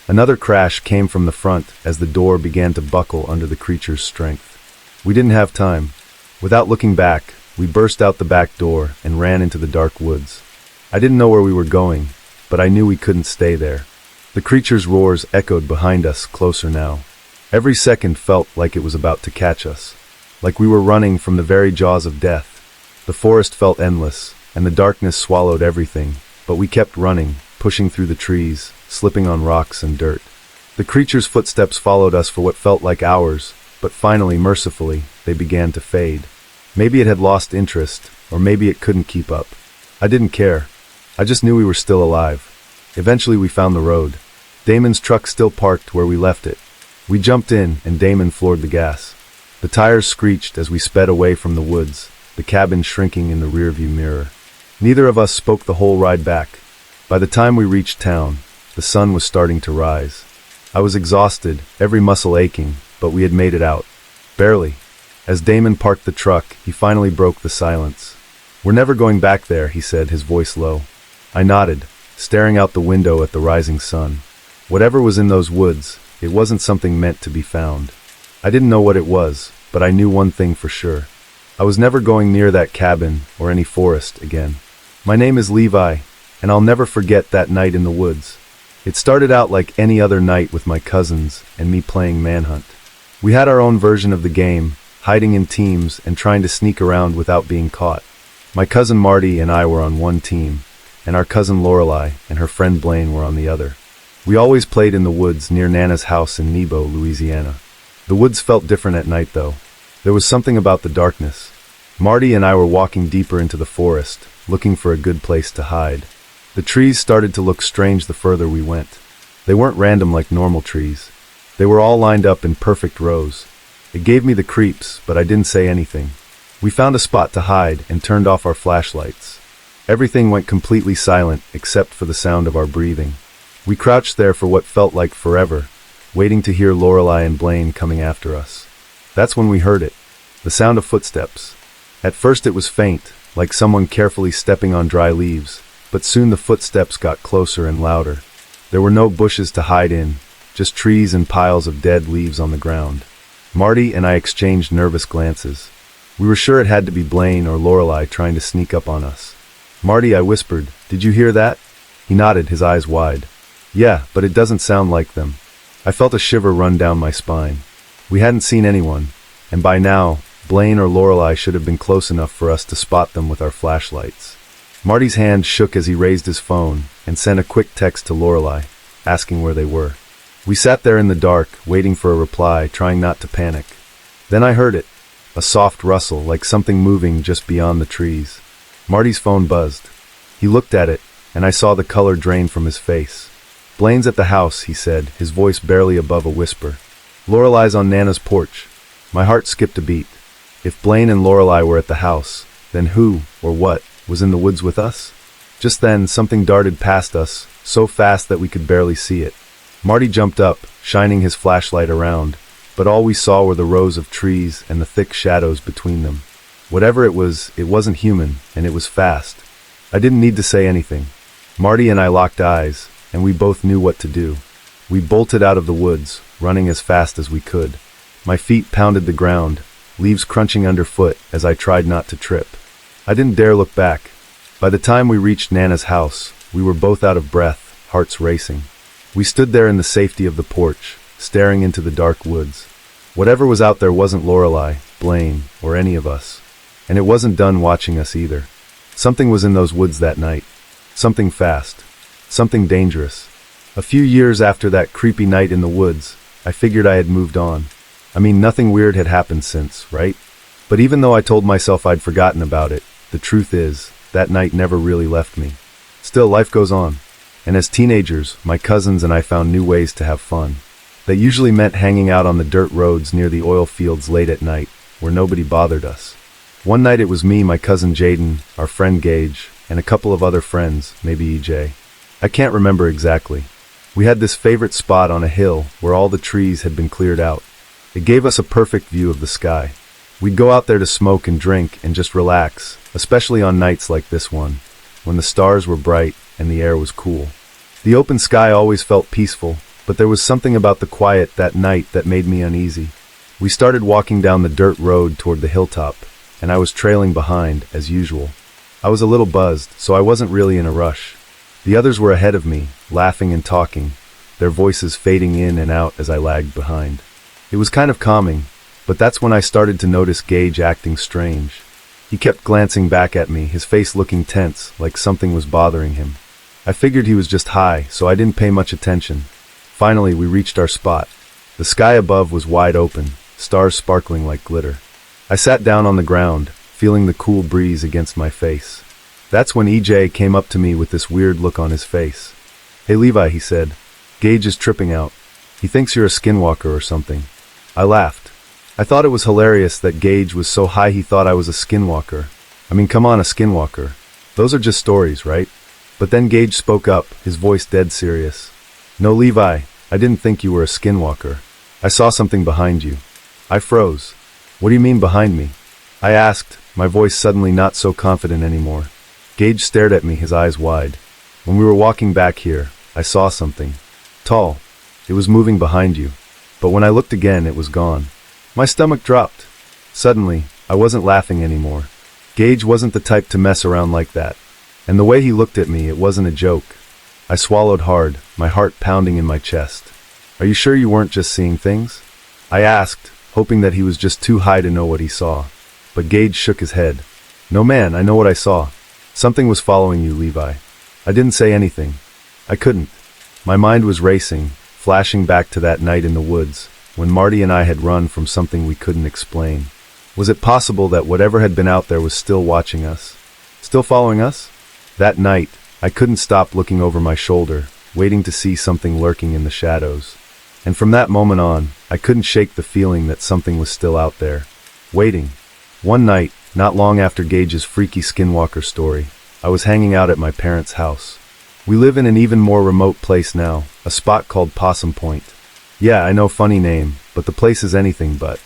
Another crash came from the front as the door began to buckle under the creature's strength. We didn't have time. Without looking back, we burst out the back door and ran into the dark woods. I didn't know where we were going, but I knew we couldn't stay there. The creature's roars echoed behind us, closer now. Every second felt like it was about to catch us, like we were running from the very jaws of death. The forest felt endless, and the darkness swallowed everything, but we kept running, pushing through the trees, slipping on rocks and dirt. The creature's footsteps followed us for what felt like hours, but finally, mercifully, they began to fade. Maybe it had lost interest, or maybe it couldn't keep up. I didn't care. I just knew we were still alive. Eventually we found the road. Damon's truck still parked where we left it. We jumped in, and Damon floored the gas. The tires screeched as we sped away from the woods, the cabin shrinking in the rearview mirror. Neither of us spoke the whole ride back. By the time we reached town, the sun was starting to rise. I was exhausted, every muscle aching, but we had made it out. Barely. As Damon parked the truck, he finally broke the silence. "We're never going back there," he said, his voice low. I nodded, staring out the window at the rising sun. Whatever was in those woods, it wasn't something meant to be found. I didn't know what it was, but I knew one thing for sure. I was never going near that cabin or any forest again. My name is Levi, and I'll never forget that night in the woods. It started out like any other night with my cousins and me playing manhunt. We had our own version of the game, hiding in teams and trying to sneak around without being caught. My cousin Marty and I were on one team, and our cousin Lorelei and her friend Blaine were on the other. We always played in the woods near Nana's house in Nebo, Louisiana. The woods felt different at night, though. There was something about the darkness. Marty and I were walking deeper into the forest, looking for a good place to hide. The trees started to look strange the further we went. They weren't random like normal trees. They were all lined up in perfect rows. It gave me the creeps, but I didn't say anything. We found a spot to hide and turned off our flashlights. Everything went completely silent except for the sound of our breathing. We crouched there for what felt like forever, waiting to hear Lorelei and Blaine coming after us. That's when we heard it, the sound of footsteps. At first it was faint, like someone carefully stepping on dry leaves, but soon the footsteps got closer and louder. There were no bushes to hide in, just trees and piles of dead leaves on the ground. Marty and I exchanged nervous glances. We were sure it had to be Blaine or Lorelei trying to sneak up on us. "Marty," I whispered, "did you hear that?" He nodded, his eyes wide. "Yeah, but it doesn't sound like them." I felt a shiver run down my spine. We hadn't seen anyone, and by now, Blaine or Lorelei should have been close enough for us to spot them with our flashlights. Marty's hand shook as he raised his phone and sent a quick text to Lorelei, asking where they were. We sat there in the dark, waiting for a reply, trying not to panic. Then I heard it, a soft rustle, like something moving just beyond the trees. Marty's phone buzzed. He looked at it, and I saw the color drain from his face. "Blaine's at the house," he said, his voice barely above a whisper. "Lorelei's on Nana's porch." My heart skipped a beat. If Blaine and Lorelei were at the house, then who, or what, was in the woods with us? Just then, something darted past us, so fast that we could barely see it. Marty jumped up, shining his flashlight around, but all we saw were the rows of trees and the thick shadows between them. Whatever it wasn't human, and it was fast. I didn't need to say anything. Marty and I locked eyes, and we both knew what to do. We bolted out of the woods, running as fast as we could. My feet pounded the ground, leaves crunching underfoot as I tried not to trip. I didn't dare look back. By the time we reached Nana's house, we were both out of breath, hearts racing. We stood there in the safety of the porch, staring into the dark woods. Whatever was out there wasn't Lorelei, Blaine, or any of us. And it wasn't done watching us either. Something was in those woods that night. Something fast. Something dangerous. A few years after that creepy night in the woods, I figured I had moved on. I mean, nothing weird had happened since, right? But even though I told myself I'd forgotten about it, the truth is, that night never really left me. Still, life goes on. And as teenagers, my cousins and I found new ways to have fun. That usually meant hanging out on the dirt roads near the oil fields late at night, where nobody bothered us. One night it was me, my cousin Jaden, our friend Gage, and a couple of other friends, maybe EJ. I can't remember exactly. We had this favorite spot on a hill where all the trees had been cleared out. It gave us a perfect view of the sky. We'd go out there to smoke and drink and just relax, especially on nights like this one, when the stars were bright and the air was cool. The open sky always felt peaceful, but there was something about the quiet that night that made me uneasy. We started walking down the dirt road toward the hilltop, and I was trailing behind, as usual. I was a little buzzed, so I wasn't really in a rush. The others were ahead of me, laughing and talking, their voices fading in and out as I lagged behind. It was kind of calming, but that's when I started to notice Gage acting strange. He kept glancing back at me, his face looking tense, like something was bothering him. I figured he was just high, so I didn't pay much attention. Finally, we reached our spot. The sky above was wide open, stars sparkling like glitter. I sat down on the ground, feeling the cool breeze against my face. That's when EJ came up to me with this weird look on his face. "Hey Levi," he said. "Gage is tripping out. He thinks you're a skinwalker or something." I laughed. I thought it was hilarious that Gage was so high he thought I was a skinwalker. I mean, come on, a skinwalker. Those are just stories, right? But then Gage spoke up, his voice dead serious. "No, Levi, I didn't think you were a skinwalker. I saw something behind you." I froze. "What do you mean behind me?" I asked, my voice suddenly not so confident anymore. Gage stared at me, his eyes wide. "When we were walking back here, I saw something. Tall. It was moving behind you. But when I looked again, it was gone." My stomach dropped. Suddenly, I wasn't laughing anymore. Gage wasn't the type to mess around like that. And the way he looked at me, it wasn't a joke. I swallowed hard, my heart pounding in my chest. "Are you sure you weren't just seeing things?" I asked, hoping that he was just too high to know what he saw. But Gage shook his head. "No man, I know what I saw. Something was following you, Levi." I didn't say anything. I couldn't. My mind was racing, flashing back to that night in the woods, when Marty and I had run from something we couldn't explain. Was it possible that whatever had been out there was still watching us? Still following us? That night, I couldn't stop looking over my shoulder, waiting to see something lurking in the shadows. And from that moment on, I couldn't shake the feeling that something was still out there, waiting. One night, not long after Gage's freaky skinwalker story, I was hanging out at my parents' house. We live in an even more remote place now, a spot called Possum Point. Yeah, I know, funny name, but the place is anything but.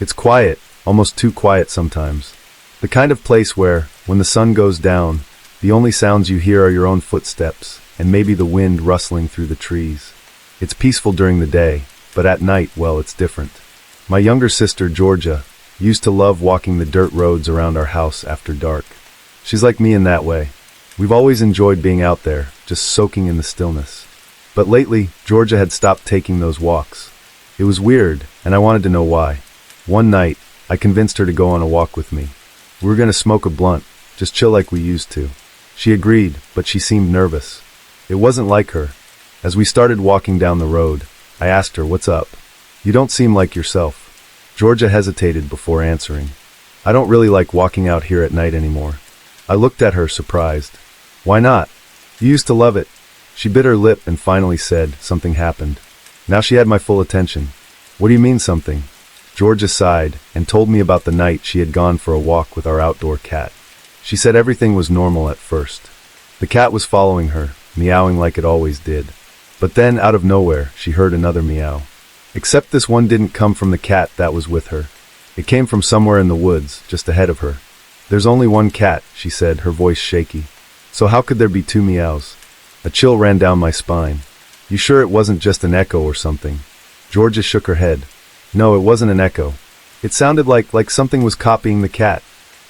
It's quiet, almost too quiet sometimes. The kind of place where, when the sun goes down, the only sounds you hear are your own footsteps, and maybe the wind rustling through the trees. It's peaceful during the day, but at night, well, it's different. My younger sister, Georgia, used to love walking the dirt roads around our house after dark. She's like me in that way. We've always enjoyed being out there, just soaking in the stillness. But lately, Georgia had stopped taking those walks. It was weird, and I wanted to know why. One night, I convinced her to go on a walk with me. We were going to smoke a blunt, just chill like we used to. She agreed, but she seemed nervous. It wasn't like her. As we started walking down the road, I asked her, "What's up? You don't seem like yourself." Georgia hesitated before answering. "I don't really like walking out here at night anymore." I looked at her, surprised. "Why not? You used to love it." She bit her lip and finally said, "Something happened." Now she had my full attention. "What do you mean, something?" Georgia sighed and told me about the night she had gone for a walk with our outdoor cat. She said everything was normal at first. The cat was following her, meowing like it always did. But then, out of nowhere, she heard another meow. Except this one didn't come from the cat that was with her. It came from somewhere in the woods, just ahead of her. "There's only one cat," she said, her voice shaky. "So how could there be two meows?" A chill ran down my spine. "You sure it wasn't just an echo or something?" Georgia shook her head. "No, it wasn't an echo. It sounded like something was copying the cat."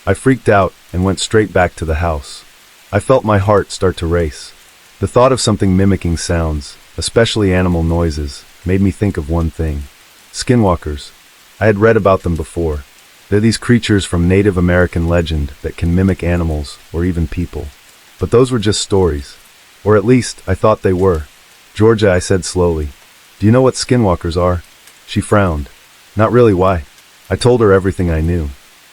I freaked out and went straight back to the house. I felt my heart start to race. The thought of something mimicking sounds, especially animal noises, made me think of one thing. Skinwalkers. I had read about them before. They're these creatures from Native American legend that can mimic animals or even people. But those were just stories. Or at least, I thought they were. "Georgia," I said slowly, "do you know what skinwalkers are?" She frowned. "Not really, why?" I told her everything I knew.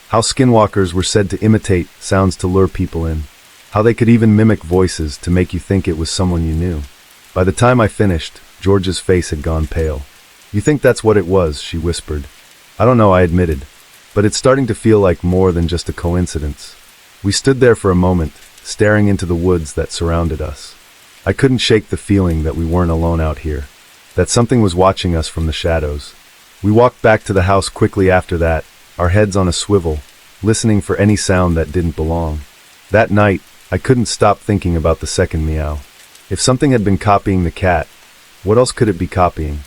How skinwalkers were said to imitate sounds to lure people in. How they could even mimic voices to make you think it was someone you knew. By the time I finished, Georgia's face had gone pale. "You think that's what it was?" she whispered. "I don't know," I admitted. "But it's starting to feel like more than just a coincidence." We stood there for a moment, staring into the woods that surrounded us. I couldn't shake the feeling that we weren't alone out here, that something was watching us from the shadows. We walked back to the house quickly after that, our heads on a swivel, listening for any sound that didn't belong. That night, I couldn't stop thinking about the second meow. If something had been copying the cat, what else could it be copying?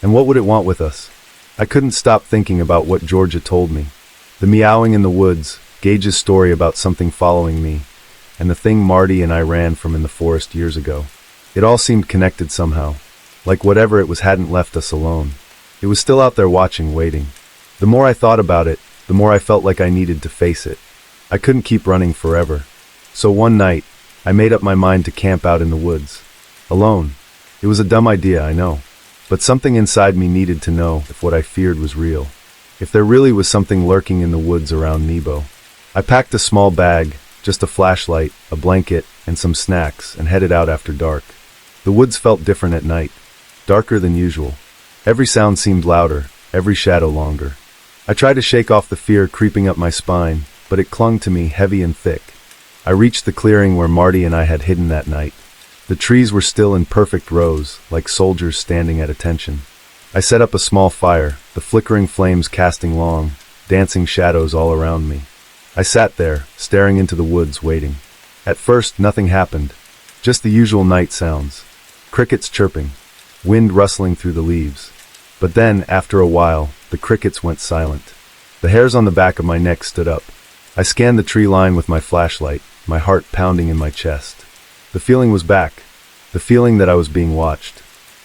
And what would it want with us? I couldn't stop thinking about what Georgia told me. The meowing in the woods, Gage's story about something following me, and the thing Marty and I ran from in the forest years ago. It all seemed connected somehow, like whatever it was hadn't left us alone. It was still out there watching, waiting. The more I thought about it, the more I felt like I needed to face it. I couldn't keep running forever. So one night, I made up my mind to camp out in the woods. Alone. It was a dumb idea, I know. But something inside me needed to know if what I feared was real. If there really was something lurking in the woods around Nebo. I packed a small bag, just a flashlight, a blanket, and some snacks, and headed out after dark. The woods felt different at night. Darker than usual. Every sound seemed louder, every shadow longer. I tried to shake off the fear creeping up my spine, but it clung to me heavy and thick. I reached the clearing where Marty and I had hidden that night. The trees were still in perfect rows, like soldiers standing at attention. I set up a small fire, the flickering flames casting long, dancing shadows all around me. I sat there, staring into the woods, waiting. At first, nothing happened. Just the usual night sounds. Crickets chirping, wind rustling through the leaves. But then, after a while, the crickets went silent. The hairs on the back of my neck stood up. I scanned the tree line with my flashlight, my heart pounding in my chest. The feeling was back. The feeling that I was being watched.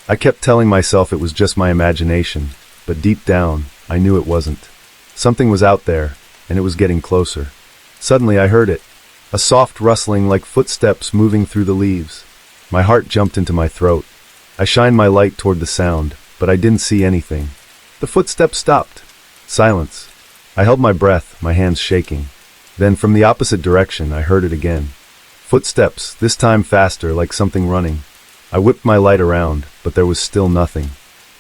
I kept telling myself it was just my imagination, but deep down, I knew it wasn't. Something was out there, and it was getting closer. Suddenly I heard it. A soft rustling like footsteps moving through the leaves. My heart jumped into my throat. I shined my light toward the sound, but I didn't see anything. The footsteps stopped. Silence. I held my breath, my hands shaking. Then from the opposite direction, I heard it again. Footsteps, this time faster, like something running. I whipped my light around, but there was still nothing.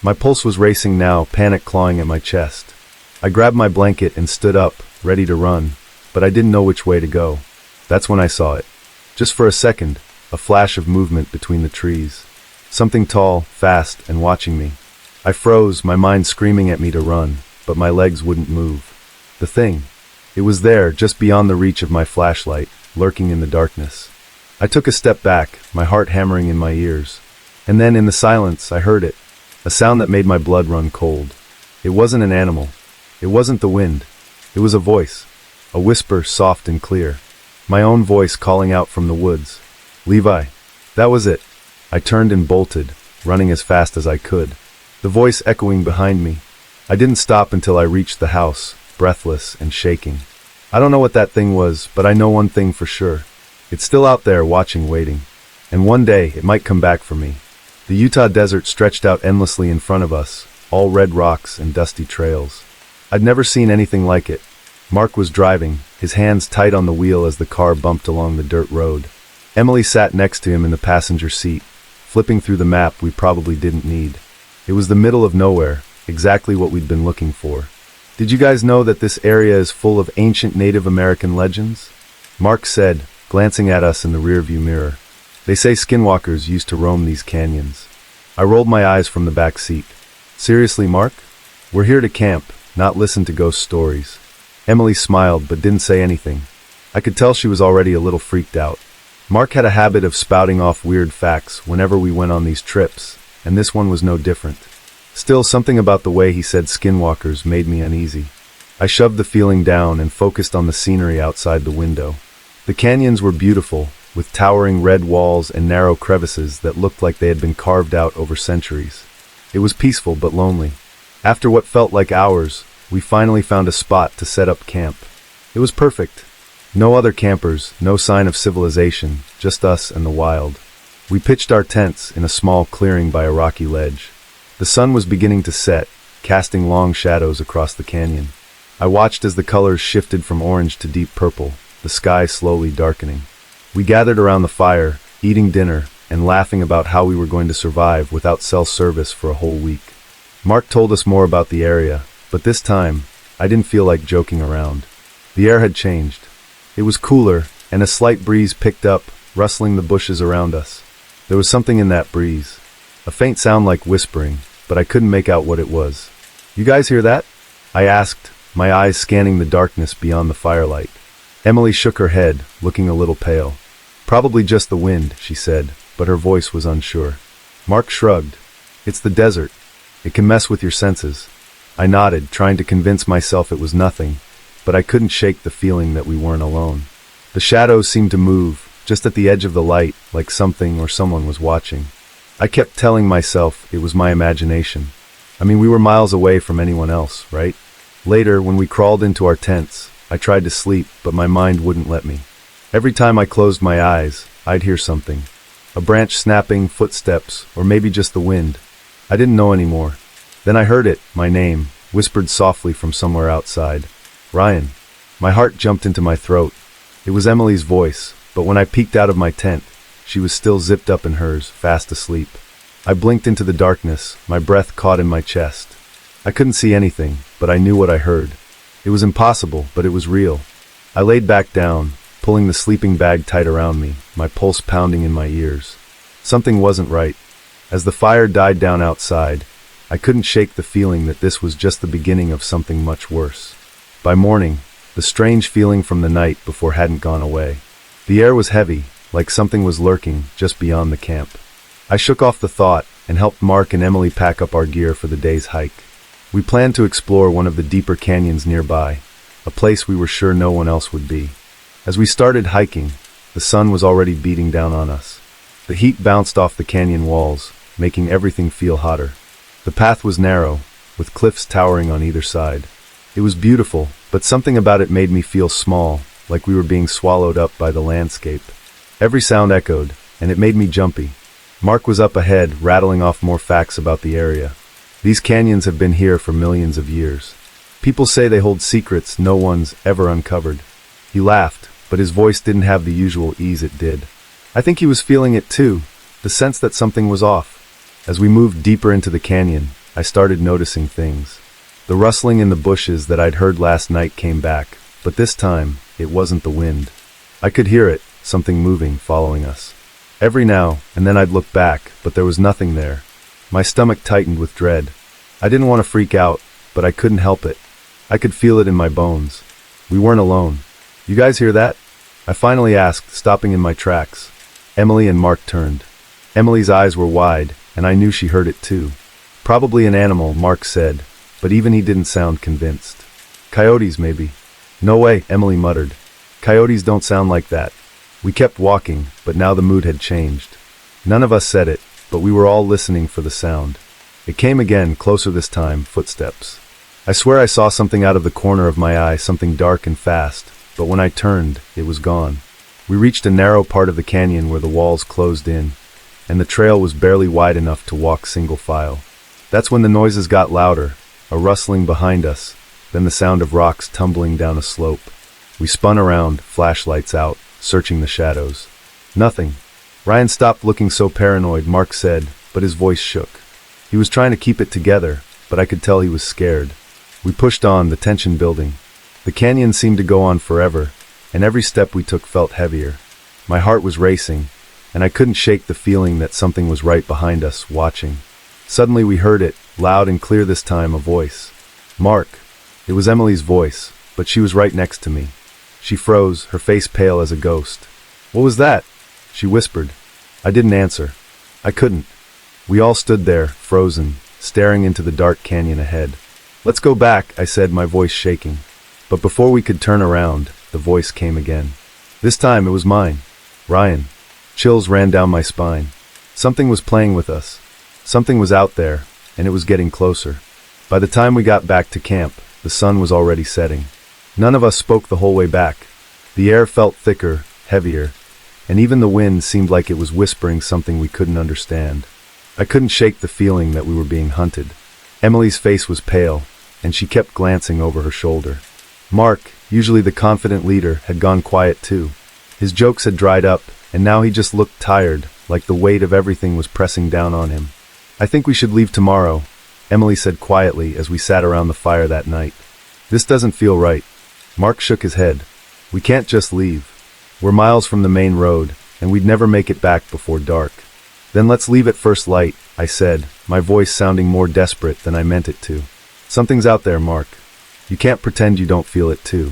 My pulse was racing now, panic clawing at my chest. I grabbed my blanket and stood up, ready to run, but I didn't know which way to go. That's when I saw it. Just for a second, a flash of movement between the trees. Something tall, fast, and watching me. I froze, my mind screaming at me to run, but my legs wouldn't move. The thing. It was there, just beyond the reach of my flashlight, lurking in the darkness. I took a step back, my heart hammering in my ears. And then, in the silence, I heard it. A sound that made my blood run cold. It wasn't an animal. It wasn't the wind. It was a voice. A whisper, soft and clear. My own voice calling out from the woods. Levi. That was it. I turned and bolted, running as fast as I could. The voice echoing behind me. I didn't stop until I reached the house, breathless and shaking. I don't know what that thing was, but I know one thing for sure. It's still out there, watching, waiting. And one day, it might come back for me. The Utah desert stretched out endlessly in front of us, all red rocks and dusty trails. I'd never seen anything like it. Mark was driving, his hands tight on the wheel as the car bumped along the dirt road. Emily sat next to him in the passenger seat, flipping through the map we probably didn't need. It was the middle of nowhere, exactly what we'd been looking for. Did you guys know that this area is full of ancient Native American legends? Mark said, glancing at us in the rearview mirror. They say skinwalkers used to roam these canyons. I rolled my eyes from the back seat. Seriously, Mark? We're here to camp, not listen to ghost stories. Emily smiled but didn't say anything. I could tell she was already a little freaked out. Mark had a habit of spouting off weird facts whenever we went on these trips, and this one was no different. Still, something about the way he said skinwalkers made me uneasy. I shoved the feeling down and focused on the scenery outside the window. The canyons were beautiful, with towering red walls and narrow crevices that looked like they had been carved out over centuries. It was peaceful but lonely. After what felt like hours, we finally found a spot to set up camp. It was perfect. No other campers, no sign of civilization, just us and the wild. We pitched our tents in a small clearing by a rocky ledge. The sun was beginning to set, casting long shadows across the canyon. I watched as the colors shifted from orange to deep purple, the sky slowly darkening. We gathered around the fire, eating dinner, and laughing about how we were going to survive without cell service for a whole week. Mark told us more about the area, but this time, I didn't feel like joking around. The air had changed. It was cooler, and a slight breeze picked up, rustling the bushes around us. There was something in that breeze. A faint sound like whispering, but I couldn't make out what it was. You guys hear that? I asked, my eyes scanning the darkness beyond the firelight. Emily shook her head, looking a little pale. Probably just the wind, she said, but her voice was unsure. Mark shrugged. It's the desert. It can mess with your senses. I nodded, trying to convince myself it was nothing, but I couldn't shake the feeling that we weren't alone. The shadows seemed to move, just at the edge of the light, like something or someone was watching. I kept telling myself it was my imagination. I mean, we were miles away from anyone else, right? Later, when we crawled into our tents, I tried to sleep, but my mind wouldn't let me. Every time I closed my eyes, I'd hear something. A branch snapping, footsteps, or maybe just the wind. I didn't know anymore. Then I heard it, my name, whispered softly from somewhere outside. Ryan. My heart jumped into my throat. It was Emily's voice, but when I peeked out of my tent, she was still zipped up in hers, fast asleep. I blinked into the darkness, my breath caught in my chest. I couldn't see anything, but I knew what I heard. It was impossible, but it was real. I laid back down, pulling the sleeping bag tight around me, my pulse pounding in my ears. Something wasn't right. As the fire died down outside, I couldn't shake the feeling that this was just the beginning of something much worse. By morning, the strange feeling from the night before hadn't gone away. The air was heavy, like something was lurking just beyond the camp. I shook off the thought and helped Mark and Emily pack up our gear for the day's hike. We planned to explore one of the deeper canyons nearby, a place we were sure no one else would be. As we started hiking, The sun was already beating down on us. The heat bounced off the canyon walls, making everything feel hotter. The path was narrow, with cliffs towering on either side. It was beautiful, but something about it made me feel small, like we were being swallowed up by the landscape. Every sound echoed, and it made me jumpy. Mark was up ahead, rattling off more facts about the area. These canyons have been here for millions of years. People say they hold secrets no one's ever uncovered. He laughed, but his voice didn't have the usual ease it did. I think he was feeling it too, the sense that something was off. As we moved deeper into the canyon, I started noticing things. The rustling in the bushes that I'd heard last night came back, but this time, it wasn't the wind. I could hear it, something moving, following us. Every now and then I'd look back, but there was nothing there. My stomach tightened with dread. I didn't want to freak out, but I couldn't help it. I could feel it in my bones. We weren't alone. You guys hear that? I finally asked, stopping in my tracks. Emily and Mark turned. Emily's eyes were wide, and I knew she heard it too. Probably an animal, Mark said, but even he didn't sound convinced. Coyotes, maybe. No way, Emily muttered. Coyotes don't sound like that. We kept walking, but now the mood had changed. None of us said it, but we were all listening for the sound. It came again, closer this time, footsteps. I swear I saw something out of the corner of my eye, something dark and fast, but when I turned, it was gone. We reached a narrow part of the canyon where the walls closed in, and the trail was barely wide enough to walk single file. That's when the noises got louder, a rustling behind us, then the sound of rocks tumbling down a slope. We spun around, flashlights out, searching the shadows. Nothing. Ryan stopped looking so paranoid, Mark said, but his voice shook. He was trying to keep it together, but I could tell he was scared. We pushed on, the tension building. The canyon seemed to go on forever, and every step we took felt heavier. My heart was racing, and I couldn't shake the feeling that something was right behind us, watching. Suddenly we heard it, loud and clear this time, a voice. Mark. It was Emily's voice, but she was right next to me. She froze, her face pale as a ghost. What was that? She whispered. I didn't answer. I couldn't. We all stood there, frozen, staring into the dark canyon ahead. Let's go back, I said, my voice shaking. But before we could turn around, the voice came again. This time it was mine. Ryan. Chills ran down my spine. Something was playing with us. Something was out there, and it was getting closer. By the time we got back to camp, the sun was already setting. None of us spoke the whole way back. The air felt thicker, heavier, and even the wind seemed like it was whispering something we couldn't understand. I couldn't shake the feeling that we were being hunted. Emily's face was pale, and she kept glancing over her shoulder. Mark, usually the confident leader, had gone quiet too. His jokes had dried up, and now he just looked tired, like the weight of everything was pressing down on him. I think we should leave tomorrow, Emily said quietly as we sat around the fire that night. This doesn't feel right. Mark shook his head. We can't just leave. We're miles from the main road, and we'd never make it back before dark. Then let's leave at first light, I said, my voice sounding more desperate than I meant it to. Something's out there, Mark. You can't pretend you don't feel it too.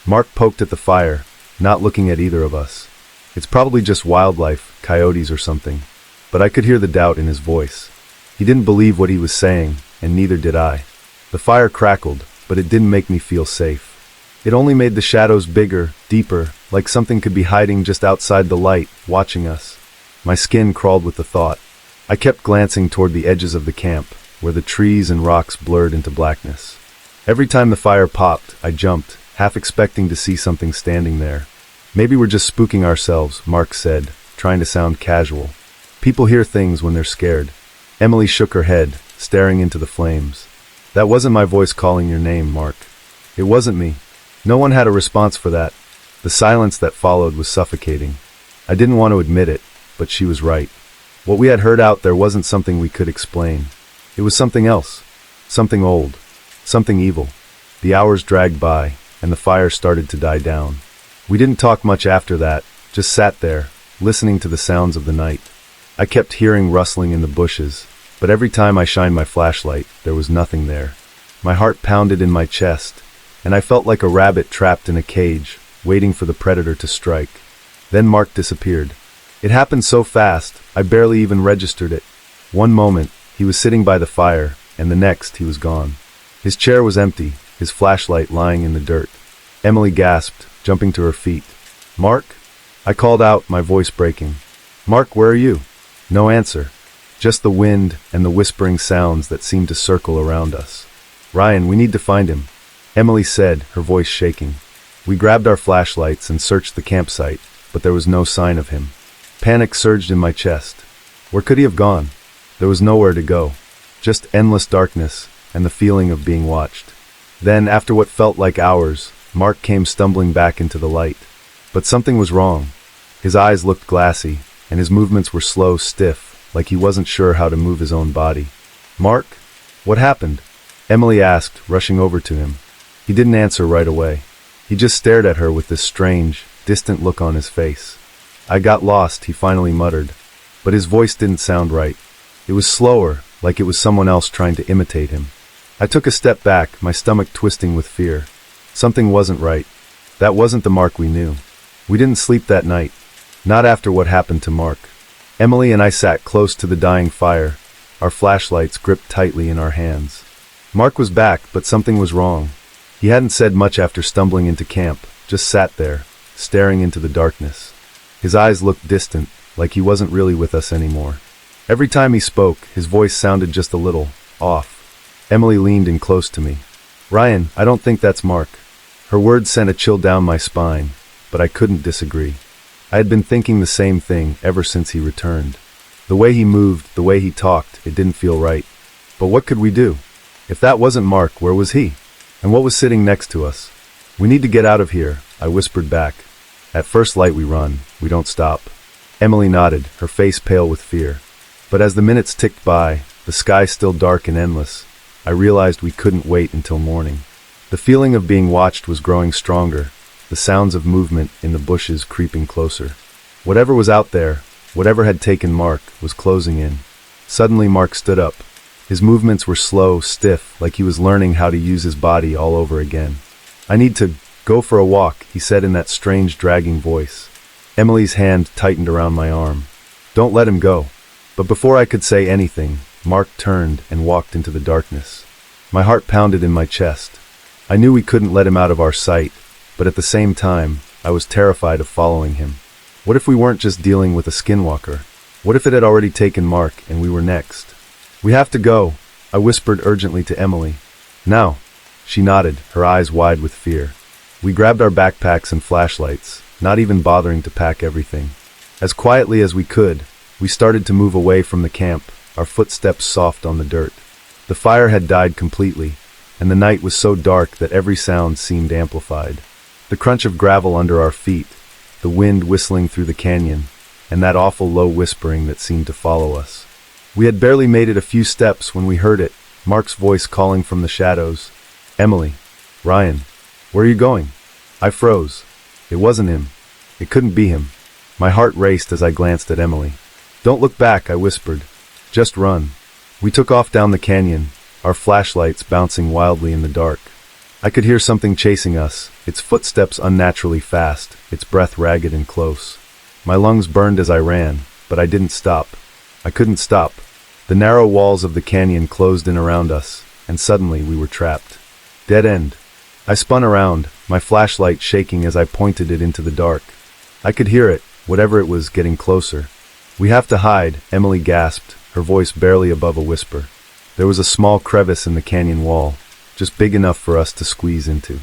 Mark poked at the fire, not looking at either of us. It's probably just wildlife, coyotes or something. But I could hear the doubt in his voice. He didn't believe what he was saying, and neither did I. The fire crackled, but it didn't make me feel safe. It only made the shadows bigger, deeper, like something could be hiding just outside the light, watching us. My skin crawled with the thought. I kept glancing toward the edges of the camp, where the trees and rocks blurred into blackness. Every time the fire popped, I jumped, half expecting to see something standing there. Maybe we're just spooking ourselves, Mark said, trying to sound casual. People hear things when they're scared. Emily shook her head, staring into the flames. That wasn't my voice calling your name, Mark. It wasn't me. No one had a response for that. The silence that followed was suffocating. I didn't want to admit it, but she was right. What we had heard out there wasn't something we could explain. It was something else. Something old. Something evil. The hours dragged by, and the fire started to die down. We didn't talk much after that, just sat there, listening to the sounds of the night. I kept hearing rustling in the bushes, but every time I shined my flashlight, there was nothing there. My heart pounded in my chest, and I felt like a rabbit trapped in a cage, waiting for the predator to strike. Then Mark disappeared. It happened so fast, I barely even registered it. One moment, he was sitting by the fire, and the next, he was gone. His chair was empty, his flashlight lying in the dirt. Emily gasped, jumping to her feet. Mark? I called out, my voice breaking. "Mark, where are you?" No answer. Just the wind and the whispering sounds that seemed to circle around us. "Ryan, we need to find him," Emily said, her voice shaking. We grabbed our flashlights and searched the campsite, but there was no sign of him. Panic surged in my chest. Where could he have gone? There was nowhere to go. Just endless darkness and the feeling of being watched. Then, after what felt like hours, Mark came stumbling back into the light. But something was wrong. His eyes looked glassy, and his movements were slow, stiff, like he wasn't sure how to move his own body. "Mark? What happened?" Emily asked, rushing over to him. He didn't answer right away. He just stared at her with this strange, distant look on his face. "I got lost," he finally muttered. But his voice didn't sound right. It was slower, like it was someone else trying to imitate him. I took a step back, my stomach twisting with fear. Something wasn't right. That wasn't the Mark we knew. We didn't sleep that night. Not after what happened to Mark. Emily and I sat close to the dying fire, our flashlights gripped tightly in our hands. Mark was back, but something was wrong. He hadn't said much after stumbling into camp, just sat there, staring into the darkness. His eyes looked distant, like he wasn't really with us anymore. Every time he spoke, his voice sounded just a little off. Emily leaned in close to me. "Ryan, I don't think that's Mark." Her words sent a chill down my spine, but I couldn't disagree. I had been thinking the same thing ever since he returned. The way he moved, the way he talked, it didn't feel right. But what could we do? If that wasn't Mark, where was he? And what was sitting next to us? "We need to get out of here," I whispered back. "At first light we run, we don't stop." Emily nodded, her face pale with fear. But as the minutes ticked by, the sky still dark and endless, I realized we couldn't wait until morning. The feeling of being watched was growing stronger, the sounds of movement in the bushes creeping closer. Whatever was out there, whatever had taken Mark, was closing in. Suddenly Mark stood up. His movements were slow, stiff, like he was learning how to use his body all over again. "I need to go for a walk," he said in that strange, dragging voice. Emily's hand tightened around my arm. "Don't let him go." But before I could say anything, Mark turned and walked into the darkness. My heart pounded in my chest. I knew we couldn't let him out of our sight, but at the same time, I was terrified of following him. What if we weren't just dealing with a skinwalker? What if it had already taken Mark and we were next? "We have to go," I whispered urgently to Emily. "Now." She nodded, her eyes wide with fear. We grabbed our backpacks and flashlights, not even bothering to pack everything. As quietly as we could, we started to move away from the camp, our footsteps soft on the dirt. The fire had died completely, and the night was so dark that every sound seemed amplified. The crunch of gravel under our feet, the wind whistling through the canyon, and that awful low whispering that seemed to follow us. We had barely made it a few steps when we heard it, Mark's voice calling from the shadows. "Emily, Ryan, where are you going?" I froze. It wasn't him. It couldn't be him. My heart raced as I glanced at Emily. "Don't look back," I whispered. "Just run." We took off down the canyon, our flashlights bouncing wildly in the dark. I could hear something chasing us, its footsteps unnaturally fast, its breath ragged and close. My lungs burned as I ran, but I didn't stop. I couldn't stop. The narrow walls of the canyon closed in around us, and suddenly we were trapped. Dead end. I spun around, my flashlight shaking as I pointed it into the dark. I could hear it, whatever it was, getting closer. "We have to hide," Emily gasped, her voice barely above a whisper. There was a small crevice in the canyon wall, just big enough for us to squeeze into.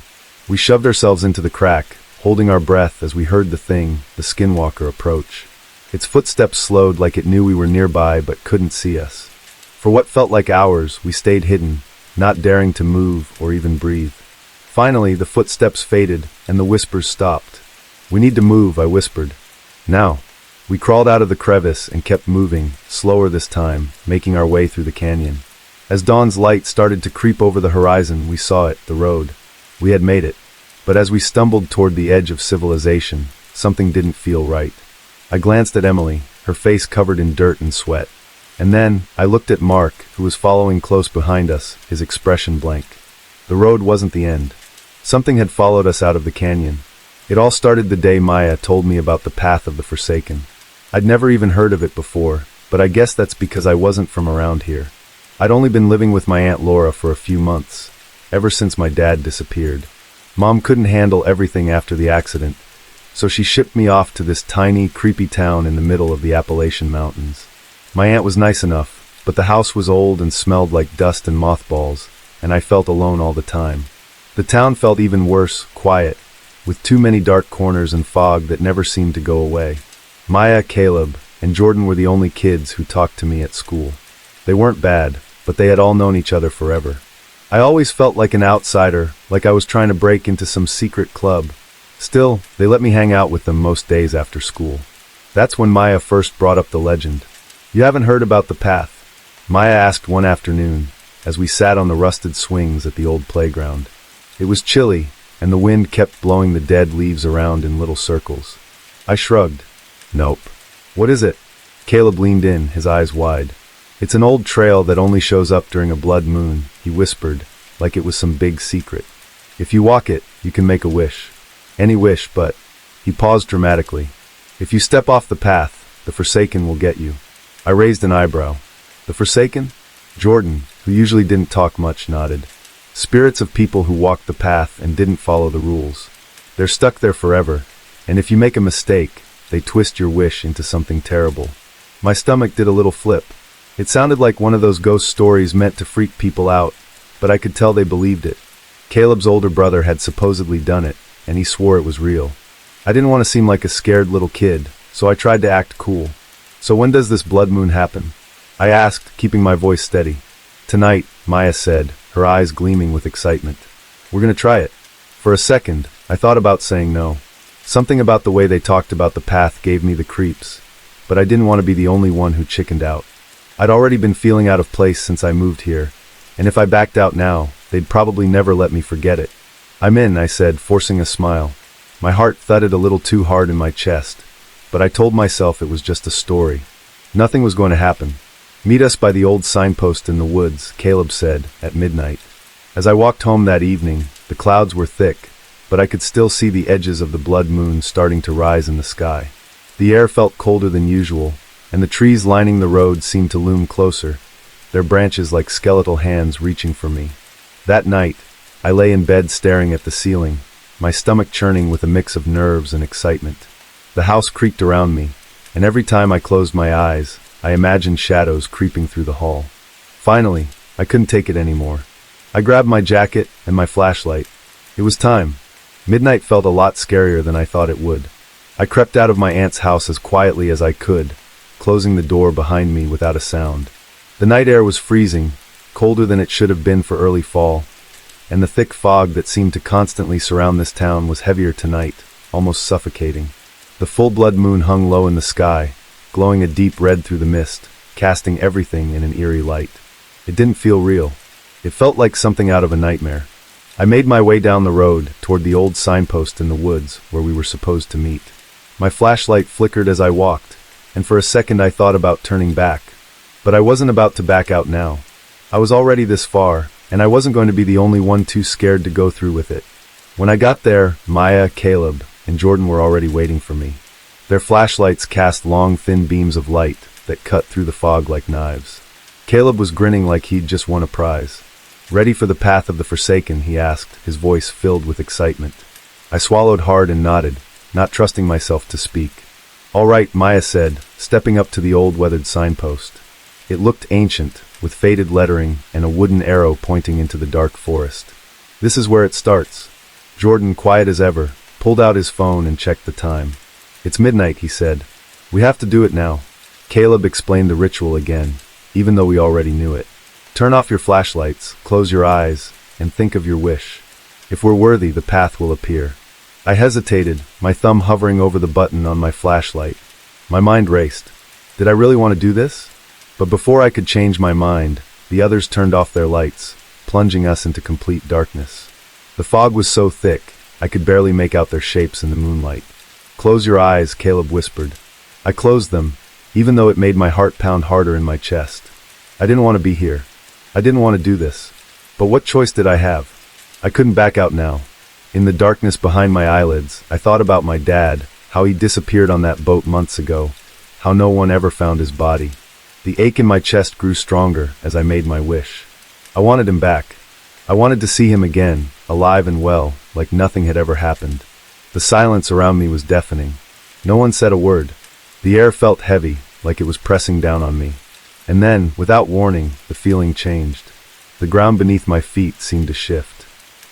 We shoved ourselves into the crack, holding our breath as we heard the skinwalker, approach. Its footsteps slowed like it knew we were nearby but couldn't see us. For what felt like hours, we stayed hidden, not daring to move or even breathe. Finally, the footsteps faded and the whispers stopped. "We need to move," I whispered. "Now." We crawled out of the crevice and kept moving, slower this time, making our way through the canyon. As dawn's light started to creep over the horizon, we saw it, the road. We had made it. But as we stumbled toward the edge of civilization, something didn't feel right. I glanced at Emily, her face covered in dirt and sweat. And then, I looked at Mark, who was following close behind us, his expression blank. The road wasn't the end. Something had followed us out of the canyon. It all started the day Maya told me about the Path of the Forsaken. I'd never even heard of it before, but I guess that's because I wasn't from around here. I'd only been living with my Aunt Laura for a few months, ever since my dad disappeared. Mom couldn't handle everything after the accident, so she shipped me off to this tiny, creepy town in the middle of the Appalachian Mountains. My aunt was nice enough, but the house was old and smelled like dust and mothballs, and I felt alone all the time. The town felt even worse, quiet, with too many dark corners and fog that never seemed to go away. Maya, Caleb, and Jordan were the only kids who talked to me at school. They weren't bad, but they had all known each other forever. I always felt like an outsider, like I was trying to break into some secret club. Still, they let me hang out with them most days after school. That's when Maya first brought up the legend. "You haven't heard about the path?" Maya asked one afternoon, as we sat on the rusted swings at the old playground. It was chilly, and the wind kept blowing the dead leaves around in little circles. I shrugged. "Nope." "What is it?" Caleb leaned in, his eyes wide. "It's an old trail that only shows up during a blood moon," he whispered, like it was some big secret. "If you walk it, you can make a wish. Any wish, but—" He paused dramatically. "If you step off the path, the Forsaken will get you." I raised an eyebrow. "The Forsaken?" Jordan, who usually didn't talk much, nodded. "Spirits of people who walked the path and didn't follow the rules. They're stuck there forever, and if you make a mistake, they twist your wish into something terrible." My stomach did a little flip. It sounded like one of those ghost stories meant to freak people out, but I could tell they believed it. Caleb's older brother had supposedly done it, and he swore it was real. I didn't want to seem like a scared little kid, so I tried to act cool. "So when does this blood moon happen?" I asked, keeping my voice steady. "Tonight," Maya said, her eyes gleaming with excitement. "We're gonna try it." For a second, I thought about saying no. Something about the way they talked about the path gave me the creeps, but I didn't want to be the only one who chickened out. I'd already been feeling out of place since I moved here, and if I backed out now, they'd probably never let me forget it. "I'm in," I said, forcing a smile. My heart thudded a little too hard in my chest, but I told myself it was just a story. Nothing was going to happen. "Meet us by the old signpost in the woods," Caleb said, at midnight. As I walked home that evening, the clouds were thick, but I could still see the edges of the blood moon starting to rise in the sky. The air felt colder than usual, and the trees lining the road seemed to loom closer, their branches like skeletal hands reaching for me. That night, I lay in bed staring at the ceiling, my stomach churning with a mix of nerves and excitement. The house creaked around me, and every time I closed my eyes, I imagined shadows creeping through the hall. Finally, I couldn't take it anymore. I grabbed my jacket and my flashlight. It was time. Midnight felt a lot scarier than I thought it would. I crept out of my aunt's house as quietly as I could, closing the door behind me without a sound. The night air was freezing, colder than it should have been for early fall, and the thick fog that seemed to constantly surround this town was heavier tonight, almost suffocating. The full blood moon hung low in the sky, glowing a deep red through the mist, casting everything in an eerie light. It didn't feel real. It felt like something out of a nightmare. I made my way down the road toward the old signpost in the woods where we were supposed to meet. My flashlight flickered as I walked, and for a second I thought about turning back. But I wasn't about to back out now. I was already this far, and I wasn't going to be the only one too scared to go through with it. When I got there, Maya, Caleb, and Jordan were already waiting for me. Their flashlights cast long, thin beams of light that cut through the fog like knives. Caleb was grinning like he'd just won a prize. "Ready for the path of the Forsaken?" he asked, his voice filled with excitement. I swallowed hard and nodded, not trusting myself to speak. "All right," Maya said, stepping up to the old weathered signpost. It looked ancient, with faded lettering and a wooden arrow pointing into the dark forest. "This is where it starts." Jordan, quiet as ever, pulled out his phone and checked the time. "It's midnight," he said. "We have to do it now." Caleb explained the ritual again, even though we already knew it. "Turn off your flashlights, close your eyes, and think of your wish. If we're worthy, the path will appear." I hesitated, my thumb hovering over the button on my flashlight. My mind raced. Did I really want to do this? But before I could change my mind, the others turned off their lights, plunging us into complete darkness. The fog was so thick, I could barely make out their shapes in the moonlight. "Close your eyes," Caleb whispered. I closed them, even though it made my heart pound harder in my chest. I didn't want to be here. I didn't want to do this. But what choice did I have? I couldn't back out now. In the darkness behind my eyelids, I thought about my dad, how he disappeared on that boat months ago, how no one ever found his body. The ache in my chest grew stronger as I made my wish. I wanted him back. I wanted to see him again, alive and well, like nothing had ever happened. The silence around me was deafening. No one said a word. The air felt heavy, like it was pressing down on me. And then, without warning, the feeling changed. The ground beneath my feet seemed to shift.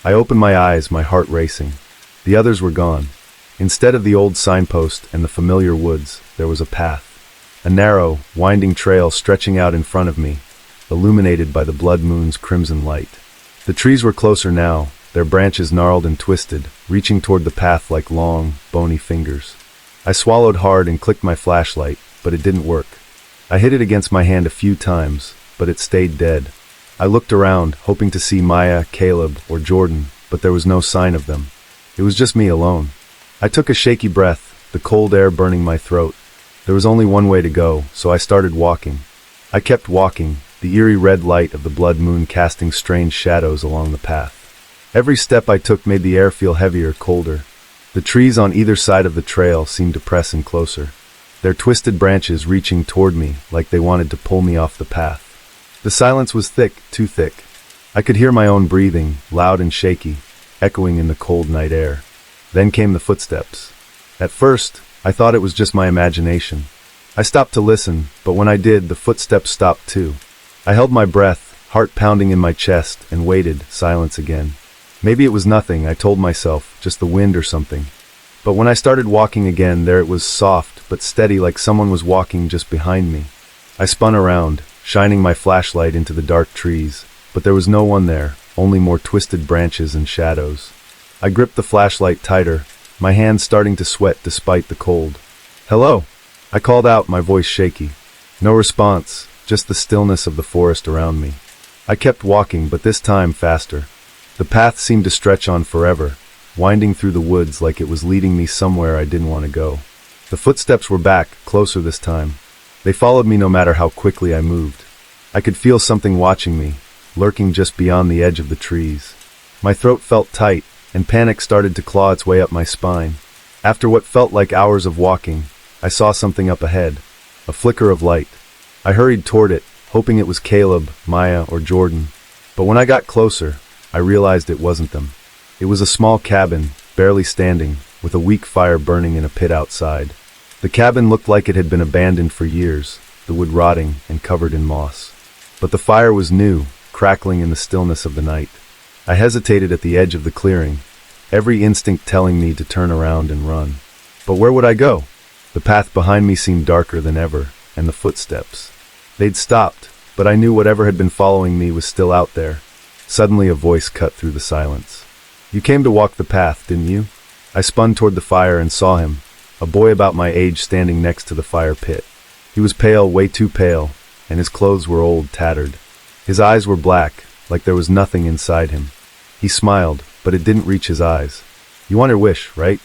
I opened my eyes, my heart racing. The others were gone. Instead of the old signpost and the familiar woods, there was a path. A narrow, winding trail stretching out in front of me, illuminated by the blood moon's crimson light. The trees were closer now, their branches gnarled and twisted, reaching toward the path like long, bony fingers. I swallowed hard and clicked my flashlight, but it didn't work. I hit it against my hand a few times, but it stayed dead. I looked around, hoping to see Maya, Caleb, or Jordan, but there was no sign of them. It was just me alone. I took a shaky breath, the cold air burning my throat. There was only one way to go, so I started walking. I kept walking, the eerie red light of the blood moon casting strange shadows along the path. Every step I took made the air feel heavier, colder. The trees on either side of the trail seemed to press in closer, their twisted branches reaching toward me like they wanted to pull me off the path. The silence was thick, too thick. I could hear my own breathing, loud and shaky, echoing in the cold night air. Then came the footsteps. At first, I thought it was just my imagination. I stopped to listen, but when I did, the footsteps stopped too. I held my breath, heart pounding in my chest, and waited, silence again. Maybe it was nothing, I told myself, just the wind or something. But when I started walking again, there it was, soft but steady, like someone was walking just behind me. I spun around, shining my flashlight into the dark trees, but there was no one there, only more twisted branches and shadows. I gripped the flashlight tighter, my hands starting to sweat despite the cold. "Hello?" I called out, my voice shaky. No response, just the stillness of the forest around me. I kept walking, but this time faster. The path seemed to stretch on forever, winding through the woods like it was leading me somewhere I didn't want to go. The footsteps were back, closer this time. They followed me no matter how quickly I moved. I could feel something watching me, lurking just beyond the edge of the trees. My throat felt tight, and panic started to claw its way up my spine. After what felt like hours of walking, I saw something up ahead, a flicker of light. I hurried toward it, hoping it was Caleb, Maya, or Jordan. But when I got closer, I realized it wasn't them. It was a small cabin, barely standing, with a weak fire burning in a pit outside. The cabin looked like it had been abandoned for years, the wood rotting and covered in moss. But the fire was new, crackling in the stillness of the night. I hesitated at the edge of the clearing, every instinct telling me to turn around and run. But where would I go? The path behind me seemed darker than ever, and the footsteps. They'd stopped, but I knew whatever had been following me was still out there. Suddenly a voice cut through the silence. "You came to walk the path, didn't you?" I spun toward the fire and saw him, a boy about my age standing next to the fire pit. He was pale, way too pale, and his clothes were old, tattered. His eyes were black, like there was nothing inside him. He smiled, but it didn't reach his eyes. "You want your wish, right?"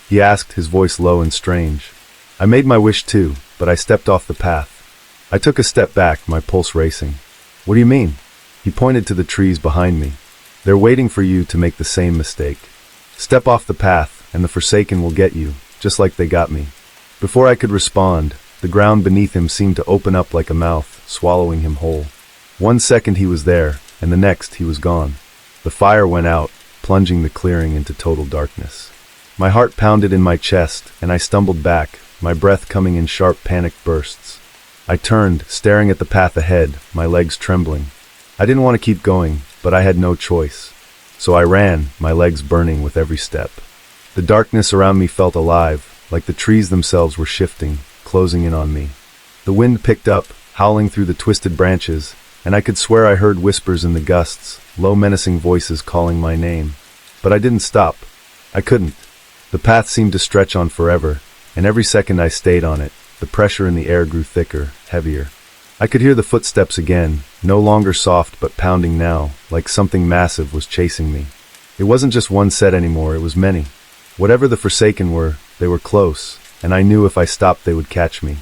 he asked, his voice low and strange. I made my wish too, but I stepped off the path. I took a step back, my pulse racing. "What do you mean?" He pointed to the trees behind me. "They're waiting for you to make the same mistake. Step off the path, and the Forsaken will get you, just like they got me." Before I could respond, the ground beneath him seemed to open up like a mouth, swallowing him whole. 1 second he was there, and the next he was gone. The fire went out, plunging the clearing into total darkness. My heart pounded in my chest, and I stumbled back, my breath coming in sharp panicked bursts. I turned, staring at the path ahead, my legs trembling. I didn't want to keep going, but I had no choice. So I ran, my legs burning with every step. The darkness around me felt alive, like the trees themselves were shifting, closing in on me. The wind picked up, howling through the twisted branches, and I could swear I heard whispers in the gusts, low menacing voices calling my name. But I didn't stop. I couldn't. The path seemed to stretch on forever, and every second I stayed on it, the pressure in the air grew thicker, heavier. I could hear the footsteps again, no longer soft but pounding now, like something massive was chasing me. It wasn't just one set anymore, it was many. Whatever the Forsaken were, they were close, and I knew if I stopped they would catch me.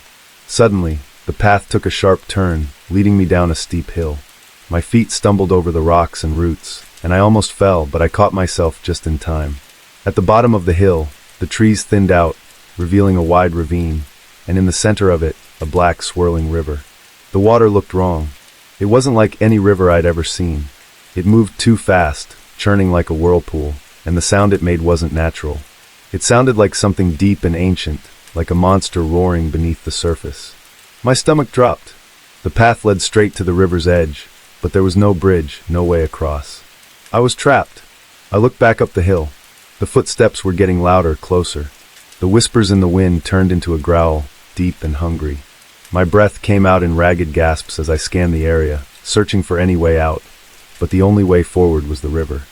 Suddenly, the path took a sharp turn, leading me down a steep hill. My feet stumbled over the rocks and roots, and I almost fell, but I caught myself just in time. At the bottom of the hill, the trees thinned out, revealing a wide ravine, and in the center of it, a black swirling river. The water looked wrong. It wasn't like any river I'd ever seen. It moved too fast, churning like a whirlpool, and the sound it made wasn't natural. It sounded like something deep and ancient, like a monster roaring beneath the surface. My stomach dropped. The path led straight to the river's edge, but there was no bridge, no way across. I was trapped. I looked back up the hill. The footsteps were getting louder, closer. The whispers in the wind turned into a growl, deep and hungry. My breath came out in ragged gasps as I scanned the area, searching for any way out, but the only way forward was the river.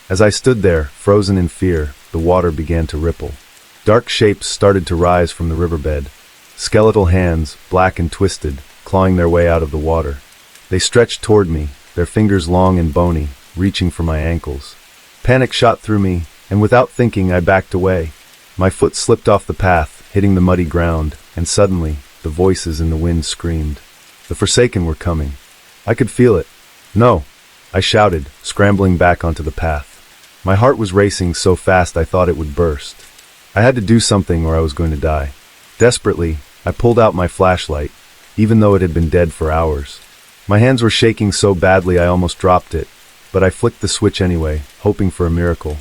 As I stood there, frozen in fear, the water began to ripple. Dark shapes started to rise from the riverbed. Skeletal hands, black and twisted, clawing their way out of the water. They stretched toward me, their fingers long and bony, reaching for my ankles. Panic shot through me, and without thinking I backed away. My foot slipped off the path, hitting the muddy ground, and suddenly, the voices in the wind screamed. The Forsaken were coming. I could feel it. No, I shouted, scrambling back onto the path. My heart was racing so fast I thought it would burst. I had to do something or I was going to die. Desperately, I pulled out my flashlight, even though it had been dead for hours. My hands were shaking so badly I almost dropped it, but I flicked the switch anyway, hoping for a miracle.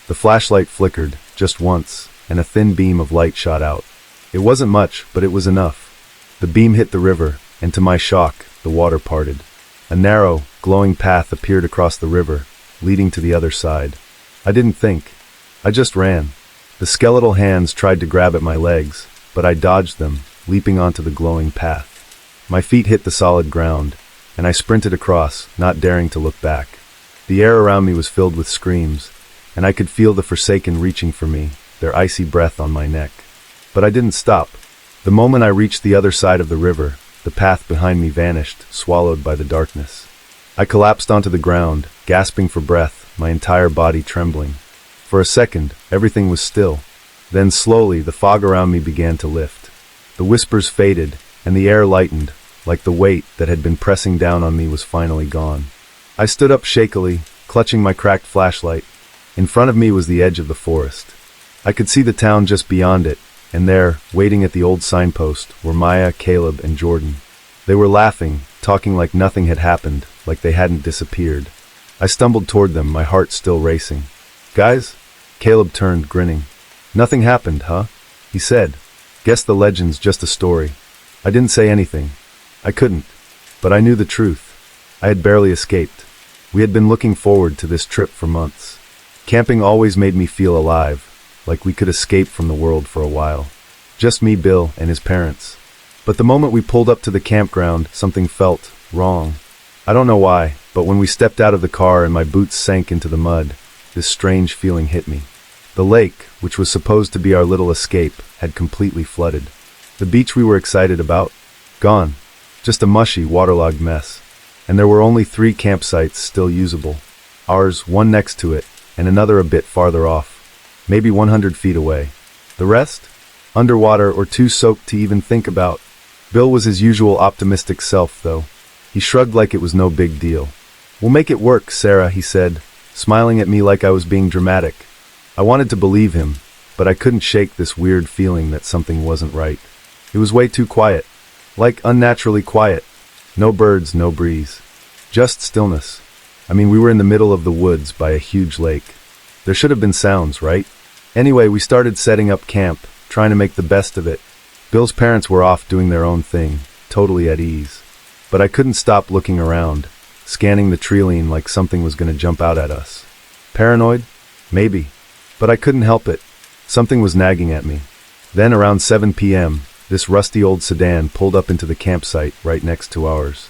The flashlight flickered, just once, and a thin beam of light shot out. It wasn't much, but it was enough. The beam hit the river, and to my shock, the water parted. A narrow, glowing path appeared across the river, leading to the other side. I didn't think. I just ran. The skeletal hands tried to grab at my legs, but I dodged them, leaping onto the glowing path. My feet hit the solid ground, and I sprinted across, not daring to look back. The air around me was filled with screams, and I could feel the Forsaken reaching for me, their icy breath on my neck. But I didn't stop. The moment I reached the other side of the river, the path behind me vanished, swallowed by the darkness. I collapsed onto the ground, gasping for breath, my entire body trembling. For a second, everything was still. Then slowly, the fog around me began to lift. The whispers faded, and the air lightened, like the weight that had been pressing down on me was finally gone. I stood up shakily, clutching my cracked flashlight. In front of me was the edge of the forest. I could see the town just beyond it, and there, waiting at the old signpost, were Maya, Caleb, and Jordan. They were laughing, talking like nothing had happened, like they hadn't disappeared. I stumbled toward them, my heart still racing. "Guys?" Caleb turned, grinning. "Nothing happened, huh?" he said. "Guess the legend's just a story." I didn't say anything. I couldn't. But I knew the truth. I had barely escaped. We had been looking forward to this trip for months. Camping always made me feel alive, like we could escape from the world for a while. Just me, Bill, and his parents. But the moment we pulled up to the campground, something felt wrong. I don't know why, but when we stepped out of the car and my boots sank into the mud, this strange feeling hit me. The lake, which was supposed to be our little escape, had completely flooded. The beach we were excited about? Gone. Just a mushy, waterlogged mess. And there were only 3 campsites still usable. Ours, one next to it, and another a bit farther off. Maybe 100 feet away. The rest? Underwater or too soaked to even think about. Bill was his usual optimistic self, though. He shrugged like it was no big deal. "We'll make it work, Sarah," he said, smiling at me like I was being dramatic. I wanted to believe him, but I couldn't shake this weird feeling that something wasn't right. It was way too quiet. Like unnaturally quiet. No birds, no breeze. Just stillness. I mean, we were in the middle of the woods by a huge lake. There should have been sounds, right? Anyway, we started setting up camp, trying to make the best of it. Bill's parents were off doing their own thing, totally at ease. But I couldn't stop looking around, scanning the treeline like something was going to jump out at us. Paranoid? Maybe. But I couldn't help it. Something was nagging at me. Then around 7 p.m., this rusty old sedan pulled up into the campsite right next to ours.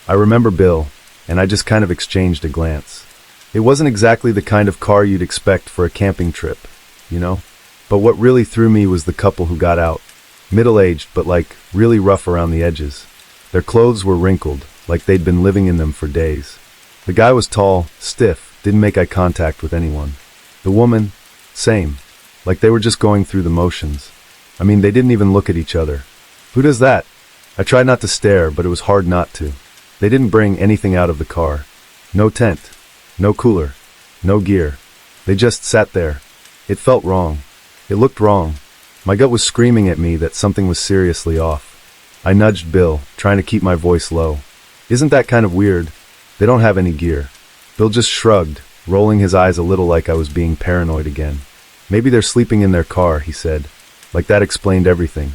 I remember Bill, and I just kind of exchanged a glance. It wasn't exactly the kind of car you'd expect for a camping trip, you know? But what really threw me was the couple who got out. Middle-aged, but like, really rough around the edges. Their clothes were wrinkled, like they'd been living in them for days. The guy was tall, stiff, didn't make eye contact with anyone. The woman, same. Like they were just going through the motions. I mean, they didn't even look at each other. Who does that? I tried not to stare, but it was hard not to. They didn't bring anything out of the car. No tent. No cooler. No gear. They just sat there. It felt wrong. It looked wrong. My gut was screaming at me that something was seriously off. I nudged Bill, trying to keep my voice low. "Isn't that kind of weird? They don't have any gear." Bill just shrugged, rolling his eyes a little like I was being paranoid again. Maybe they're sleeping in their car, he said. Like that explained everything.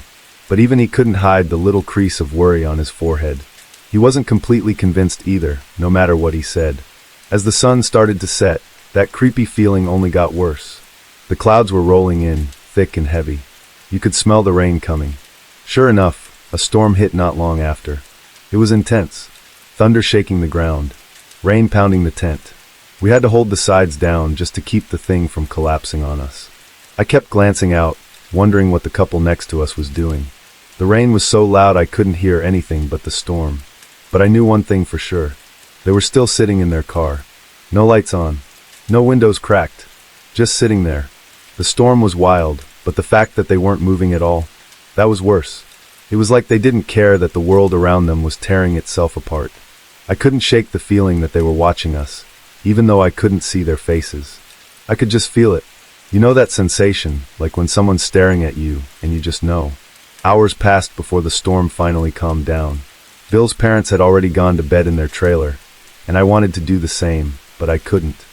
But even he couldn't hide the little crease of worry on his forehead. He wasn't completely convinced either, no matter what he said. As the sun started to set, that creepy feeling only got worse. The clouds were rolling in, thick and heavy. You could smell the rain coming. Sure enough, a storm hit not long after. It was intense. Thunder shaking the ground. Rain pounding the tent. We had to hold the sides down just to keep the thing from collapsing on us. I kept glancing out, wondering what the couple next to us was doing. The rain was so loud I couldn't hear anything but the storm. But I knew one thing for sure. They were still sitting in their car. No lights on. No windows cracked. Just sitting there. The storm was wild, but the fact that they weren't moving at all, that was worse. It was like they didn't care that the world around them was tearing itself apart. I couldn't shake the feeling that they were watching us, even though I couldn't see their faces. I could just feel it. You know that sensation, like when someone's staring at you, and you just know. Hours passed before the storm finally calmed down. Bill's parents had already gone to bed in their trailer, and I wanted to do the same, but I couldn't.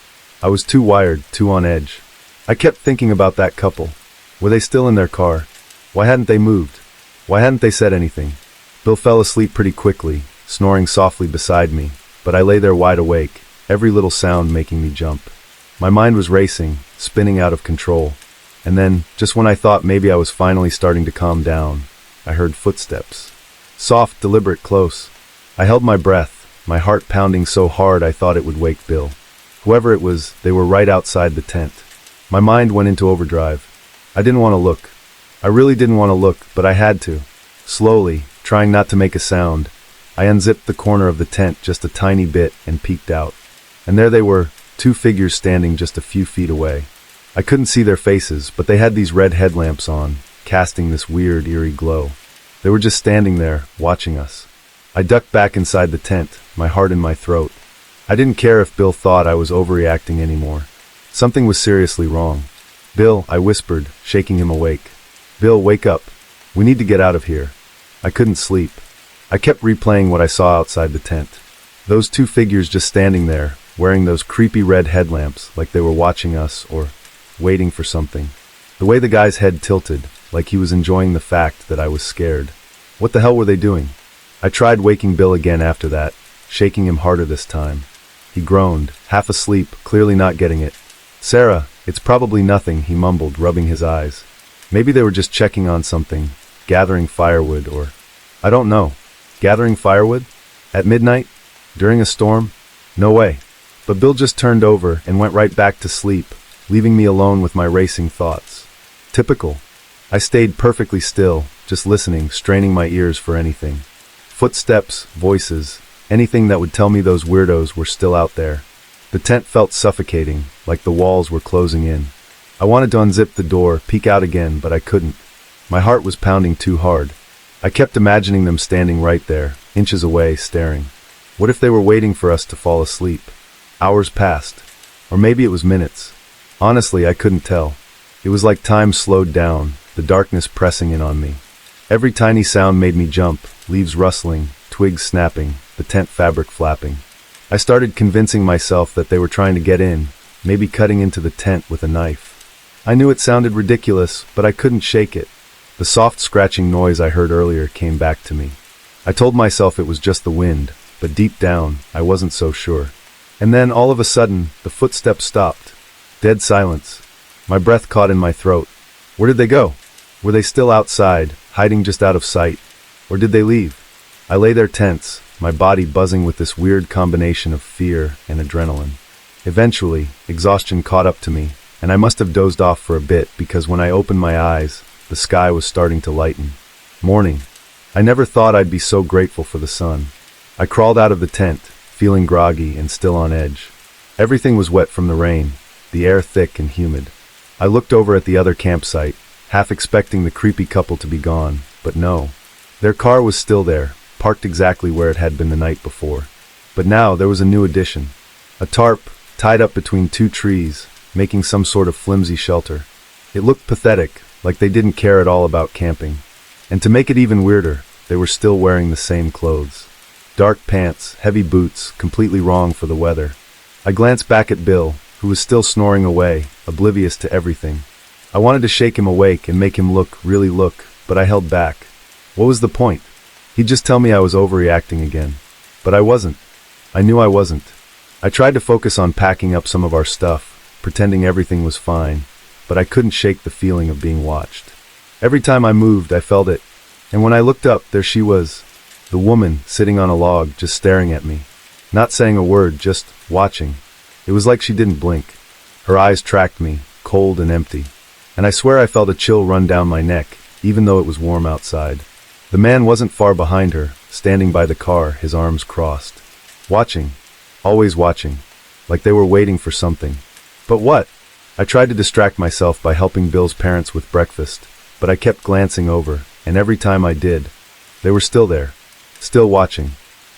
I was too wired, too on edge. I kept thinking about that couple. Were they still in their car? Why hadn't they moved? Why hadn't they said anything? Bill fell asleep pretty quickly, snoring softly beside me, but I lay there wide awake, every little sound making me jump. My mind was racing, spinning out of control. And then, just when I thought maybe I was finally starting to calm down, I heard footsteps. Soft, deliberate, close. I held my breath, my heart pounding so hard I thought it would wake Bill. Whoever it was, they were right outside the tent. My mind went into overdrive. I didn't want to look. I really didn't want to look, but I had to. Slowly, trying not to make a sound, I unzipped the corner of the tent just a tiny bit and peeked out. And there they were, two figures standing just a few feet away. I couldn't see their faces, but they had these red headlamps on, casting this weird, eerie glow. They were just standing there, watching us. I ducked back inside the tent, my heart in my throat. I didn't care if Bill thought I was overreacting anymore. Something was seriously wrong. "Bill," I whispered, shaking him awake. "Bill, wake up. We need to get out of here." I couldn't sleep. I kept replaying what I saw outside the tent. Those two figures just standing there, wearing those creepy red headlamps, like they were watching us or waiting for something. The way the guy's head tilted, like he was enjoying the fact that I was scared. What the hell were they doing? I tried waking Bill again after that, shaking him harder this time. He groaned, half asleep, clearly not getting it. "Sarah, it's probably nothing," he mumbled, rubbing his eyes. Maybe they were just checking on something, gathering firewood or... I don't know. Gathering firewood? At midnight? During a storm? No way. But Bill just turned over and went right back to sleep, leaving me alone with my racing thoughts. Typical. I stayed perfectly still, just listening, straining my ears for anything. Footsteps, voices, anything that would tell me those weirdos were still out there. The tent felt suffocating, like the walls were closing in. I wanted to unzip the door, peek out again, but I couldn't. My heart was pounding too hard. I kept imagining them standing right there, inches away, staring. What if they were waiting for us to fall asleep? Hours passed. Or maybe it was minutes. Honestly, I couldn't tell. It was like time slowed down, the darkness pressing in on me. Every tiny sound made me jump, leaves rustling, twigs snapping, the tent fabric flapping. I started convincing myself that they were trying to get in, maybe cutting into the tent with a knife. I knew it sounded ridiculous, but I couldn't shake it. The soft scratching noise I heard earlier came back to me. I told myself it was just the wind, but deep down, I wasn't so sure. And then, all of a sudden, the footsteps stopped. Dead silence. My breath caught in my throat. Where did they go? Were they still outside, hiding just out of sight? Or did they leave? I lay there tense, my body buzzing with this weird combination of fear and adrenaline. Eventually, exhaustion caught up to me, and I must have dozed off for a bit because when I opened my eyes, the sky was starting to lighten. Morning. I never thought I'd be so grateful for the sun. I crawled out of the tent, feeling groggy and still on edge. Everything was wet from the rain, the air thick and humid. I looked over at the other campsite, half expecting the creepy couple to be gone, but no. Their car was still there, parked exactly where it had been the night before. But now there was a new addition. A tarp, tied up between two trees, making some sort of flimsy shelter. It looked pathetic, like they didn't care at all about camping. And to make it even weirder, they were still wearing the same clothes. Dark pants, heavy boots, completely wrong for the weather. I glanced back at Bill, who was still snoring away, oblivious to everything. I wanted to shake him awake and make him really look, but I held back. What was the point? He'd just tell me I was overreacting again. But I wasn't. I knew I wasn't. I tried to focus on packing up some of our stuff, pretending everything was fine, but I couldn't shake the feeling of being watched. Every time I moved, I felt it, and when I looked up, there she was, the woman sitting on a log, just staring at me. Not saying a word, just watching. It was like she didn't blink. Her eyes tracked me, cold and empty. And I swear I felt a chill run down my neck, even though it was warm outside. The man wasn't far behind her, standing by the car, his arms crossed. Watching. Always watching. Like they were waiting for something. But what? I tried to distract myself by helping Bill's parents with breakfast, but I kept glancing over, and every time I did, they were still there. Still watching.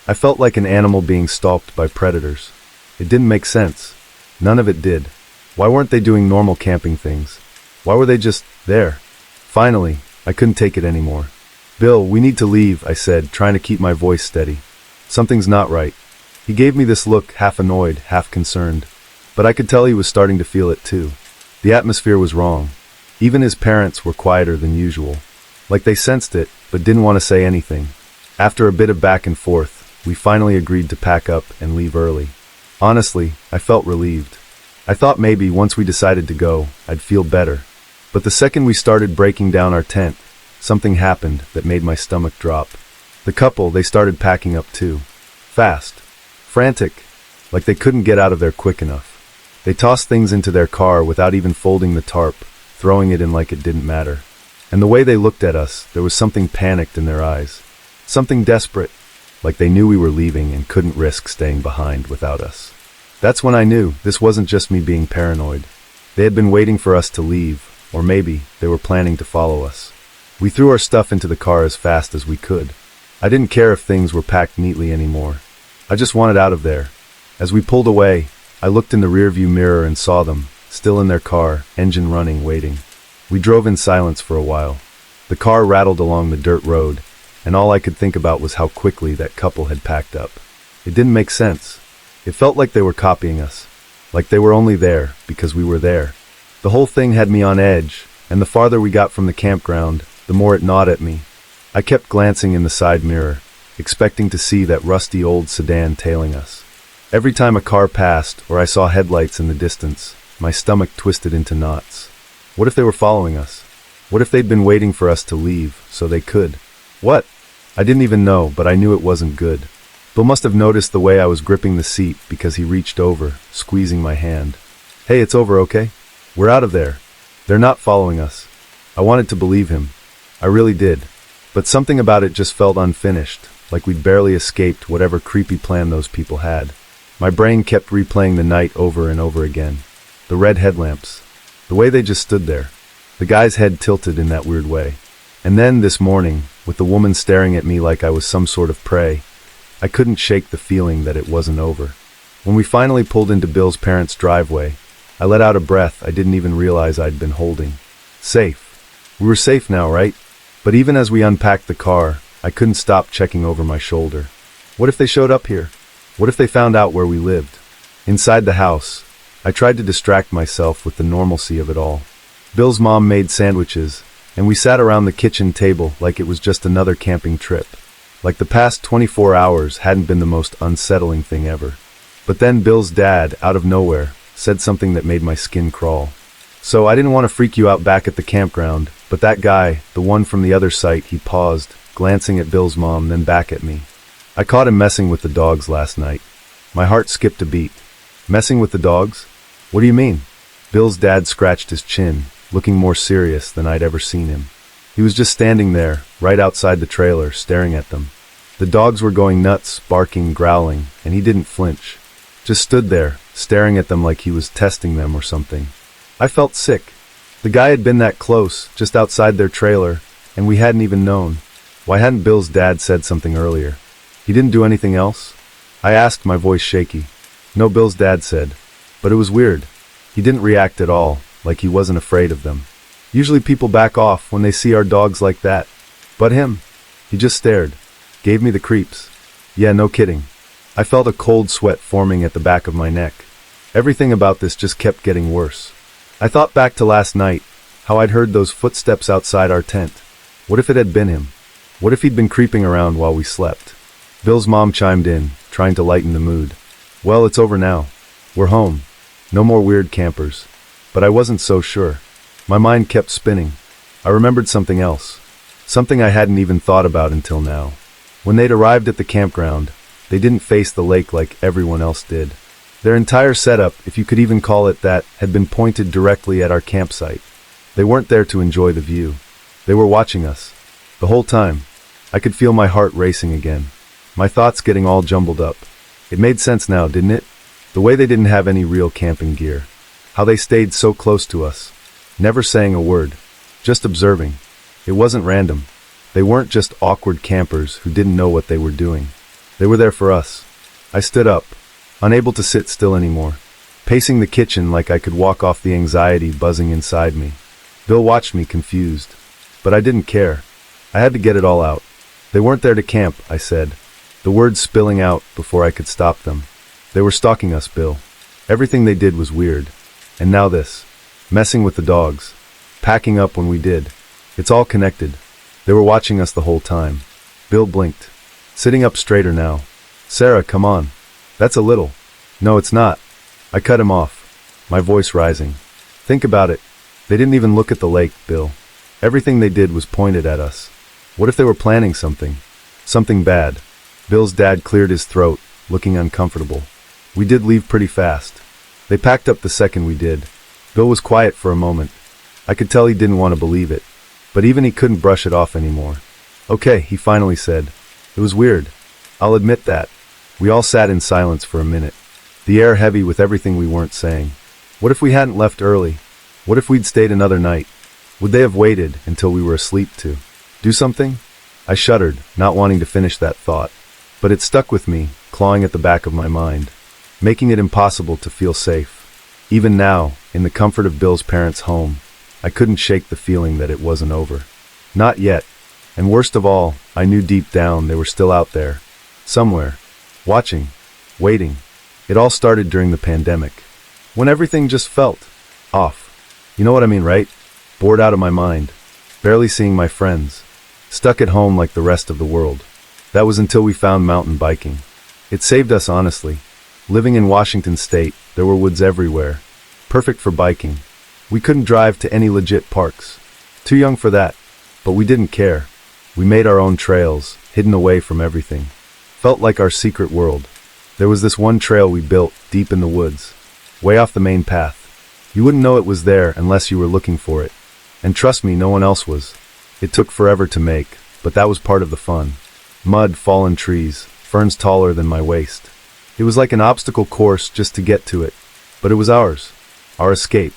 I felt like an animal being stalked by predators. It didn't make sense. None of it did. Why weren't they doing normal camping things? Why were they just there? Finally, I couldn't take it anymore. "Bill, we need to leave," I said, trying to keep my voice steady. "Something's not right." He gave me this look, half annoyed, half concerned. But I could tell he was starting to feel it too. The atmosphere was wrong. Even his parents were quieter than usual. Like they sensed it, but didn't want to say anything. After a bit of back and forth, we finally agreed to pack up and leave early. Honestly, I felt relieved. I thought maybe once we decided to go, I'd feel better. But the second we started breaking down our tent, something happened that made my stomach drop. The couple, they started packing up too. Fast. Frantic. Like they couldn't get out of there quick enough. They tossed things into their car without even folding the tarp, throwing it in like it didn't matter. And the way they looked at us, there was something panicked in their eyes. Something desperate. Like they knew we were leaving and couldn't risk staying behind without us. That's when I knew this wasn't just me being paranoid. They had been waiting for us to leave, or maybe they were planning to follow us. We threw our stuff into the car as fast as we could. I didn't care if things were packed neatly anymore. I just wanted out of there. As we pulled away, I looked in the rearview mirror and saw them, still in their car, engine running, waiting. We drove in silence for a while. The car rattled along the dirt road, and all I could think about was how quickly that couple had packed up. It didn't make sense. It felt like they were copying us. Like they were only there because we were there. The whole thing had me on edge, and the farther we got from the campground, the more it gnawed at me. I kept glancing in the side mirror, expecting to see that rusty old sedan tailing us. Every time a car passed or I saw headlights in the distance, my stomach twisted into knots. What if they were following us? What if they'd been waiting for us to leave so they could? What? I didn't even know, but I knew it wasn't good. Bill must have noticed the way I was gripping the seat because he reached over, squeezing my hand. "Hey, it's over, okay? We're out of there. They're not following us." I wanted to believe him. I really did. But something about it just felt unfinished, like we'd barely escaped whatever creepy plan those people had. My brain kept replaying the night over and over again. The red headlamps. The way they just stood there. The guy's head tilted in that weird way. And then, this morning, with the woman staring at me like I was some sort of prey, I couldn't shake the feeling that it wasn't over. When we finally pulled into Bill's parents' driveway, I let out a breath I didn't even realize I'd been holding. Safe. We were safe now, right? But even as we unpacked the car, I couldn't stop checking over my shoulder. What if they showed up here? What if they found out where we lived? Inside the house, I tried to distract myself with the normalcy of it all. Bill's mom made sandwiches, and we sat around the kitchen table like it was just another camping trip. Like the past 24 hours hadn't been the most unsettling thing ever. But then Bill's dad, out of nowhere, said something that made my skin crawl. "So I didn't want to freak you out back at the campground, but that guy, the one from the other site," he paused, glancing at Bill's mom, then back at me. "I caught him messing with the dogs last night." My heart skipped a beat. Messing with the dogs? What do you mean? Bill's dad scratched his chin, looking more serious than I'd ever seen him. He was just standing there, right outside the trailer, staring at them. The dogs were going nuts, barking, growling, and he didn't flinch. Just stood there, staring at them like he was testing them or something. I felt sick. The guy had been that close, just outside their trailer, and we hadn't even known. Why hadn't Bill's dad said something earlier? He didn't do anything else? I asked, my voice shaky. No, Bill's dad said. But it was weird. He didn't react at all, like he wasn't afraid of them. Usually people back off when they see our dogs like that. But him, he just stared. Gave me the creeps. Yeah, no kidding. I felt a cold sweat forming at the back of my neck. Everything about this just kept getting worse. I thought back to last night, How I'd heard those footsteps outside our tent. What if it had been him? What if he'd been creeping around while we slept? Bill's mom chimed in, trying to lighten the mood. Well, it's over now. We're home. No more weird campers. But I wasn't so sure. My mind kept spinning. I remembered something else. Something I hadn't even thought about until now. When they'd arrived at the campground, they didn't face the lake like everyone else did. Their entire setup, if you could even call it that, had been pointed directly at our campsite. They weren't there to enjoy the view. They were watching us. The whole time. I could feel my heart racing again. My thoughts getting all jumbled up. It made sense now, didn't it? The way they didn't have any real camping gear. How they stayed so close to us. Never saying a word. Just observing. It wasn't random. They weren't just awkward campers who didn't know what they were doing. They were there for us. I stood up, unable to sit still anymore, pacing the kitchen like I could walk off the anxiety buzzing inside me. Bill watched me confused. But I didn't care. I had to get it all out. They weren't there to camp, I said, the words spilling out before I could stop them. They were stalking us, Bill. Everything they did was weird. And now this. Messing with the dogs. Packing up when we did. It's all connected. They were watching us the whole time. Bill blinked. Sitting up straighter now. Sarah, come on. That's a little. No, it's not. I cut him off. My voice rising. Think about it. They didn't even look at the lake, Bill. Everything they did was pointed at us. What if they were planning something? Something bad. Bill's dad cleared his throat, looking uncomfortable. We did leave pretty fast. They packed up the second we did. Bill was quiet for a moment. I could tell he didn't want to believe it. But even he couldn't brush it off anymore. Okay, he finally said. It was weird. I'll admit that. We all sat in silence for a minute. The air heavy with everything we weren't saying. What if we hadn't left early? What if we'd stayed another night? Would they have waited until we were asleep to do something? I shuddered, not wanting to finish that thought. But it stuck with me, clawing at the back of my mind, making it impossible to feel safe. Even now, in the comfort of Bill's parents' home, I couldn't shake the feeling that it wasn't over. Not yet. And worst of all, I knew deep down they were still out there. Somewhere. Watching. Waiting. It all started during the pandemic. When everything just felt off. You know what I mean, right? Bored out of my mind. Barely seeing my friends. Stuck at home like the rest of the world. That was until we found mountain biking. It saved us, honestly. Living in Washington State, there were woods everywhere. Perfect for biking. We couldn't drive to any legit parks. Too young for that. But we didn't care. We made our own trails, hidden away from everything. Felt like our secret world. There was this one trail we built, deep in the woods. Way off the main path. You wouldn't know it was there unless you were looking for it. And trust me, no one else was. It took forever to make, but that was part of the fun. Mud, fallen trees, ferns taller than my waist. It was like an obstacle course just to get to it. But it was ours. Our escape.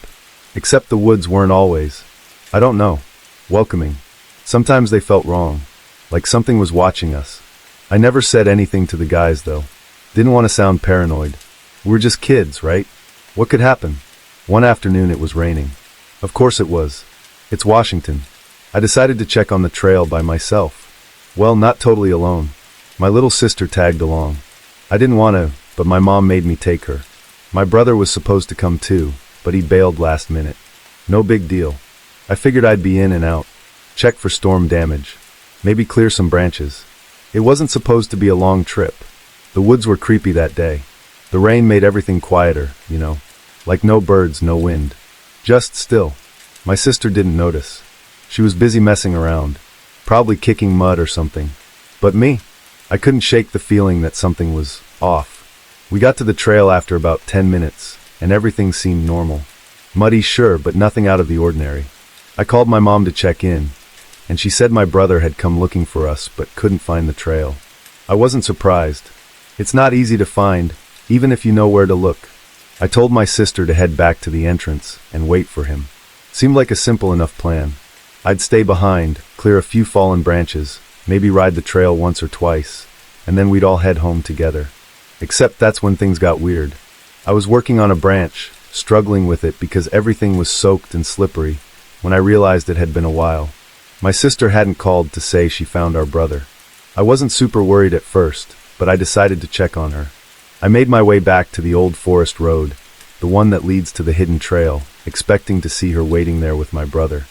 Except the woods weren't always. I don't know. Welcoming. Sometimes they felt wrong. Like something was watching us. I never said anything to the guys, though. Didn't want to sound paranoid. We were just kids, right? What could happen? One afternoon it was raining. Of course it was. It's Washington. I decided to check on the trail by myself. Well, not totally alone. My little sister tagged along. I didn't want to, but my mom made me take her. My brother was supposed to come too, but he bailed last minute. No big deal. I figured I'd be in and out. Check for storm damage. Maybe clear some branches. It wasn't supposed to be a long trip. The woods were creepy that day. The rain made everything quieter, you know. Like no birds, no wind. Just still. My sister didn't notice. She was busy messing around. Probably kicking mud or something. But me? I couldn't shake the feeling that something was off. We got to the trail after about 10 minutes, and everything seemed normal. Muddy, sure, but nothing out of the ordinary. I called my mom to check in, and she said my brother had come looking for us but couldn't find the trail. I wasn't surprised. It's not easy to find, even if you know where to look. I told my sister to head back to the entrance and wait for him. Seemed like a simple enough plan. I'd stay behind, clear a few fallen branches, maybe ride the trail once or twice, and then we'd all head home together. Except that's when things got weird. I was working on a branch, struggling with it because everything was soaked and slippery, when I realized it had been a while. My sister hadn't called to say she found our brother. I wasn't super worried at first, but I decided to check on her. I made my way back to the old forest road, the one that leads to the hidden trail, expecting to see her waiting there with my brother.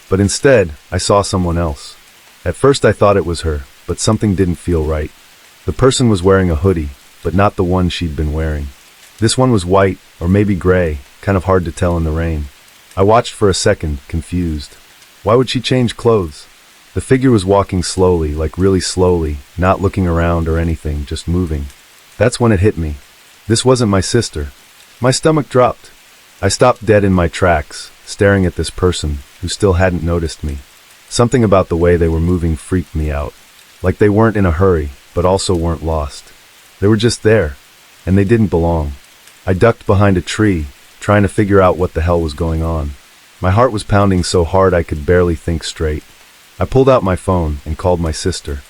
But instead, I saw someone else. At first I thought it was her, but something didn't feel right. The person was wearing a hoodie, but not the one she'd been wearing. This one was white, or maybe gray, kind of hard to tell in the rain. I watched for a second, confused. Why would she change clothes? The figure was walking slowly, like really slowly, not looking around or anything, just moving. That's when it hit me. This wasn't my sister. My stomach dropped. I stopped dead in my tracks, staring at this person, who still hadn't noticed me. Something about the way they were moving freaked me out. Like they weren't in a hurry, but also weren't lost. They were just there, and they didn't belong. I ducked behind a tree, trying to figure out what the hell was going on. My heart was pounding so hard I could barely think straight. I pulled out my phone and called my sister.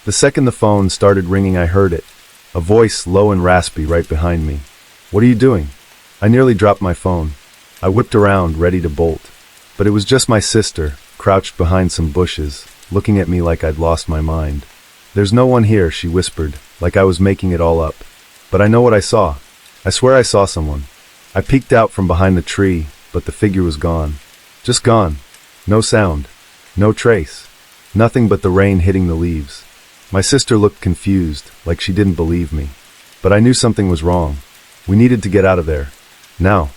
The second the phone started ringing, I heard it. A voice, low and raspy, right behind me. "What are you doing?" I nearly dropped my phone. I whipped around, ready to bolt. But it was just my sister, crouched behind some bushes, looking at me like I'd lost my mind. "There's no one here," she whispered, like I was making it all up. "But I know what I saw. I swear I saw someone." I peeked out from behind the tree, but the figure was gone. Just gone. No sound. No trace. Nothing but the rain hitting the leaves. My sister looked confused, like she didn't believe me. But I knew something was wrong. We needed to get out of there. Now.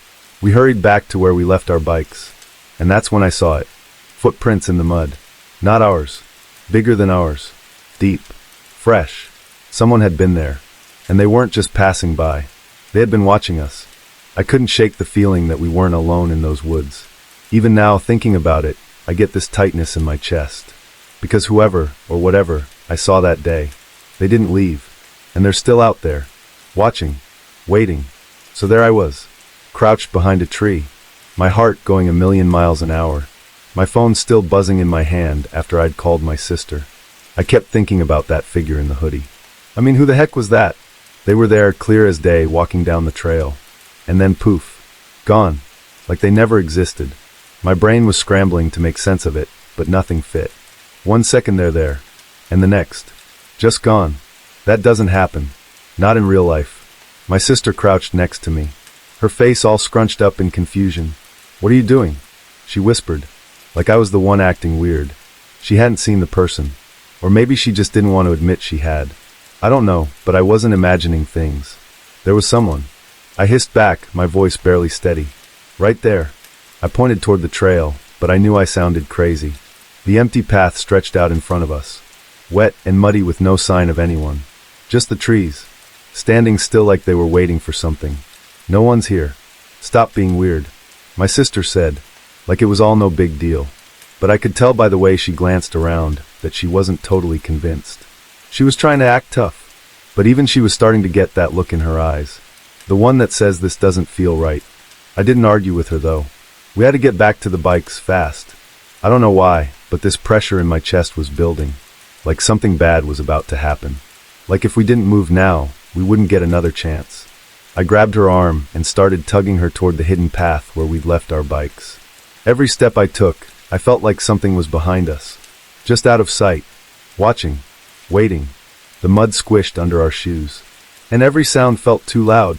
We hurried back to where we left our bikes. And that's when I saw it. Footprints in the mud. Not ours. Bigger than ours. Deep. Fresh. Someone had been there. And they weren't just passing by. They had been watching us. I couldn't shake the feeling that we weren't alone in those woods. Even now, thinking about it, I get this tightness in my chest. Because whoever, or whatever, I saw that day, they didn't leave. And they're still out there. Watching. Waiting. So there I was. Crouched behind a tree. My heart going 1,000,000 miles an hour. My phone still buzzing in my hand after I'd called my sister. I kept thinking about that figure in the hoodie. I mean, who the heck was that? They were there, clear as day, walking down the trail. And then poof. Gone. Like they never existed. My brain was scrambling to make sense of it, but nothing fit. 1 second they're there. And the next. Just gone. That doesn't happen. Not in real life. My sister crouched next to me. Her face all scrunched up in confusion. "What are you doing?" she whispered. Like I was the one acting weird. She hadn't seen the person. Or maybe she just didn't want to admit she had. I don't know, but I wasn't imagining things. There was someone. I hissed back, my voice barely steady. "Right there." I pointed toward the trail, but I knew I sounded crazy. The empty path stretched out in front of us. Wet and muddy with no sign of anyone. Just the trees. Standing still like they were waiting for something. "No one's here. Stop being weird," my sister said, like it was all no big deal. But I could tell by the way she glanced around that she wasn't totally convinced. She was trying to act tough, but even she was starting to get that look in her eyes. The one that says this doesn't feel right. I didn't argue with her though. We had to get back to the bikes fast. I don't know why, but this pressure in my chest was building. Like something bad was about to happen. Like if we didn't move now, we wouldn't get another chance. I grabbed her arm and started tugging her toward the hidden path where we'd left our bikes. Every step I took, I felt like something was behind us. Just out of sight. Watching. Waiting. The mud squished under our shoes. And every sound felt too loud.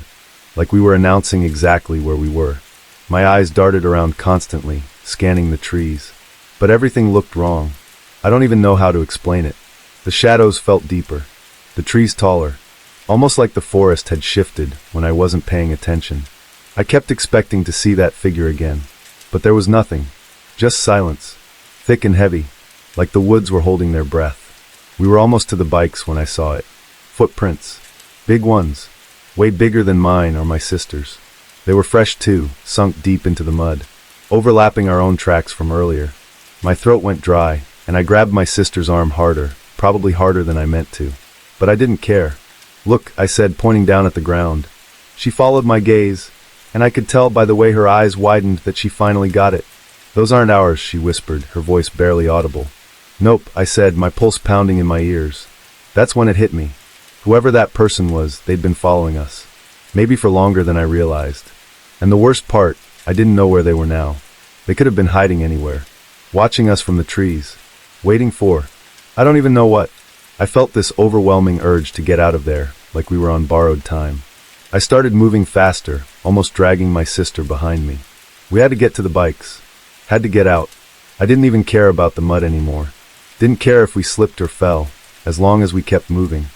Like we were announcing exactly where we were. My eyes darted around constantly, scanning the trees. But everything looked wrong. I don't even know how to explain it. The shadows felt deeper. The trees taller. Almost like the forest had shifted when I wasn't paying attention. I kept expecting to see that figure again. But there was nothing. Just silence. Thick and heavy. Like the woods were holding their breath. We were almost to the bikes when I saw it. Footprints. Big ones. Way bigger than mine or my sister's. They were fresh too, sunk deep into the mud. Overlapping our own tracks from earlier. My throat went dry, and I grabbed my sister's arm harder, probably harder than I meant to. But I didn't care. "Look," I said, pointing down at the ground. She followed my gaze, and I could tell by the way her eyes widened that she finally got it. "Those aren't ours," she whispered, her voice barely audible. "Nope," I said, my pulse pounding in my ears. That's when it hit me. Whoever that person was, they'd been following us. Maybe for longer than I realized. And the worst part, I didn't know where they were now. They could have been hiding anywhere. Watching us from the trees. Waiting for. I don't even know what. I felt this overwhelming urge to get out of there, like we were on borrowed time. I started moving faster, almost dragging my sister behind me. We had to get to the bikes. Had to get out. I didn't even care about the mud anymore. Didn't care if we slipped or fell, as long as we kept moving.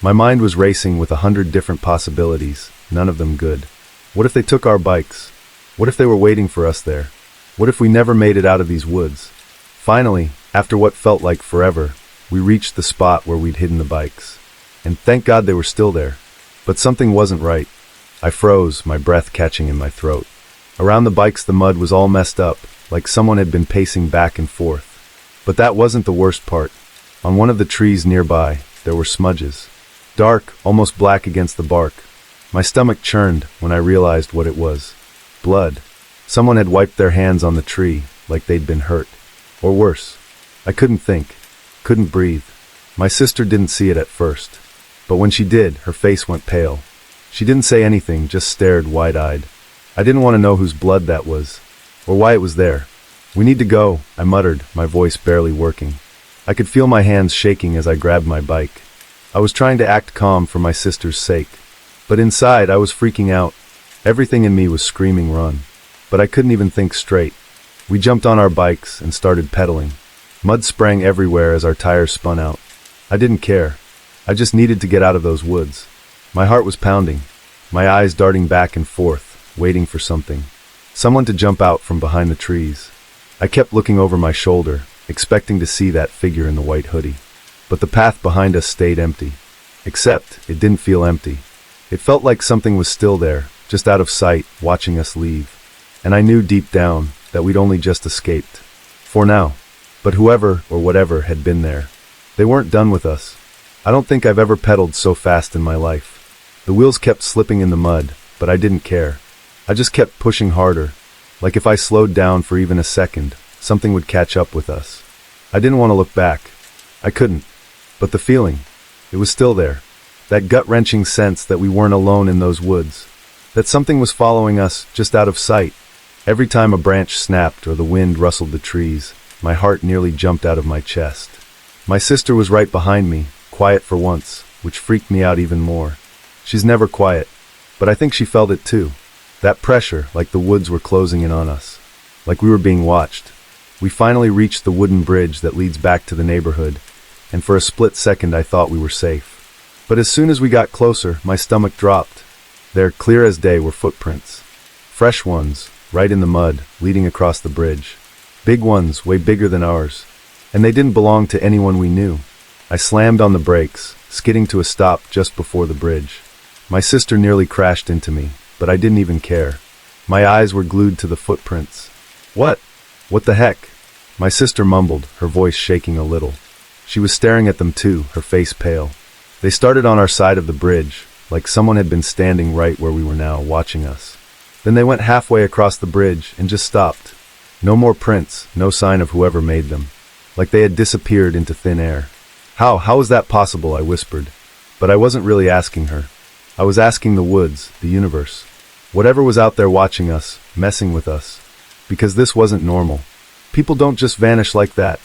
My mind was racing with 100 different possibilities, none of them good. What if they took our bikes? What if they were waiting for us there? What if we never made it out of these woods? Finally, after what felt like forever, we reached the spot where we'd hidden the bikes. And thank God they were still there. But something wasn't right. I froze, my breath catching in my throat. Around the bikes the mud was all messed up, like someone had been pacing back and forth. But that wasn't the worst part. On one of the trees nearby, there were smudges. Dark, almost black against the bark. My stomach churned when I realized what it was. Blood. Someone had wiped their hands on the tree, like they'd been hurt. Or worse. I couldn't think. Couldn't breathe. My sister didn't see it at first. But when she did, her face went pale. She didn't say anything, just stared wide-eyed. I didn't want to know whose blood that was, or why it was there. "We need to go," I muttered, my voice barely working. I could feel my hands shaking as I grabbed my bike. I was trying to act calm for my sister's sake. But inside, I was freaking out. Everything in me was screaming run. But I couldn't even think straight. We jumped on our bikes and started pedaling. Mud sprang everywhere as our tires spun out. I didn't care. I just needed to get out of those woods. My heart was pounding, my eyes darting back and forth, waiting for something. Someone to jump out from behind the trees. I kept looking over my shoulder, expecting to see that figure in the white hoodie. But the path behind us stayed empty. Except, it didn't feel empty. It felt like something was still there, just out of sight, watching us leave. And I knew deep down that we'd only just escaped. For now. But whoever or whatever had been there, they weren't done with us. I don't think I've ever pedaled so fast in my life. The wheels kept slipping in the mud, but I didn't care. I just kept pushing harder, like if I slowed down for even a second, something would catch up with us. I didn't want to look back. I couldn't. But the feeling, it was still there. That gut-wrenching sense that we weren't alone in those woods. That something was following us, just out of sight. Every time a branch snapped or the wind rustled the trees, my heart nearly jumped out of my chest. My sister was right behind me, quiet for once, which freaked me out even more. She's never quiet, but I think she felt it too. That pressure, like the woods were closing in on us. Like we were being watched. We finally reached the wooden bridge that leads back to the neighborhood, and for a split second I thought we were safe. But as soon as we got closer, my stomach dropped. There, clear as day, were footprints. Fresh ones, right in the mud, leading across the bridge. Big ones, way bigger than ours. And they didn't belong to anyone we knew. I slammed on the brakes, skidding to a stop just before the bridge. My sister nearly crashed into me, but I didn't even care. My eyes were glued to the footprints. "What? What the heck?" My sister mumbled, her voice shaking a little. She was staring at them too, her face pale. They started on our side of the bridge, like someone had been standing right where we were now, watching us. Then they went halfway across the bridge and just stopped. No more prints, no sign of whoever made them. Like they had disappeared into thin air. How is that possible?" I whispered. But I wasn't really asking her. I was asking the woods, the universe. Whatever was out there watching us, messing with us. Because this wasn't normal. People don't just vanish like that.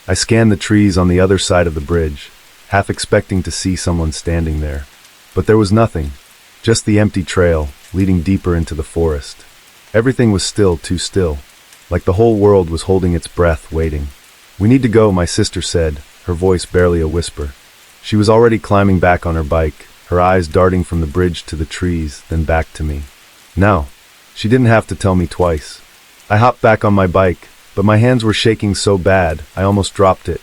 I scanned the trees on the other side of the bridge, half expecting to see someone standing there. But there was nothing. Just the empty trail, leading deeper into the forest. Everything was still, too still. Like the whole world was holding its breath, waiting. "We need to go," my sister said, her voice barely a whisper. She was already climbing back on her bike, her eyes darting from the bridge to the trees, then back to me. Now, she didn't have to tell me twice. I hopped back on my bike, but my hands were shaking so bad, I almost dropped it.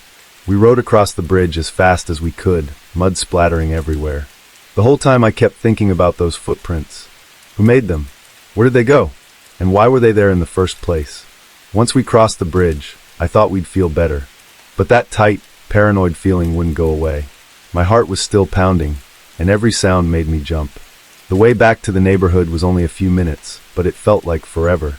We rode across the bridge as fast as we could, mud splattering everywhere. The whole time I kept thinking about those footprints. Who made them? Where did they go? And why were they there in the first place? Once we crossed the bridge, I thought we'd feel better. But that tight, paranoid feeling wouldn't go away. My heart was still pounding, and every sound made me jump. The way back to the neighborhood was only a few minutes, but it felt like forever.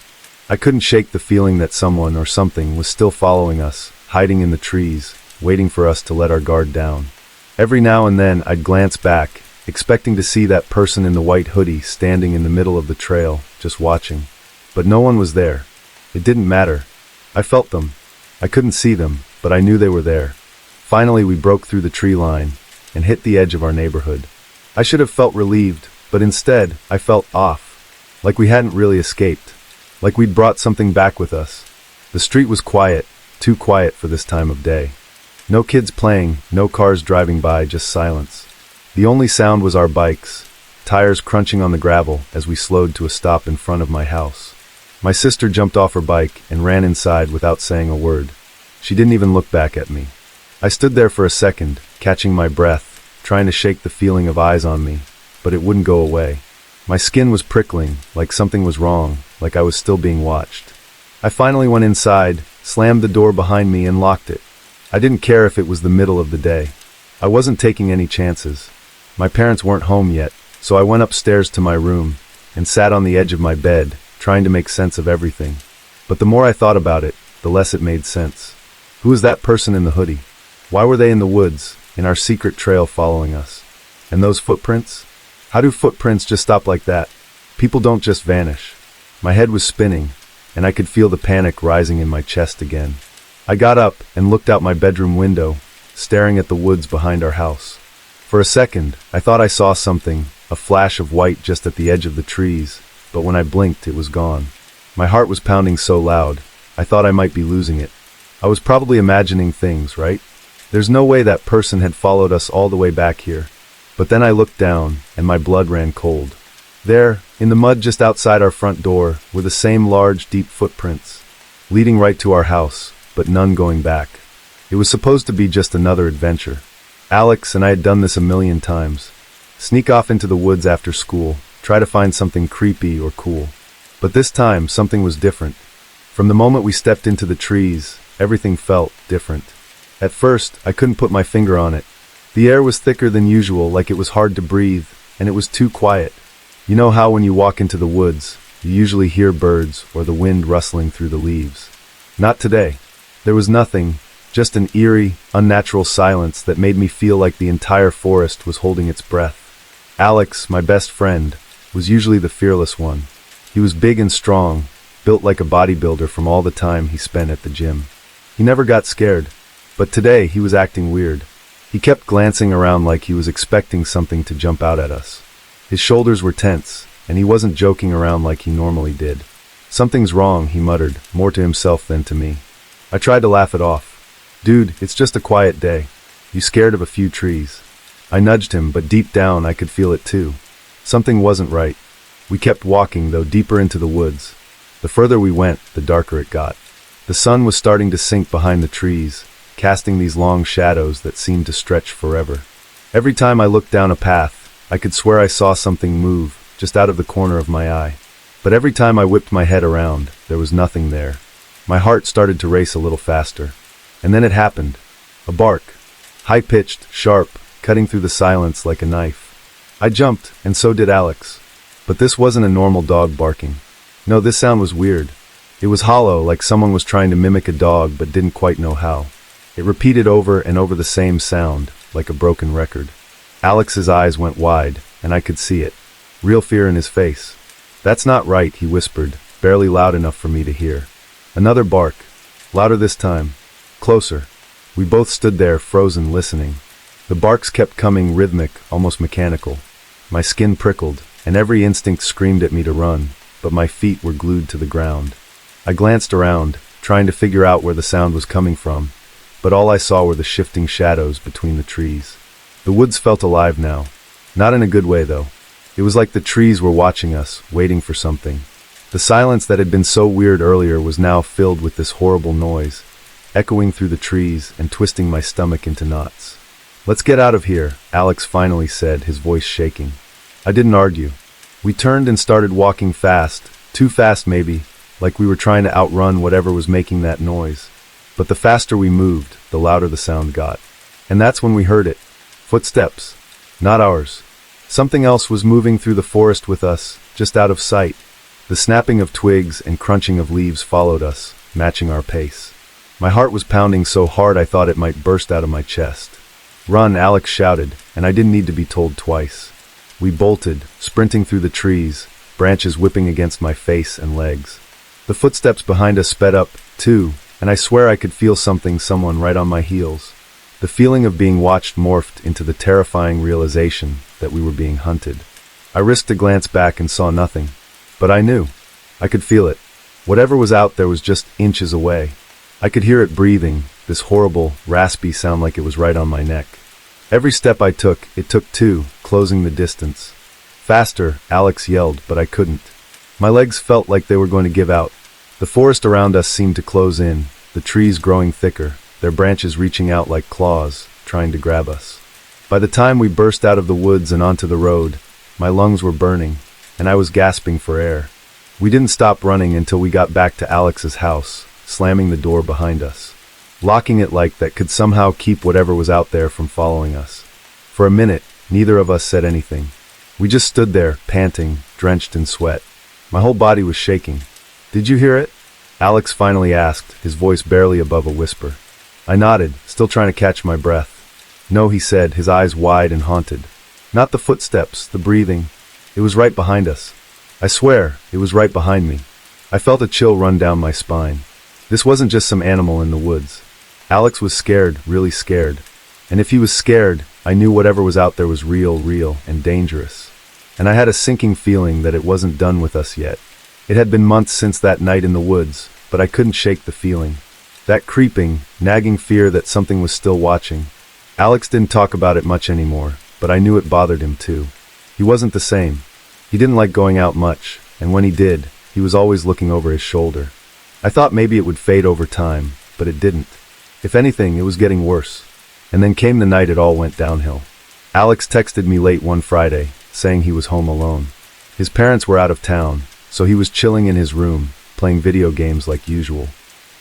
I couldn't shake the feeling that someone or something was still following us, hiding in the trees, waiting for us to let our guard down. Every now and then I'd glance back, expecting to see that person in the white hoodie standing in the middle of the trail, just watching. But no one was there. It didn't matter. I felt them. I couldn't see them, but I knew they were there. Finally we broke through the tree line and hit the edge of our neighborhood. I should have felt relieved, But instead, I felt off. Like we hadn't really escaped. Like we'd brought something back with us. The street was quiet, too quiet for this time of day. No kids playing, no cars driving by, just silence. The only sound was our bikes, tires crunching on the gravel as we slowed to a stop in front of my house. My sister jumped off her bike and ran inside without saying a word. She didn't even look back at me. I stood there for a second, catching my breath, trying to shake the feeling of eyes on me, but it wouldn't go away. My skin was prickling, like something was wrong, like I was still being watched. I finally went inside, slammed the door behind me and locked it. I didn't care if it was the middle of the day. I wasn't taking any chances. My parents weren't home yet, so I went upstairs to my room and sat on the edge of my bed, trying to make sense of everything. But the more I thought about it, the less it made sense. Who was that person in the hoodie? Why were they in the woods, in our secret trail following us? And those footprints? How do footprints just stop like that? People don't just vanish. My head was spinning, and I could feel the panic rising in my chest again. I got up and looked out my bedroom window, staring at the woods behind our house. For a second, I thought I saw something, a flash of white just at the edge of the trees, but when I blinked, it was gone. My heart was pounding so loud, I thought I might be losing it. I was probably imagining things, right? There's no way that person had followed us all the way back here. But then I looked down, and my blood ran cold. There, in the mud just outside our front door, were the same large, deep footprints, leading right to our house, but none going back. It was supposed to be just another adventure. Alex and I had done this a million times. Sneak off into the woods after school, try to find something creepy or cool. But this time, something was different. From the moment we stepped into the trees, everything felt different. At first, I couldn't put my finger on it. The air was thicker than usual, like it was hard to breathe, and it was too quiet. You know how when you walk into the woods, you usually hear birds or the wind rustling through the leaves. Not today. There was nothing, just an eerie, unnatural silence that made me feel like the entire forest was holding its breath. Alex, my best friend, was usually the fearless one. He was big and strong, built like a bodybuilder from all the time he spent at the gym. He never got scared, but today he was acting weird. He kept glancing around like he was expecting something to jump out at us. His shoulders were tense, and he wasn't joking around like he normally did. "Something's wrong," he muttered, more to himself than to me. I tried to laugh it off. "Dude, it's just a quiet day. You scared of a few trees." I nudged him, but deep down I could feel it too. Something wasn't right. We kept walking, though, deeper into the woods. The further we went, the darker it got. The sun was starting to sink behind the trees, casting these long shadows that seemed to stretch forever. Every time I looked down a path, I could swear I saw something move, just out of the corner of my eye. But every time I whipped my head around, there was nothing there. My heart started to race a little faster. And then it happened. A bark. High-pitched, sharp, cutting through the silence like a knife. I jumped, and so did Alex. But this wasn't a normal dog barking. No, this sound was weird. It was hollow, like someone was trying to mimic a dog but didn't quite know how. It repeated over and over the same sound, like a broken record. Alex's eyes went wide, and I could see it. Real fear in his face. "That's not right," he whispered, barely loud enough for me to hear. Another bark. Louder this time. Closer. We both stood there, frozen, listening. The barks kept coming, rhythmic, almost mechanical. My skin prickled, and every instinct screamed at me to run, but my feet were glued to the ground. I glanced around, trying to figure out where the sound was coming from, but all I saw were the shifting shadows between the trees. The woods felt alive now. Not in a good way, though. It was like the trees were watching us, waiting for something. The silence that had been so weird earlier was now filled with this horrible noise, echoing through the trees and twisting my stomach into knots. "Let's get out of here," Alex finally said, his voice shaking. I didn't argue. We turned and started walking fast, too fast maybe, like we were trying to outrun whatever was making that noise. But the faster we moved, the louder the sound got. And that's when we heard it. Footsteps. Not ours. Something else was moving through the forest with us, just out of sight. The snapping of twigs and crunching of leaves followed us, matching our pace. My heart was pounding so hard I thought it might burst out of my chest. "Run," Alex shouted, and I didn't need to be told twice. We bolted, sprinting through the trees, branches whipping against my face and legs. The footsteps behind us sped up, too, and I swear I could feel someone right on my heels. The feeling of being watched morphed into the terrifying realization that we were being hunted. I risked a glance back and saw nothing. But I knew. I could feel it. Whatever was out there was just inches away. I could hear it breathing, this horrible, raspy sound like it was right on my neck. Every step I took, it took two, closing the distance. Faster, Alex yelled, but I couldn't. My legs felt like they were going to give out. The forest around us seemed to close in, the trees growing thicker, their branches reaching out like claws, trying to grab us. By the time we burst out of the woods and onto the road, my lungs were burning, and I was gasping for air. We didn't stop running until we got back to Alex's house, slamming the door behind us. Locking it like that could somehow keep whatever was out there from following us. For a minute, neither of us said anything. We just stood there, panting, drenched in sweat. My whole body was shaking. "Did you hear it?" Alex finally asked, his voice barely above a whisper. I nodded, still trying to catch my breath. "No," he said, his eyes wide and haunted. "Not the footsteps, the breathing. It was right behind us. I swear, it was right behind me." I felt a chill run down my spine. This wasn't just some animal in the woods. Alex was scared, really scared. And if he was scared, I knew whatever was out there was real, and dangerous. And I had a sinking feeling that it wasn't done with us yet. It had been months since that night in the woods, but I couldn't shake the feeling. That creeping, nagging fear that something was still watching. Alex didn't talk about it much anymore, but I knew it bothered him too. He wasn't the same. He didn't like going out much, and when he did, he was always looking over his shoulder. I thought maybe it would fade over time, but it didn't. If anything, it was getting worse. And then came the night it all went downhill. Alex texted me late one Friday, saying he was home alone. His parents were out of town, so he was chilling in his room, playing video games like usual.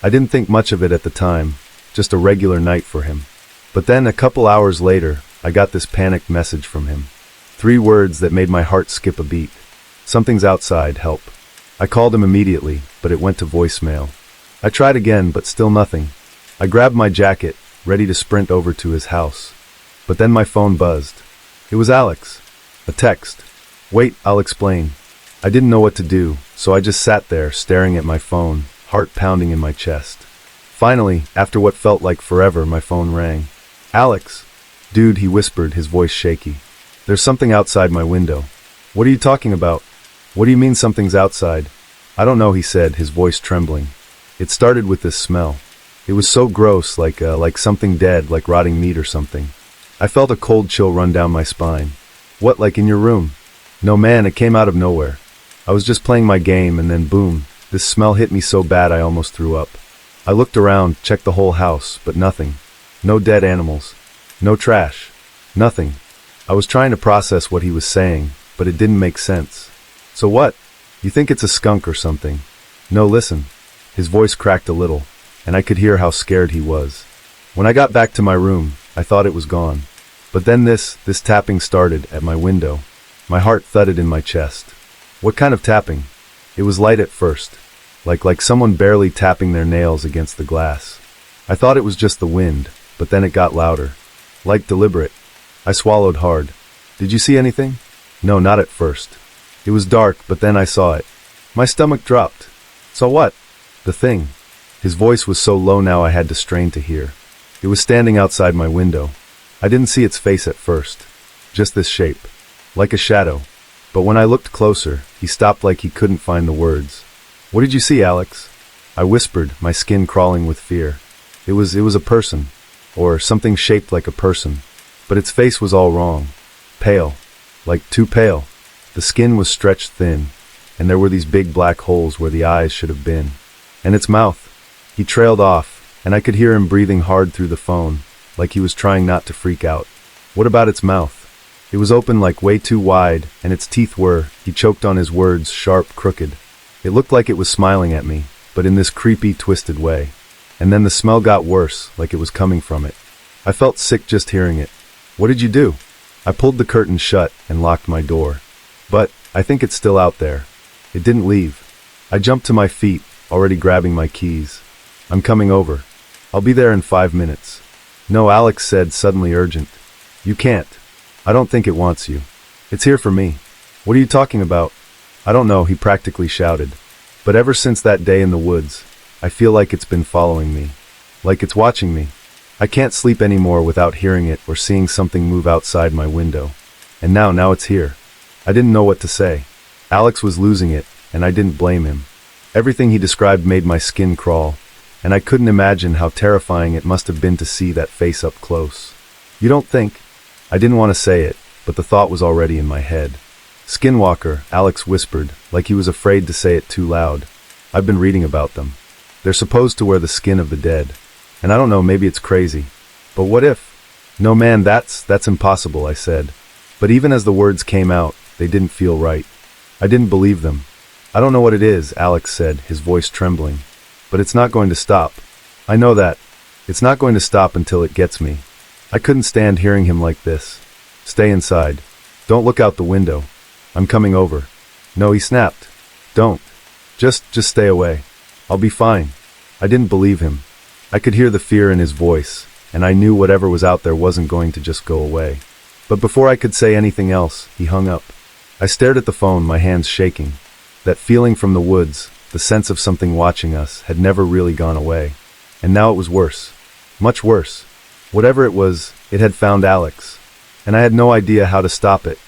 I didn't think much of it at the time, just a regular night for him. But then, a couple hours later, I got this panicked message from him. 3 words that made my heart skip a beat. "Something's outside, help." I called him immediately, but it went to voicemail. I tried again, but still nothing. I grabbed my jacket, ready to sprint over to his house. But then my phone buzzed. It was Alex. A text. "Wait, I'll explain." I didn't know what to do, so I just sat there, staring at my phone, heart pounding in my chest. Finally, after what felt like forever, my phone rang. "Alex." "Dude," he whispered, his voice shaky. "There's something outside my window." "What are you talking about?" "What do you mean something's outside?" "I don't know," he said, his voice trembling. "It started with this smell. It was so gross, like something dead, like rotting meat or something." I felt a cold chill run down my spine. "What, like in your room?" "No man, it came out of nowhere. I was just playing my game and then boom, this smell hit me so bad I almost threw up. I looked around, checked the whole house, but nothing. No dead animals. No trash. Nothing." I was trying to process what he was saying, but it didn't make sense. "So what? You think it's a skunk or something?" "No, listen." His voice cracked a little, and I could hear how scared he was. When I got back to my room, I thought it was gone. But then this tapping started at my window. My heart thudded in my chest. What kind of tapping? It was light at first, like someone barely tapping their nails against the glass. I thought it was just the wind, but then it got louder. Like deliberate. I swallowed hard. "Did you see anything?" "No, not at first. It was dark, but then I saw it." My stomach dropped. "Saw what?" "The thing." His voice was so low now I had to strain to hear. It was standing outside my window. I didn't see its face at first. Just this shape. Like a shadow. But when I looked closer, he stopped like he couldn't find the words. "What did you see, Alex?" I whispered, my skin crawling with fear. It was a person. Or something shaped like a person. But its face was all wrong. Pale. Like too pale. The skin was stretched thin, and there were these big black holes where the eyes should have been. And its mouth. He trailed off, and I could hear him breathing hard through the phone, like he was trying not to freak out. What about its mouth? It was open like way too wide, and its teeth were, he choked on his words, sharp, crooked. It looked like it was smiling at me, but in this creepy, twisted way. And then the smell got worse, like it was coming from it. I felt sick just hearing it. "What did you do?" I pulled the curtain shut and locked my door. But I think it's still out there. It didn't leave. I jumped to my feet, already grabbing my keys. "I'm coming over. I'll be there in 5 minutes." "No," Alex said, suddenly urgent. "You can't. I don't think it wants you. It's here for me." "What are you talking about?" "I don't know," he practically shouted. "But ever since that day in the woods, I feel like it's been following me. Like it's watching me. I can't sleep anymore without hearing it or seeing something move outside my window. And now it's here. I didn't know what to say. Alex was losing it, and I didn't blame him. Everything he described made my skin crawl, and I couldn't imagine how terrifying it must have been to see that face up close. You don't think? I didn't want to say it, but the thought was already in my head. Skinwalker, Alex whispered, like he was afraid to say it too loud. I've been reading about them. They're supposed to wear the skin of the dead. And I don't know, maybe it's crazy. But what if? No man, that's impossible, I said. But even as the words came out, they didn't feel right. I didn't believe them. I don't know what it is, Alex said, his voice trembling. But it's not going to stop. I know that. It's not going to stop until it gets me. I couldn't stand hearing him like this. Stay inside. Don't look out the window. I'm coming over. No, he snapped. Don't. Just stay away. I'll be fine. I didn't believe him. I could hear the fear in his voice, and I knew whatever was out there wasn't going to just go away. But before I could say anything else, he hung up. I stared at the phone, my hands shaking. That feeling from the woods, the sense of something watching us, had never really gone away. And now it was worse. Much worse. Whatever it was, it had found Alex. And I had no idea how to stop it.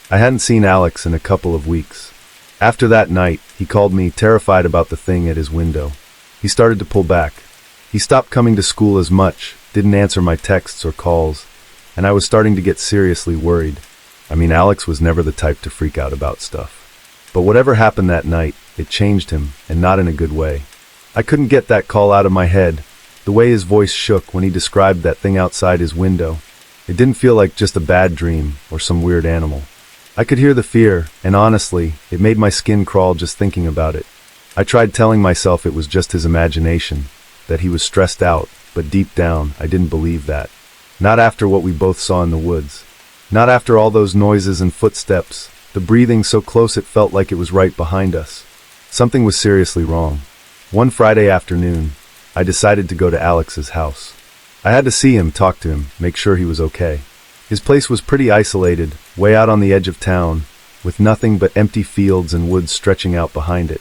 I hadn't seen Alex in a couple of weeks. After that night, he called me, terrified about the thing at his window. He started to pull back. He stopped coming to school as much, didn't answer my texts or calls, and I was starting to get seriously worried. I mean, Alex was never the type to freak out about stuff. But whatever happened that night, it changed him, and not in a good way. I couldn't get that call out of my head. The way his voice shook when he described that thing outside his window. It didn't feel like just a bad dream or some weird animal. I could hear the fear, and honestly, it made my skin crawl just thinking about it. I tried telling myself it was just his imagination, that he was stressed out, but deep down, I didn't believe that. Not after what we both saw in the woods. Not after all those noises and footsteps, the breathing so close it felt like it was right behind us. Something was seriously wrong. One Friday afternoon, I decided to go to Alex's house. I had to see him, talk to him, make sure he was okay. His place was pretty isolated, way out on the edge of town, with nothing but empty fields and woods stretching out behind it.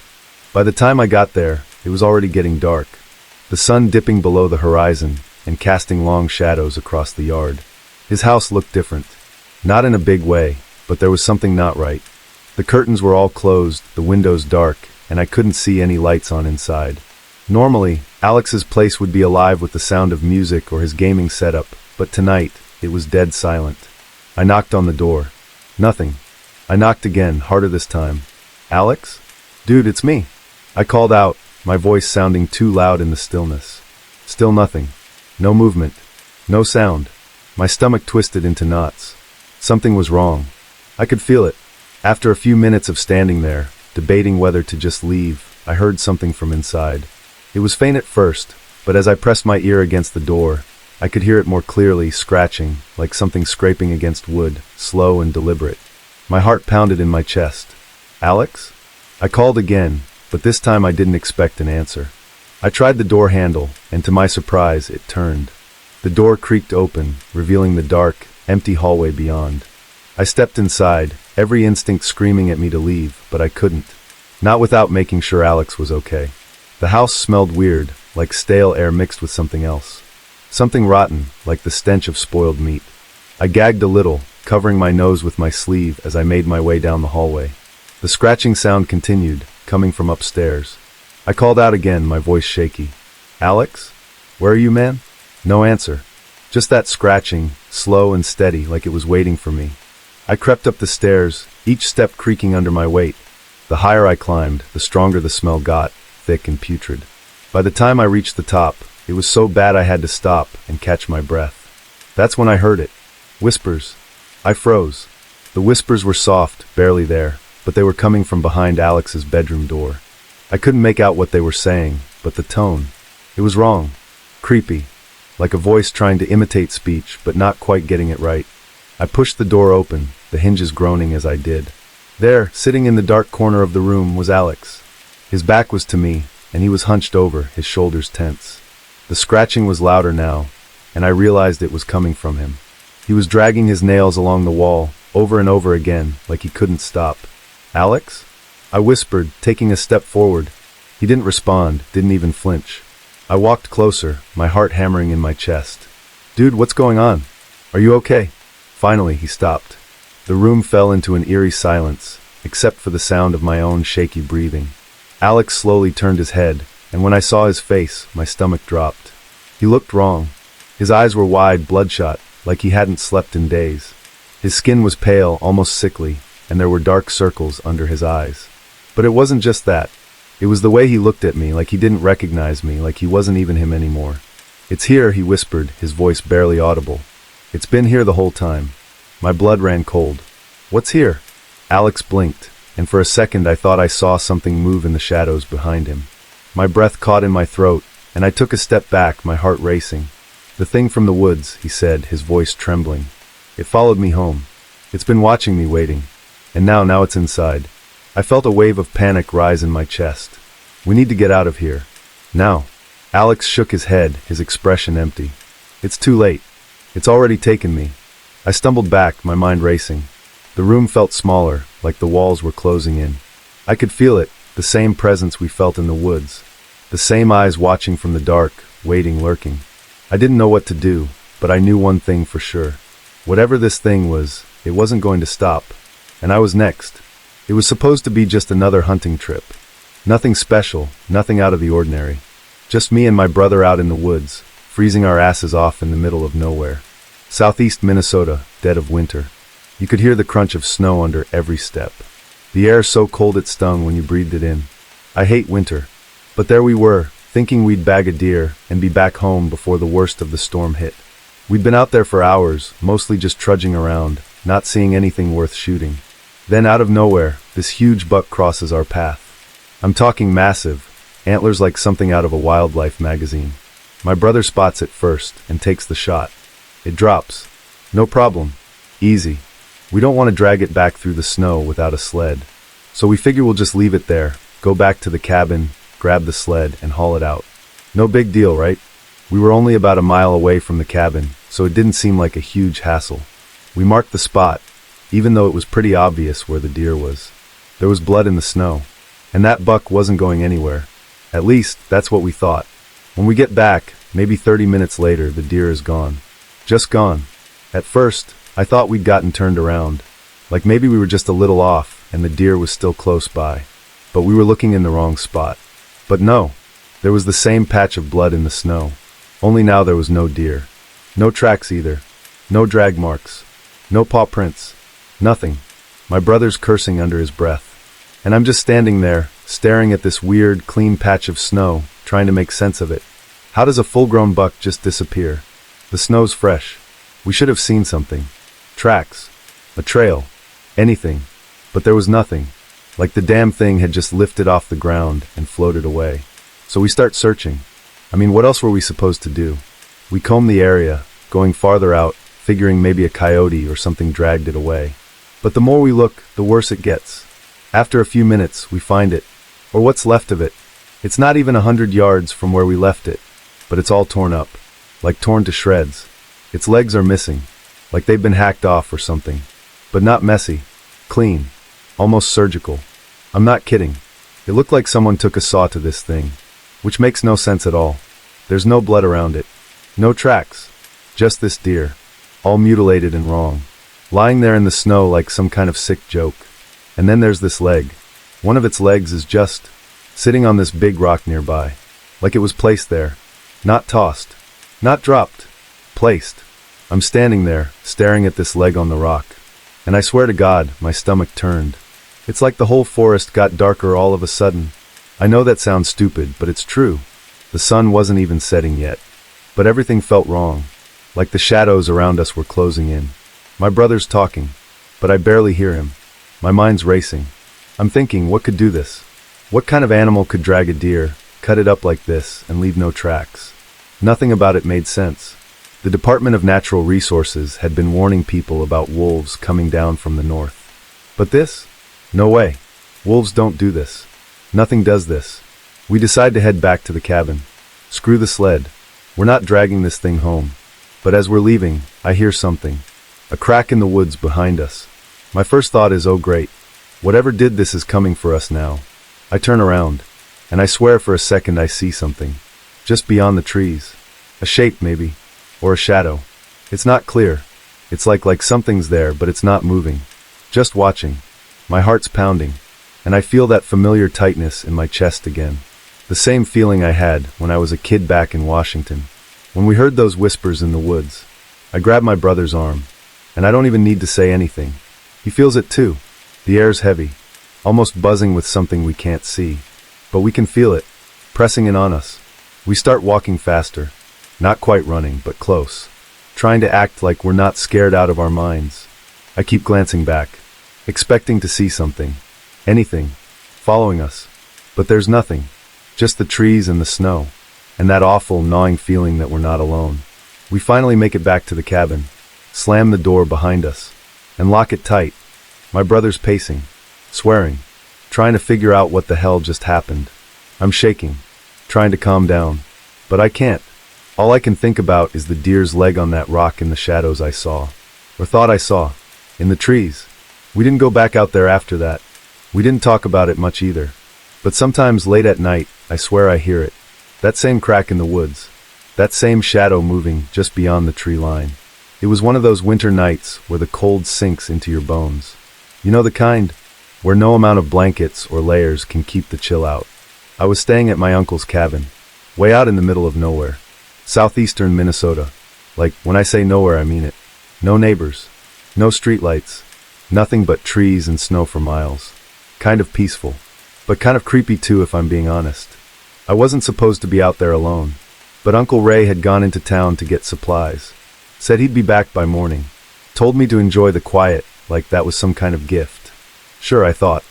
By the time I got there, it was already getting dark. The sun dipping below the horizon and casting long shadows across the yard. His house looked different. Not in a big way, but there was something not right. The curtains were all closed, the windows dark, and I couldn't see any lights on inside. Normally, Alex's place would be alive with the sound of music or his gaming setup, but tonight, it was dead silent. I knocked on the door. Nothing. I knocked again, harder this time. Alex? Dude, it's me. I called out, my voice sounding too loud in the stillness. Still nothing. No movement. No sound. My stomach twisted into knots. Something was wrong. I could feel it. After a few minutes of standing there, debating whether to just leave, I heard something from inside. It was faint at first, but as I pressed my ear against the door, I could hear it more clearly, scratching, like something scraping against wood, slow and deliberate. My heart pounded in my chest. Alex? I called again, but this time I didn't expect an answer. I tried the door handle, and to my surprise, it turned. The door creaked open, revealing the dark, empty hallway beyond. I stepped inside, every instinct screaming at me to leave, but I couldn't. Not without making sure Alex was okay. The house smelled weird, like stale air mixed with something else. Something rotten, like the stench of spoiled meat. I gagged a little, covering my nose with my sleeve as I made my way down the hallway. The scratching sound continued, coming from upstairs. I called out again, my voice shaky. Alex? Where are you, man? No answer. Just that scratching, slow and steady, like it was waiting for me. I crept up the stairs, each step creaking under my weight. The higher I climbed, the stronger the smell got, thick and putrid. By the time I reached the top, it was so bad I had to stop and catch my breath. That's when I heard it. Whispers. I froze. The whispers were soft, barely there, but they were coming from behind Alex's bedroom door. I couldn't make out what they were saying, but the tone. It was wrong. Creepy. Like a voice trying to imitate speech, but not quite getting it right. I pushed the door open, the hinges groaning as I did. There, sitting in the dark corner of the room, was Alex. His back was to me, and he was hunched over, his shoulders tense. The scratching was louder now, and I realized it was coming from him. He was dragging his nails along the wall, over and over again, like he couldn't stop. Alex? I whispered, taking a step forward. He didn't respond, didn't even flinch. I walked closer, my heart hammering in my chest. Dude, what's going on? Are you okay? Finally, he stopped. The room fell into an eerie silence, except for the sound of my own shaky breathing. Alex slowly turned his head, and when I saw his face, my stomach dropped. He looked wrong. His eyes were wide, bloodshot, like he hadn't slept in days. His skin was pale, almost sickly, and there were dark circles under his eyes. But it wasn't just that. It was the way he looked at me, like he didn't recognize me, like he wasn't even him anymore. "It's here," he whispered, his voice barely audible. "It's been here the whole time." My blood ran cold. "What's here?" Alex blinked, and for a second I thought I saw something move in the shadows behind him. My breath caught in my throat, and I took a step back, my heart racing. "The thing from the woods," he said, his voice trembling. "It followed me home. It's been watching me, waiting. And now it's inside." I felt a wave of panic rise in my chest. "We need to get out of here. Now." Alex shook his head, his expression empty. "It's too late. It's already taken me." I stumbled back, my mind racing. The room felt smaller, like the walls were closing in. I could feel it, the same presence we felt in the woods. The same eyes watching from the dark, waiting, lurking. I didn't know what to do, but I knew one thing for sure. Whatever this thing was, it wasn't going to stop. And I was next. It was supposed to be just another hunting trip. Nothing special, nothing out of the ordinary. Just me and my brother out in the woods, freezing our asses off in the middle of nowhere. Southeast Minnesota, dead of winter. You could hear the crunch of snow under every step. The air so cold it stung when you breathed it in. I hate winter. But there we were, thinking we'd bag a deer and be back home before the worst of the storm hit. We'd been out there for hours, mostly just trudging around, not seeing anything worth shooting. Then out of nowhere, this huge buck crosses our path. I'm talking massive, antlers like something out of a wildlife magazine. My brother spots it first and takes the shot. It drops. No problem. Easy. We don't want to drag it back through the snow without a sled. So we figure we'll just leave it there, go back to the cabin, grab the sled, and haul it out. No big deal, right? We were only about a mile away from the cabin, so it didn't seem like a huge hassle. We marked the spot, even though it was pretty obvious where the deer was. There was blood in the snow, and that buck wasn't going anywhere. At least, that's what we thought. When we get back, maybe 30 minutes later, the deer is gone. Just gone. At first, I thought we'd gotten turned around. Like maybe we were just a little off, and the deer was still close by. But we were looking in the wrong spot. But no, there was the same patch of blood in the snow. Only now there was no deer. No tracks either. No drag marks. No paw prints. Nothing. My brother's cursing under his breath. And I'm just standing there, staring at this weird, clean patch of snow, trying to make sense of it. How does a full-grown buck just disappear? The snow's fresh. We should have seen something. Tracks. A trail. Anything. But there was nothing. Like the damn thing had just lifted off the ground and floated away. So we start searching. I mean, what else were we supposed to do? We comb the area, going farther out, figuring maybe a coyote or something dragged it away. But the more we look, the worse it gets. After a few minutes, we find it, or what's left of it. It's not even 100 yards from where we left it, but it's all torn up, like torn to shreds. Its legs are missing, like they've been hacked off or something. But not messy, clean, almost surgical. I'm not kidding. It looked like someone took a saw to this thing, which makes no sense at all. There's no blood around it. No tracks. Just this deer, all mutilated and wrong, lying there in the snow like some kind of sick joke. And then there's this leg. One of its legs is just sitting on this big rock nearby, like it was placed there. Not tossed. Not dropped. Placed. I'm standing there, staring at this leg on the rock. And I swear to God, my stomach turned. It's like the whole forest got darker all of a sudden. I know that sounds stupid, but it's true. The sun wasn't even setting yet. But everything felt wrong. Like the shadows around us were closing in. My brother's talking, but I barely hear him. My mind's racing. I'm thinking, what could do this? What kind of animal could drag a deer, cut it up like this, and leave no tracks? Nothing about it made sense. The Department of Natural Resources had been warning people about wolves coming down from the north. But this? No way. Wolves don't do this. Nothing does this. We decide to head back to the cabin. Screw the sled. We're not dragging this thing home. But as we're leaving, I hear something. A crack in the woods behind us. My first thought is, oh great. Whatever did this is coming for us now. I turn around, and I swear for a second I see something. Just beyond the trees. A shape maybe. Or a shadow. It's not clear. It's like something's there, but it's not moving. just watching. My heart's pounding, and I feel that familiar tightness in my chest again. The same feeling I had when I was a kid back in Washington. When we heard those whispers in the woods, I grabbed my brother's arm, and I don't even need to say anything. He feels it too. The air's heavy, almost buzzing with something we can't see. But we can feel it, pressing in on us. We start walking faster, not quite running, but close, trying to act like we're not scared out of our minds. I keep glancing back, expecting to see something, anything, following us. But there's nothing, just the trees and the snow, and that awful gnawing feeling that we're not alone. We finally make it back to the cabin, slam the door behind us, and lock it tight. My brother's pacing, swearing, trying to figure out what the hell just happened. I'm shaking, trying to calm down, but I can't. All I can think about is the deer's leg on that rock in the shadows I saw, or thought I saw, in the trees. We didn't go back out there after that. We didn't talk about it much either. But sometimes late at night, I swear I hear it. That same crack in the woods. That same shadow moving just beyond the tree line. It was one of those winter nights where the cold sinks into your bones. You know the kind, where no amount of blankets or layers can keep the chill out. I was staying at my uncle's cabin, way out in the middle of nowhere. Southeastern Minnesota. Like, when I say nowhere, I mean it. No neighbors. No streetlights. Nothing but trees and snow for miles. Kind of peaceful. But kind of creepy too, if I'm being honest. I wasn't supposed to be out there alone. But Uncle Ray had gone into town to get supplies. Said he'd be back by morning. Told me to enjoy the quiet, like that was some kind of gift. Sure, I thought.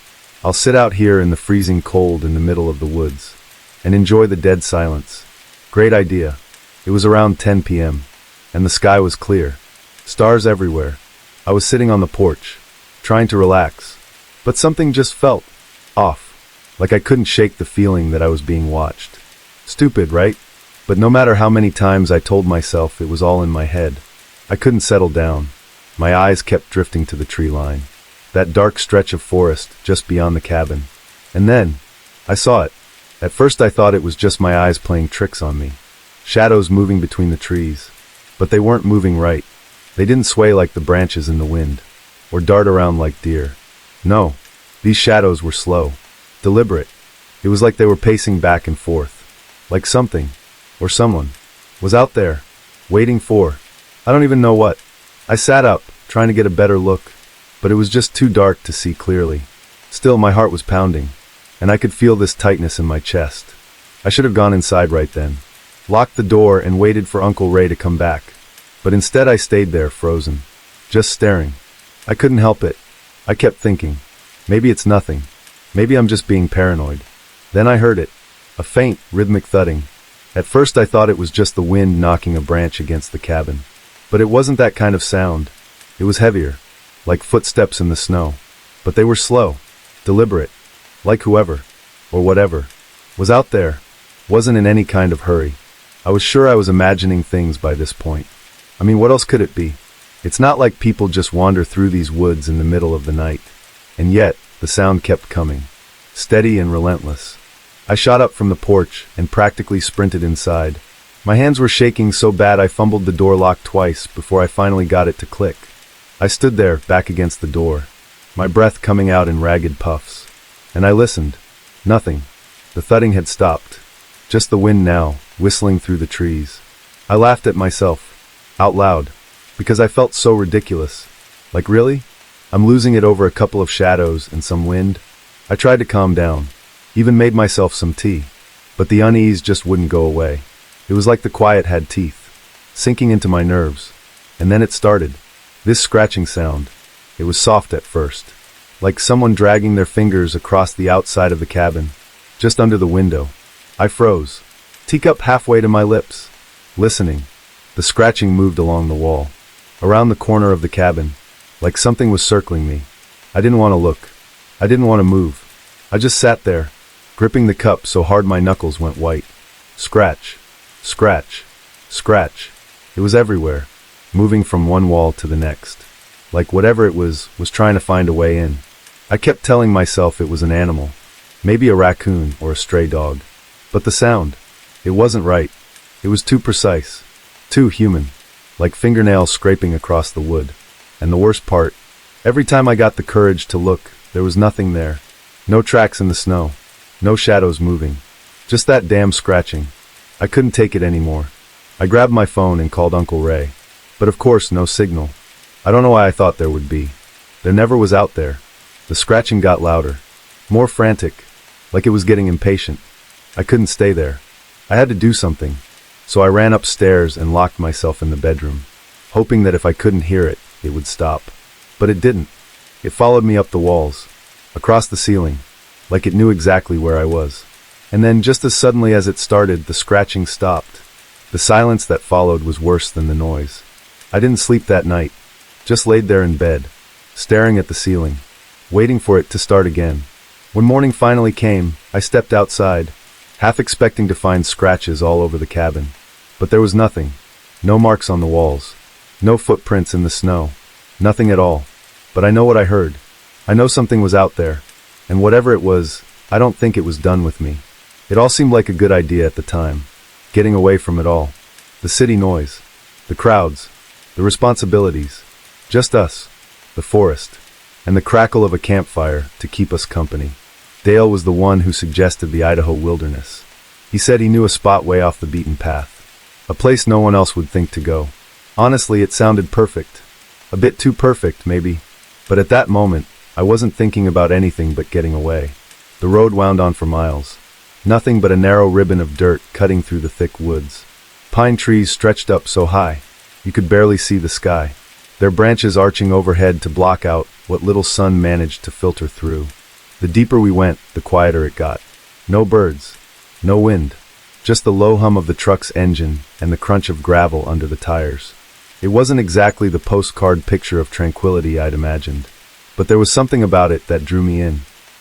I'll sit out here in the freezing cold in the middle of the woods and enjoy the dead silence. Great idea. It was around 10 p.m. and the sky was clear. Stars everywhere. I was sitting on the porch, trying to relax, but something just felt off, like I couldn't shake the feeling that I was being watched. Stupid, right? But no matter how many times I told myself it was all in my head, I couldn't settle down. My eyes kept drifting to the tree line, that dark stretch of forest just beyond the cabin. And then, I saw it. At first I thought it was just my eyes playing tricks on me. Shadows moving between the trees. But they weren't moving right. They didn't sway like the branches in the wind, or dart around like deer. No, these shadows were slow, deliberate. It was like they were pacing back and forth. Like something, or someone, was out there, waiting for, I don't even know what. I sat up, trying to get a better look, but it was just too dark to see clearly. Still, my heart was pounding, and I could feel this tightness in my chest. I should have gone inside right then, locked the door and waited for Uncle Ray to come back. But instead I stayed there, frozen, just staring. I couldn't help it. I kept thinking, maybe it's nothing. Maybe I'm just being paranoid. Then I heard it, a faint, rhythmic thudding. At first I thought it was just the wind knocking a branch against the cabin. But it wasn't that kind of sound. It was heavier, like footsteps in the snow. But they were slow, deliberate, like whoever, or whatever, was out there, wasn't in any kind of hurry. I was sure I was imagining things by this point. I mean, what else could it be? It's not like people just wander through these woods in the middle of the night. And yet, the sound kept coming, steady and relentless. I shot up from the porch and practically sprinted inside. My hands were shaking so bad I fumbled the door lock twice before I finally got it to click. I stood there, back against the door, my breath coming out in ragged puffs. And I listened. Nothing. The thudding had stopped. Just the wind now, whistling through the trees. I laughed at myself, out loud, because I felt so ridiculous. Like, really? I'm losing it over a couple of shadows and some wind? I tried to calm down, even made myself some tea, but the unease just wouldn't go away. It was like the quiet had teeth, sinking into my nerves. And then it started. This scratching sound. It was soft at first, like someone dragging their fingers across the outside of the cabin, just under the window. I froze, teacup halfway to my lips, listening. The scratching moved along the wall, around the corner of the cabin, like something was circling me. I didn't want to look. I didn't want to move. I just sat there, gripping the cup so hard my knuckles went white. Scratch, scratch, scratch. It was everywhere, moving from one wall to the next. Like whatever it was trying to find a way in. I kept telling myself it was an animal, maybe a raccoon or a stray dog. But the sound, it wasn't right. It was too precise. Too human, like fingernails scraping across the wood. And the worst part, Every time I got the courage to look, there was nothing there. No tracks in the snow. No shadows moving. Just that damn scratching. I couldn't take it anymore. I grabbed my phone and called Uncle Ray. But of course, no signal. I don't know why I thought there would be. There never was out there. The scratching got louder. More frantic. Like it was getting impatient. I couldn't stay there. I had to do something. So I ran upstairs and locked myself in the bedroom, hoping that if I couldn't hear it, it would stop. But it didn't. It followed me up the walls, across the ceiling, like it knew exactly where I was. And then, just as suddenly as it started, the scratching stopped. The silence that followed was worse than the noise. I didn't sleep that night, just laid there in bed, staring at the ceiling, waiting for it to start again. When morning finally came, I stepped outside, half expecting to find scratches all over the cabin. But there was nothing. No marks on the walls. No footprints in the snow. Nothing at all. But I know what I heard. I know something was out there. And whatever it was, I don't think it was done with me. It all seemed like a good idea at the time. Getting away from it all. The city noise. The crowds. The responsibilities. Just us. The forest. And the crackle of a campfire to keep us company. Dale was the one who suggested the Idaho wilderness. He said he knew a spot way off the beaten path. A place no one else would think to go. Honestly, it sounded perfect. A bit too perfect, maybe. But at that moment, I wasn't thinking about anything but getting away. The road wound on for miles. Nothing but a narrow ribbon of dirt cutting through the thick woods. Pine trees stretched up so high, you could barely see the sky, their branches arching overhead to block out what little sun managed to filter through. The deeper we went, the quieter it got. No birds. No wind. Just the low hum of the truck's engine and the crunch of gravel under the tires. It wasn't exactly the postcard picture of tranquility I'd imagined, but there was something about it that drew me in,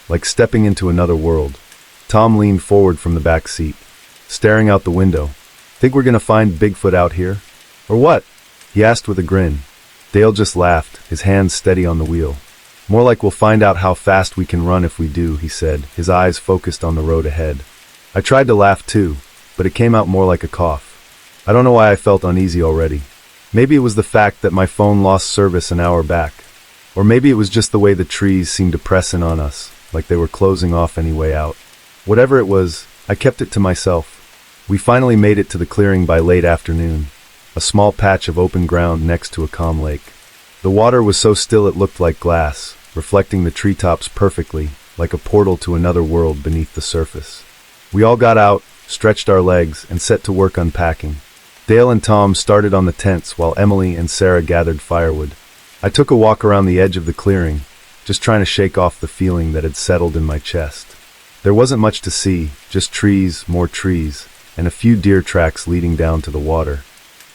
like stepping into another world. Tom leaned forward from the back seat, staring out the window. "Think we're gonna find Bigfoot out here? Or what?" he asked with a grin. Dale just laughed, his hands steady on the wheel. "More like we'll find out how fast we can run if we do," he said, his eyes focused on the road ahead. I tried to laugh too, but it came out more like a cough. I don't know why I felt uneasy already. Maybe it was the fact that my phone lost service an hour back. Or maybe it was just the way the trees seemed to press in on us, like they were closing off any way out. Whatever it was, I kept it to myself. We finally made it to the clearing by late afternoon, a small patch of open ground next to a calm lake. The water was so still it looked like glass, reflecting the treetops perfectly, like a portal to another world beneath the surface. We all got out, stretched our legs, and set to work unpacking. Dale and Tom started on the tents while Emily and Sarah gathered firewood. I took a walk around the edge of the clearing, just trying to shake off the feeling that had settled in my chest. There wasn't much to see, just trees, more trees, and a few deer tracks leading down to the water.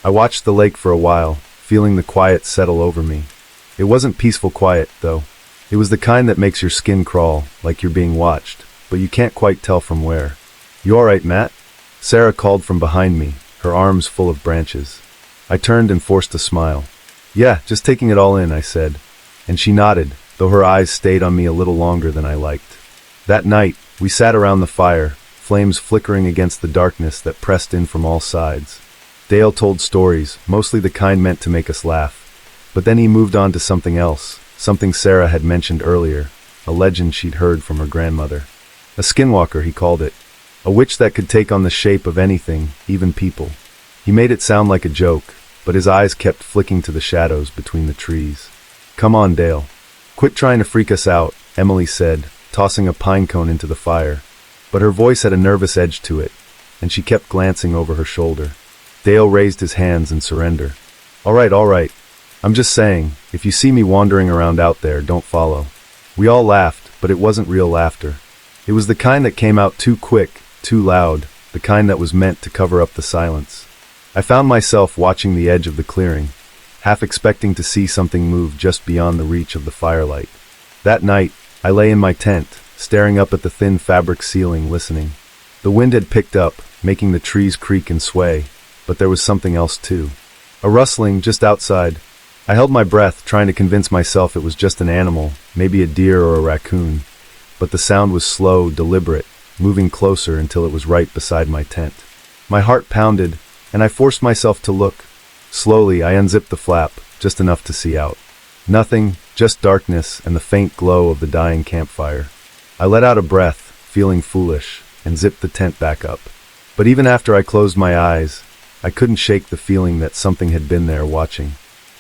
I watched the lake for a while, feeling the quiet settle over me. It wasn't peaceful quiet, though. It was the kind that makes your skin crawl, like you're being watched, but you can't quite tell from where. "You all right, Matt?" Sarah called from behind me, her arms full of branches. I turned and forced a smile. "Yeah, just taking it all in," I said. And she nodded, though her eyes stayed on me a little longer than I liked. That night, we sat around the fire, flames flickering against the darkness that pressed in from all sides. Dale told stories, mostly the kind meant to make us laugh. But then he moved on to something else, something Sarah had mentioned earlier, a legend she'd heard from her grandmother. A skinwalker, he called it. A witch that could take on the shape of anything, even people. He made it sound like a joke, but his eyes kept flicking to the shadows between the trees. "Come on, Dale. Quit trying to freak us out," Emily said, tossing a pine cone into the fire. But her voice had a nervous edge to it, and she kept glancing over her shoulder. Dale raised his hands in surrender. All right. I'm just saying, if you see me wandering around out there, don't follow." We all laughed, but it wasn't real laughter. It was the kind that came out too quick, too loud, the kind that was meant to cover up the silence. I found myself watching the edge of the clearing, half expecting to see something move just beyond the reach of the firelight. That night, I lay in my tent, staring up at the thin fabric ceiling, listening. The wind had picked up, making the trees creak and sway, but there was something else too. A rustling just outside. I held my breath, trying to convince myself it was just an animal, maybe a deer or a raccoon. But the sound was slow, deliberate, moving closer until it was right beside my tent. My heart pounded, and I forced myself to look. Slowly, I unzipped the flap, just enough to see out. Nothing, just darkness and the faint glow of the dying campfire. I let out a breath, feeling foolish, and zipped the tent back up. But even after I closed my eyes, I couldn't shake the feeling that something had been there watching.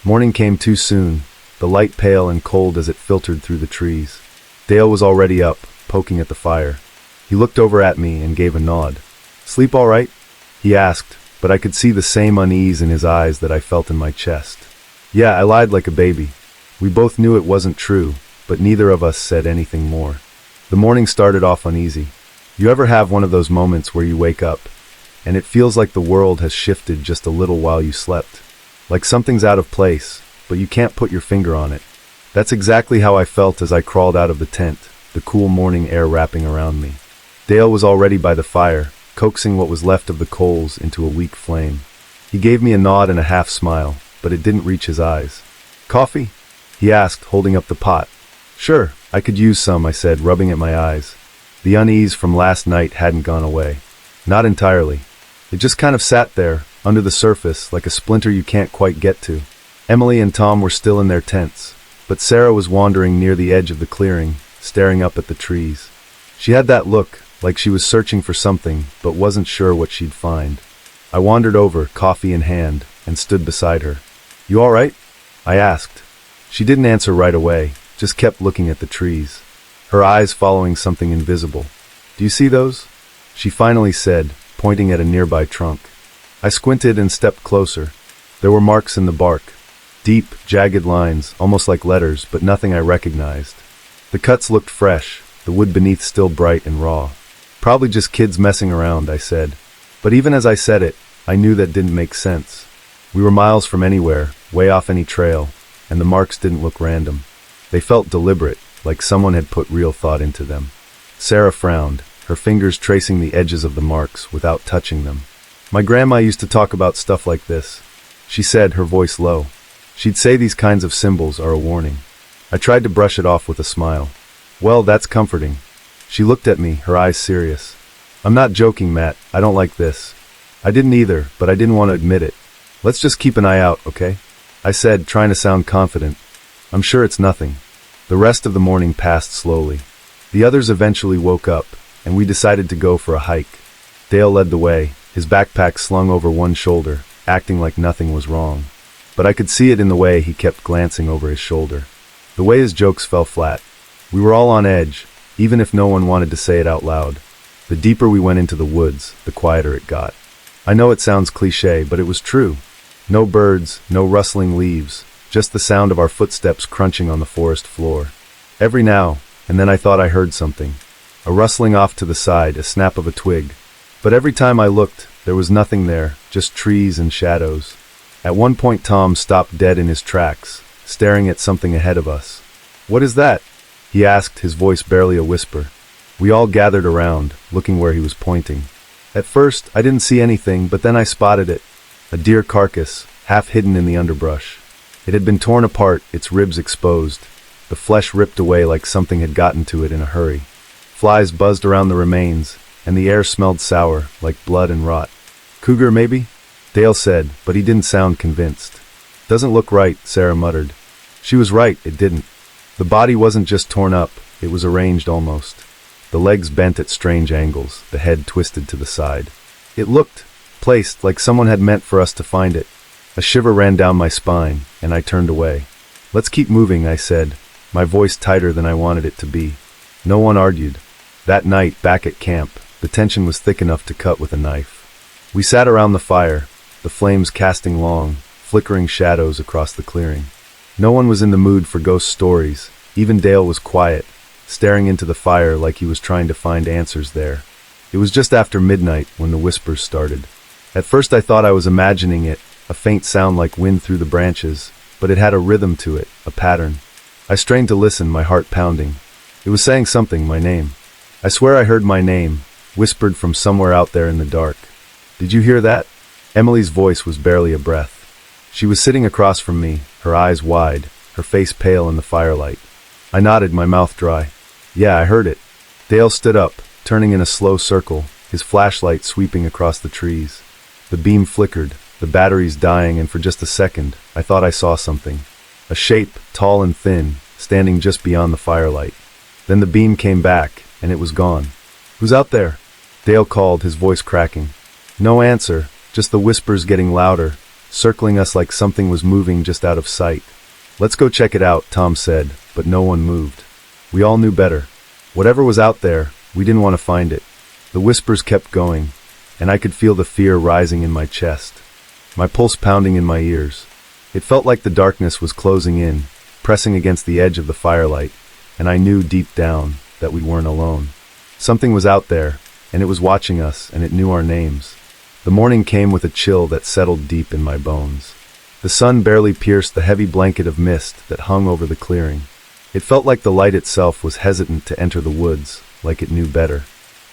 Morning came too soon, the light pale and cold as it filtered through the trees. Dale was already up, poking at the fire. He looked over at me and gave a nod. "Sleep all right?" he asked, but I could see the same unease in his eyes that I felt in my chest. Yeah, I lied like a baby. We both knew it wasn't true, but neither of us said anything more. The morning started off uneasy. You ever have one of those moments where you wake up, and it feels like the world has shifted just a little while you slept? Like something's out of place, but you can't put your finger on it. That's exactly how I felt as I crawled out of the tent, the cool morning air wrapping around me. Dale was already by the fire, coaxing what was left of the coals into a weak flame. He gave me a nod and a half smile, but it didn't reach his eyes. "Coffee?" he asked, holding up the pot. "Sure, I could use some," I said, rubbing at my eyes. The unease from last night hadn't gone away. Not entirely. It just kind of sat there, under the surface, like a splinter you can't quite get to. Emily and Tom were still in their tents, but Sarah was wandering near the edge of the clearing, staring up at the trees. She had that look, like she was searching for something, but wasn't sure what she'd find. I wandered over, coffee in hand, and stood beside her. "You all right?" I asked. She didn't answer right away, just kept looking at the trees, her eyes following something invisible. "Do you see those?" she finally said, pointing at a nearby trunk. I squinted and stepped closer. There were marks in the bark. Deep, jagged lines, almost like letters, but nothing I recognized. The cuts looked fresh, the wood beneath still bright and raw. "Probably just kids messing around," I said. But even as I said it, I knew that didn't make sense. We were miles from anywhere, way off any trail, and the marks didn't look random. They felt deliberate, like someone had put real thought into them. Sarah frowned, her fingers tracing the edges of the marks without touching them. "My grandma used to talk about stuff like this," she said, her voice low. "She'd say these kinds of symbols are a warning." I tried to brush it off with a smile. "Well, that's comforting." She looked at me, her eyes serious. "I'm not joking, Matt. I don't like this." I didn't either, but I didn't want to admit it. "Let's just keep an eye out, okay?" I said, trying to sound confident. "I'm sure it's nothing." The rest of the morning passed slowly. The others eventually woke up, and we decided to go for a hike. Dale led the way, his backpack slung over one shoulder, acting like nothing was wrong. But I could see it in the way he kept glancing over his shoulder. The way his jokes fell flat. We were all on edge, even if no one wanted to say it out loud. The deeper we went into the woods, the quieter it got. I know it sounds cliché, but it was true. No birds, no rustling leaves, just the sound of our footsteps crunching on the forest floor. Every now and then I thought I heard something. A rustling off to the side, a snap of a twig. But every time I looked, there was nothing there, just trees and shadows. At one point Tom stopped dead in his tracks, staring at something ahead of us. "What is that?" he asked, his voice barely a whisper. We all gathered around, looking where he was pointing. At first, I didn't see anything, but then I spotted it. A deer carcass, half hidden in the underbrush. It had been torn apart, its ribs exposed, the flesh ripped away like something had gotten to it in a hurry. Flies buzzed around the remains, and the air smelled sour, like blood and rot. "Cougar, maybe?" Dale said, but he didn't sound convinced. "Doesn't look right," Sarah muttered. She was right, it didn't. The body wasn't just torn up, it was arranged almost. The legs bent at strange angles, the head twisted to the side. It looked placed like someone had meant for us to find it. A shiver ran down my spine, and I turned away. "Let's keep moving," I said, my voice tighter than I wanted it to be. No one argued. That night, back at camp, the tension was thick enough to cut with a knife. We sat around the fire, the flames casting long, flickering shadows across the clearing. No one was in the mood for ghost stories. Even Dale was quiet, staring into the fire like he was trying to find answers there. It was just after midnight when the whispers started. At first I thought I was imagining it, a faint sound like wind through the branches, but it had a rhythm to it, a pattern. I strained to listen, my heart pounding. It was saying something, my name. I swear I heard my name, whispered from somewhere out there in the dark. "Did you hear that?" Emily's voice was barely a breath. She was sitting across from me, her eyes wide, her face pale in the firelight. I nodded, my mouth dry. "Yeah, I heard it." Dale stood up, turning in a slow circle, his flashlight sweeping across the trees. The beam flickered, the batteries dying, and for just a second, I thought I saw something. A shape, tall and thin, standing just beyond the firelight. Then the beam came back, and it was gone. "Who's out there?" Dale called, his voice cracking. No answer, just the whispers getting louder, circling us like something was moving just out of sight. "Let's go check it out," Tom said, but no one moved. We all knew better. Whatever was out there, we didn't want to find it. The whispers kept going, and I could feel the fear rising in my chest, my pulse pounding in my ears. It felt like the darkness was closing in, pressing against the edge of the firelight, and I knew deep down that we weren't alone. Something was out there, and it was watching us, and it knew our names. The morning came with a chill that settled deep in my bones. The sun barely pierced the heavy blanket of mist that hung over the clearing. It felt like the light itself was hesitant to enter the woods, like it knew better.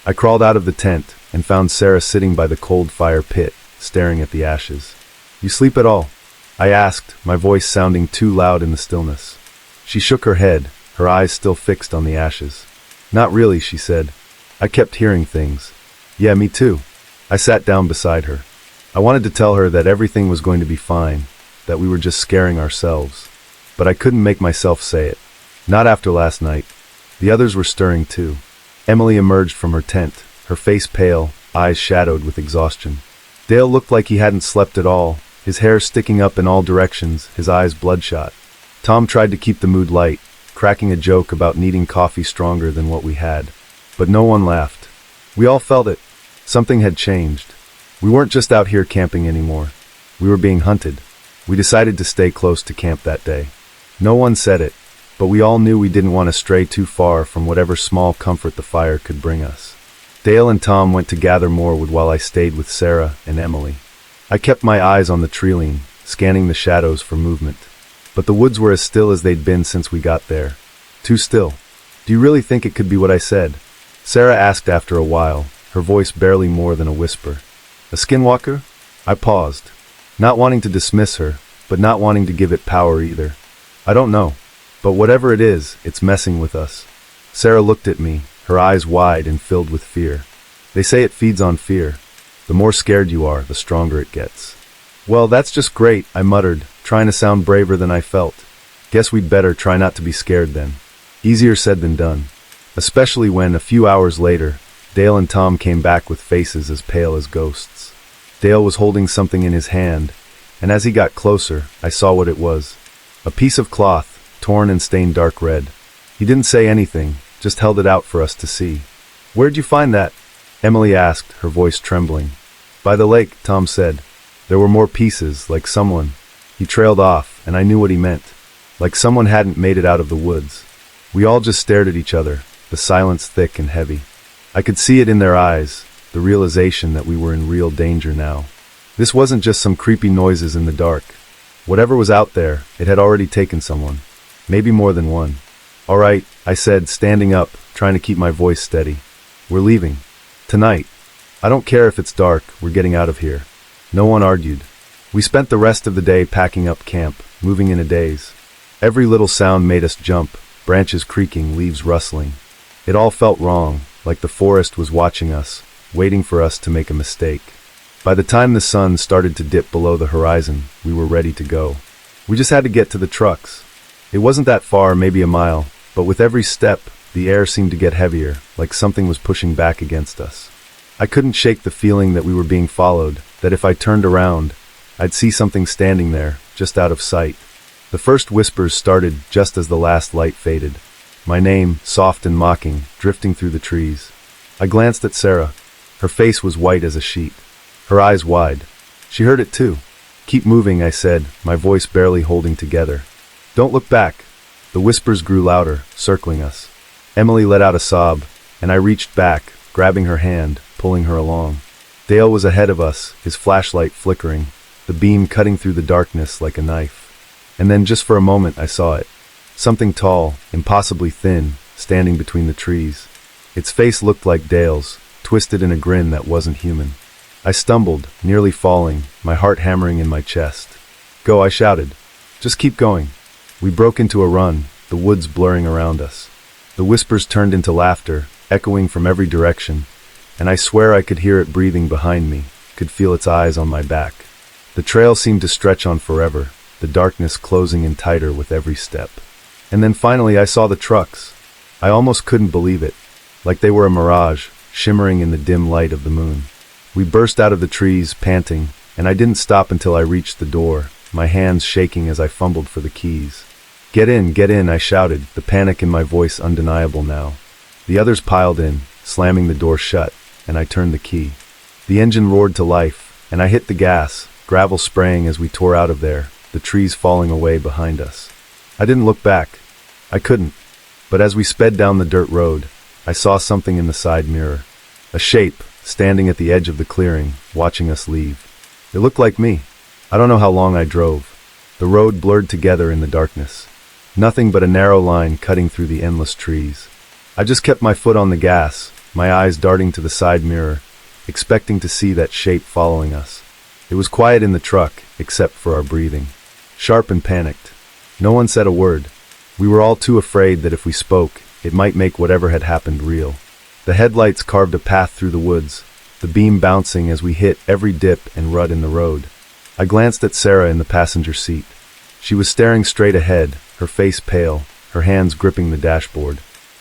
I crawled out of the tent and found Sarah sitting by the cold fire pit, staring at the ashes. "You sleep at all?" I asked, my voice sounding too loud in the stillness. She shook her head, her eyes still fixed on the ashes. "Not really," she said. "I kept hearing things." "Yeah, me too." I sat down beside her. I wanted to tell her that everything was going to be fine, that we were just scaring ourselves. But I couldn't make myself say it. Not after last night. The others were stirring too. Emily emerged from her tent, her face pale, eyes shadowed with exhaustion. Dale looked like he hadn't slept at all, his hair sticking up in all directions, his eyes bloodshot. Tom tried to keep the mood light, cracking a joke about needing coffee stronger than what we had. But no one laughed. We all felt it. Something had changed. We weren't just out here camping anymore. We were being hunted. We decided to stay close to camp that day. No one said it, but we all knew we didn't want to stray too far from whatever small comfort the fire could bring us. Dale and Tom went to gather more wood while I stayed with Sarah and Emily. I kept my eyes on the treeline, scanning the shadows for movement. But the woods were as still as they'd been since we got there. Too still. "Do you really think it could be what I said?" Sarah asked after a while, her voice barely more than a whisper. "A skinwalker?" I paused, not wanting to dismiss her, but not wanting to give it power either. "I don't know. But whatever it is, it's messing with us." Sarah looked at me, her eyes wide and filled with fear. "They say it feeds on fear. The more scared you are, the stronger it gets." "Well, that's just great," I muttered, trying to sound braver than I felt. "Guess we'd better try not to be scared then." Easier said than done. Especially when, a few hours later, Dale and Tom came back with faces as pale as ghosts. Dale was holding something in his hand, and as he got closer, I saw what it was. A piece of cloth, torn and stained dark red. He didn't say anything, just held it out for us to see. "Where'd you find that?" Emily asked, her voice trembling. "By the lake," Tom said. There were more pieces, like someone. He trailed off, and I knew what he meant. Like someone hadn't made it out of the woods. We all just stared at each other, the silence thick and heavy. I could see it in their eyes, the realization that we were in real danger now. This wasn't just some creepy noises in the dark. Whatever was out there, it had already taken someone. Maybe more than one. "All right," I said, standing up, trying to keep my voice steady. "We're leaving. Tonight. I don't care if it's dark, we're getting out of here." No one argued. We spent the rest of the day packing up camp, moving in a daze. Every little sound made us jump, branches creaking, leaves rustling. It all felt wrong, like the forest was watching us, waiting for us to make a mistake. By the time the sun started to dip below the horizon, we were ready to go. We just had to get to the trucks. It wasn't that far, maybe a mile, but with every step, the air seemed to get heavier, like something was pushing back against us. I couldn't shake the feeling that we were being followed, that if I turned around, I'd see something standing there, just out of sight. The first whispers started just as the last light faded. My name, soft and mocking, drifting through the trees. I glanced at Sarah. Her face was white as a sheet, her eyes wide. She heard it too. "Keep moving," I said, my voice barely holding together. "Don't look back." The whispers grew louder, circling us. Emily let out a sob, and I reached back, grabbing her hand, pulling her along. Dale was ahead of us, his flashlight flickering, the beam cutting through the darkness like a knife. And then just for a moment I saw it. Something tall, impossibly thin, standing between the trees. Its face looked like Dale's, twisted in a grin that wasn't human. I stumbled, nearly falling, my heart hammering in my chest. "Go," I shouted. "Just keep going." We broke into a run, the woods blurring around us. The whispers turned into laughter, echoing from every direction, and I swear I could hear it breathing behind me, could feel its eyes on my back. The trail seemed to stretch on forever, the darkness closing in tighter with every step. And then finally I saw the trucks. I almost couldn't believe it, like they were a mirage, shimmering in the dim light of the moon. We burst out of the trees, panting, and I didn't stop until I reached the door, my hands shaking as I fumbled for the keys. Get in, I shouted, the panic in my voice undeniable now. The others piled in, slamming the door shut, and I turned the key. The engine roared to life, and I hit the gas, gravel spraying as we tore out of there, the trees falling away behind us. I didn't look back. I couldn't. But as we sped down the dirt road, I saw something in the side mirror. A shape, standing at the edge of the clearing, watching us leave. It looked like me. I don't know how long I drove. The road blurred together in the darkness. Nothing but a narrow line cutting through the endless trees. I just kept my foot on the gas, my eyes darting to the side mirror, expecting to see that shape following us. It was quiet in the truck, except for our breathing. Sharp and panicked. No one said a word. We were all too afraid that if we spoke, it might make whatever had happened real. The headlights carved a path through the woods, the beam bouncing as we hit every dip and rut in the road. I glanced at Sarah in the passenger seat. She was staring straight ahead, her face pale, her hands gripping the dashboard.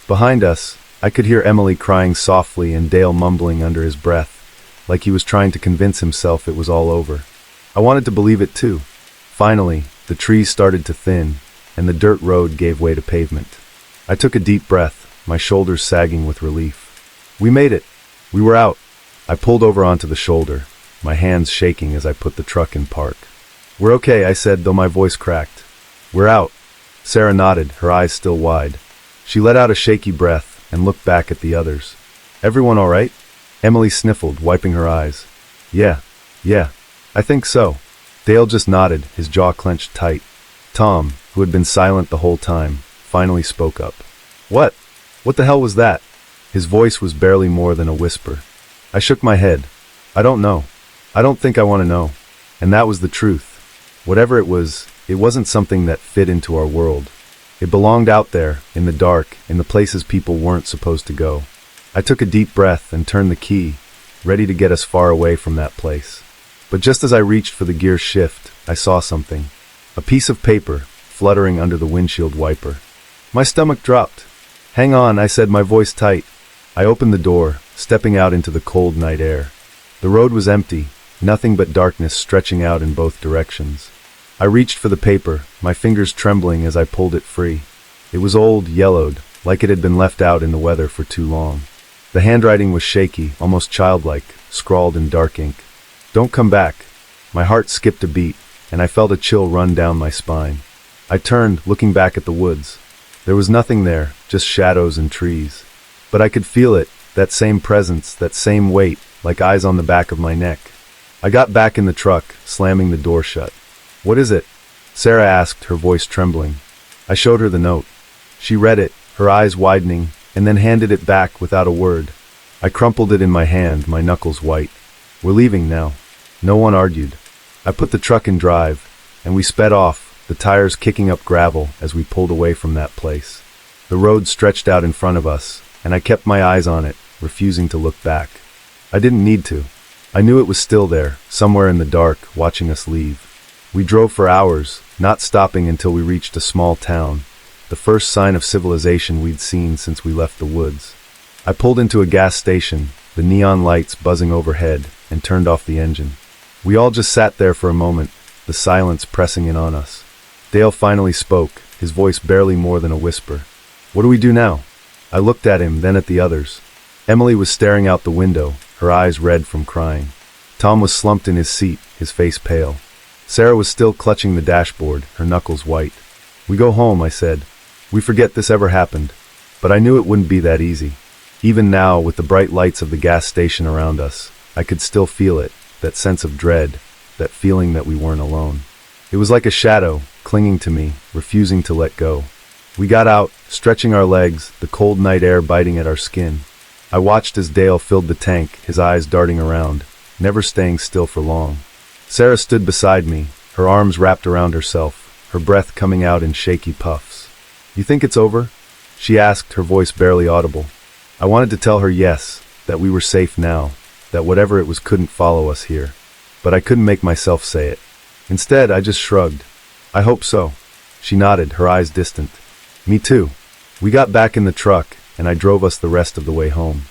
Behind us, I could hear Emily crying softly and Dale mumbling under his breath, like he was trying to convince himself it was all over. I wanted to believe it too. Finally, the trees started to thin, and the dirt road gave way to pavement. I took a deep breath, my shoulders sagging with relief. We made it. We were out. I pulled over onto the shoulder, my hands shaking as I put the truck in park. We're okay, I said, though my voice cracked. We're out. Sarah nodded, her eyes still wide. She let out a shaky breath and looked back at the others. Everyone all right? Emily sniffled, wiping her eyes. Yeah, I think so. Dale just nodded, his jaw clenched tight. Tom, who had been silent the whole time, finally spoke up. What? What the hell was that? His voice was barely more than a whisper. I shook my head. I don't know. I don't think I want to know. And that was the truth. Whatever it wasn't something that fit into our world. It belonged out there, in the dark, in the places people weren't supposed to go. I took a deep breath and turned the key, ready to get us far away from that place. But just as I reached for the gear shift, I saw something. A piece of paper, fluttering under the windshield wiper. My stomach dropped. Hang on, I said, my voice tight. I opened the door, stepping out into the cold night air. The road was empty, nothing but darkness stretching out in both directions. I reached for the paper, my fingers trembling as I pulled it free. It was old, yellowed, like it had been left out in the weather for too long. The handwriting was shaky, almost childlike, scrawled in dark ink. Don't come back. My heart skipped a beat, and I felt a chill run down my spine. I turned, looking back at the woods. There was nothing there, just shadows and trees. But I could feel it, that same presence, that same weight, like eyes on the back of my neck. I got back in the truck, slamming the door shut. What is it? Sarah asked, her voice trembling. I showed her the note. She read it, her eyes widening, and then handed it back without a word. I crumpled it in my hand, my knuckles white. We're leaving now. No one argued. I put the truck in drive, and we sped off, the tires kicking up gravel as we pulled away from that place. The road stretched out in front of us, and I kept my eyes on it, refusing to look back. I didn't need to. I knew it was still there, somewhere in the dark, watching us leave. We drove for hours, not stopping until we reached a small town, the first sign of civilization we'd seen since we left the woods. I pulled into a gas station, the neon lights buzzing overhead, and turned off the engine. We all just sat there for a moment, the silence pressing in on us. Dale finally spoke, his voice barely more than a whisper. What do we do now? I looked at him, then at the others. Emily was staring out the window, her eyes red from crying. Tom was slumped in his seat, his face pale. Sarah was still clutching the dashboard, her knuckles white. We go home, I said. We forget this ever happened. But I knew it wouldn't be that easy. Even now, with the bright lights of the gas station around us, I could still feel it, that sense of dread, that feeling that we weren't alone. It was like a shadow, clinging to me, refusing to let go. We got out, stretching our legs, the cold night air biting at our skin. I watched as Dale filled the tank, his eyes darting around, never staying still for long. Sarah stood beside me, her arms wrapped around herself, her breath coming out in shaky puffs. You think it's over? She asked, her voice barely audible. I wanted to tell her yes, that we were safe now, that whatever it was couldn't follow us here. But I couldn't make myself say it. Instead, I just shrugged. I hope so. She nodded, her eyes distant. Me too. We got back in the truck, and I drove us the rest of the way home.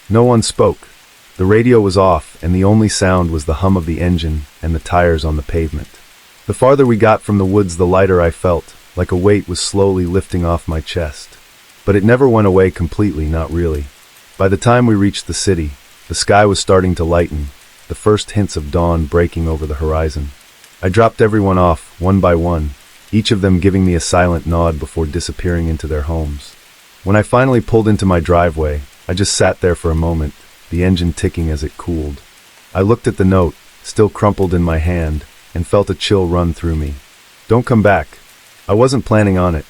No one spoke. The radio was off, and the only sound was the hum of the engine and the tires on the pavement. The farther we got from the woods, the lighter I felt, like a weight was slowly lifting off my chest. But it never went away completely, not really. By the time we reached the city, the sky was starting to lighten, the first hints of dawn breaking over the horizon. I dropped everyone off, one by one, each of them giving me a silent nod before disappearing into their homes. When I finally pulled into my driveway, I just sat there for a moment, the engine ticking as it cooled. I looked at the note, still crumpled in my hand, and felt a chill run through me. Don't come back. I wasn't planning on it,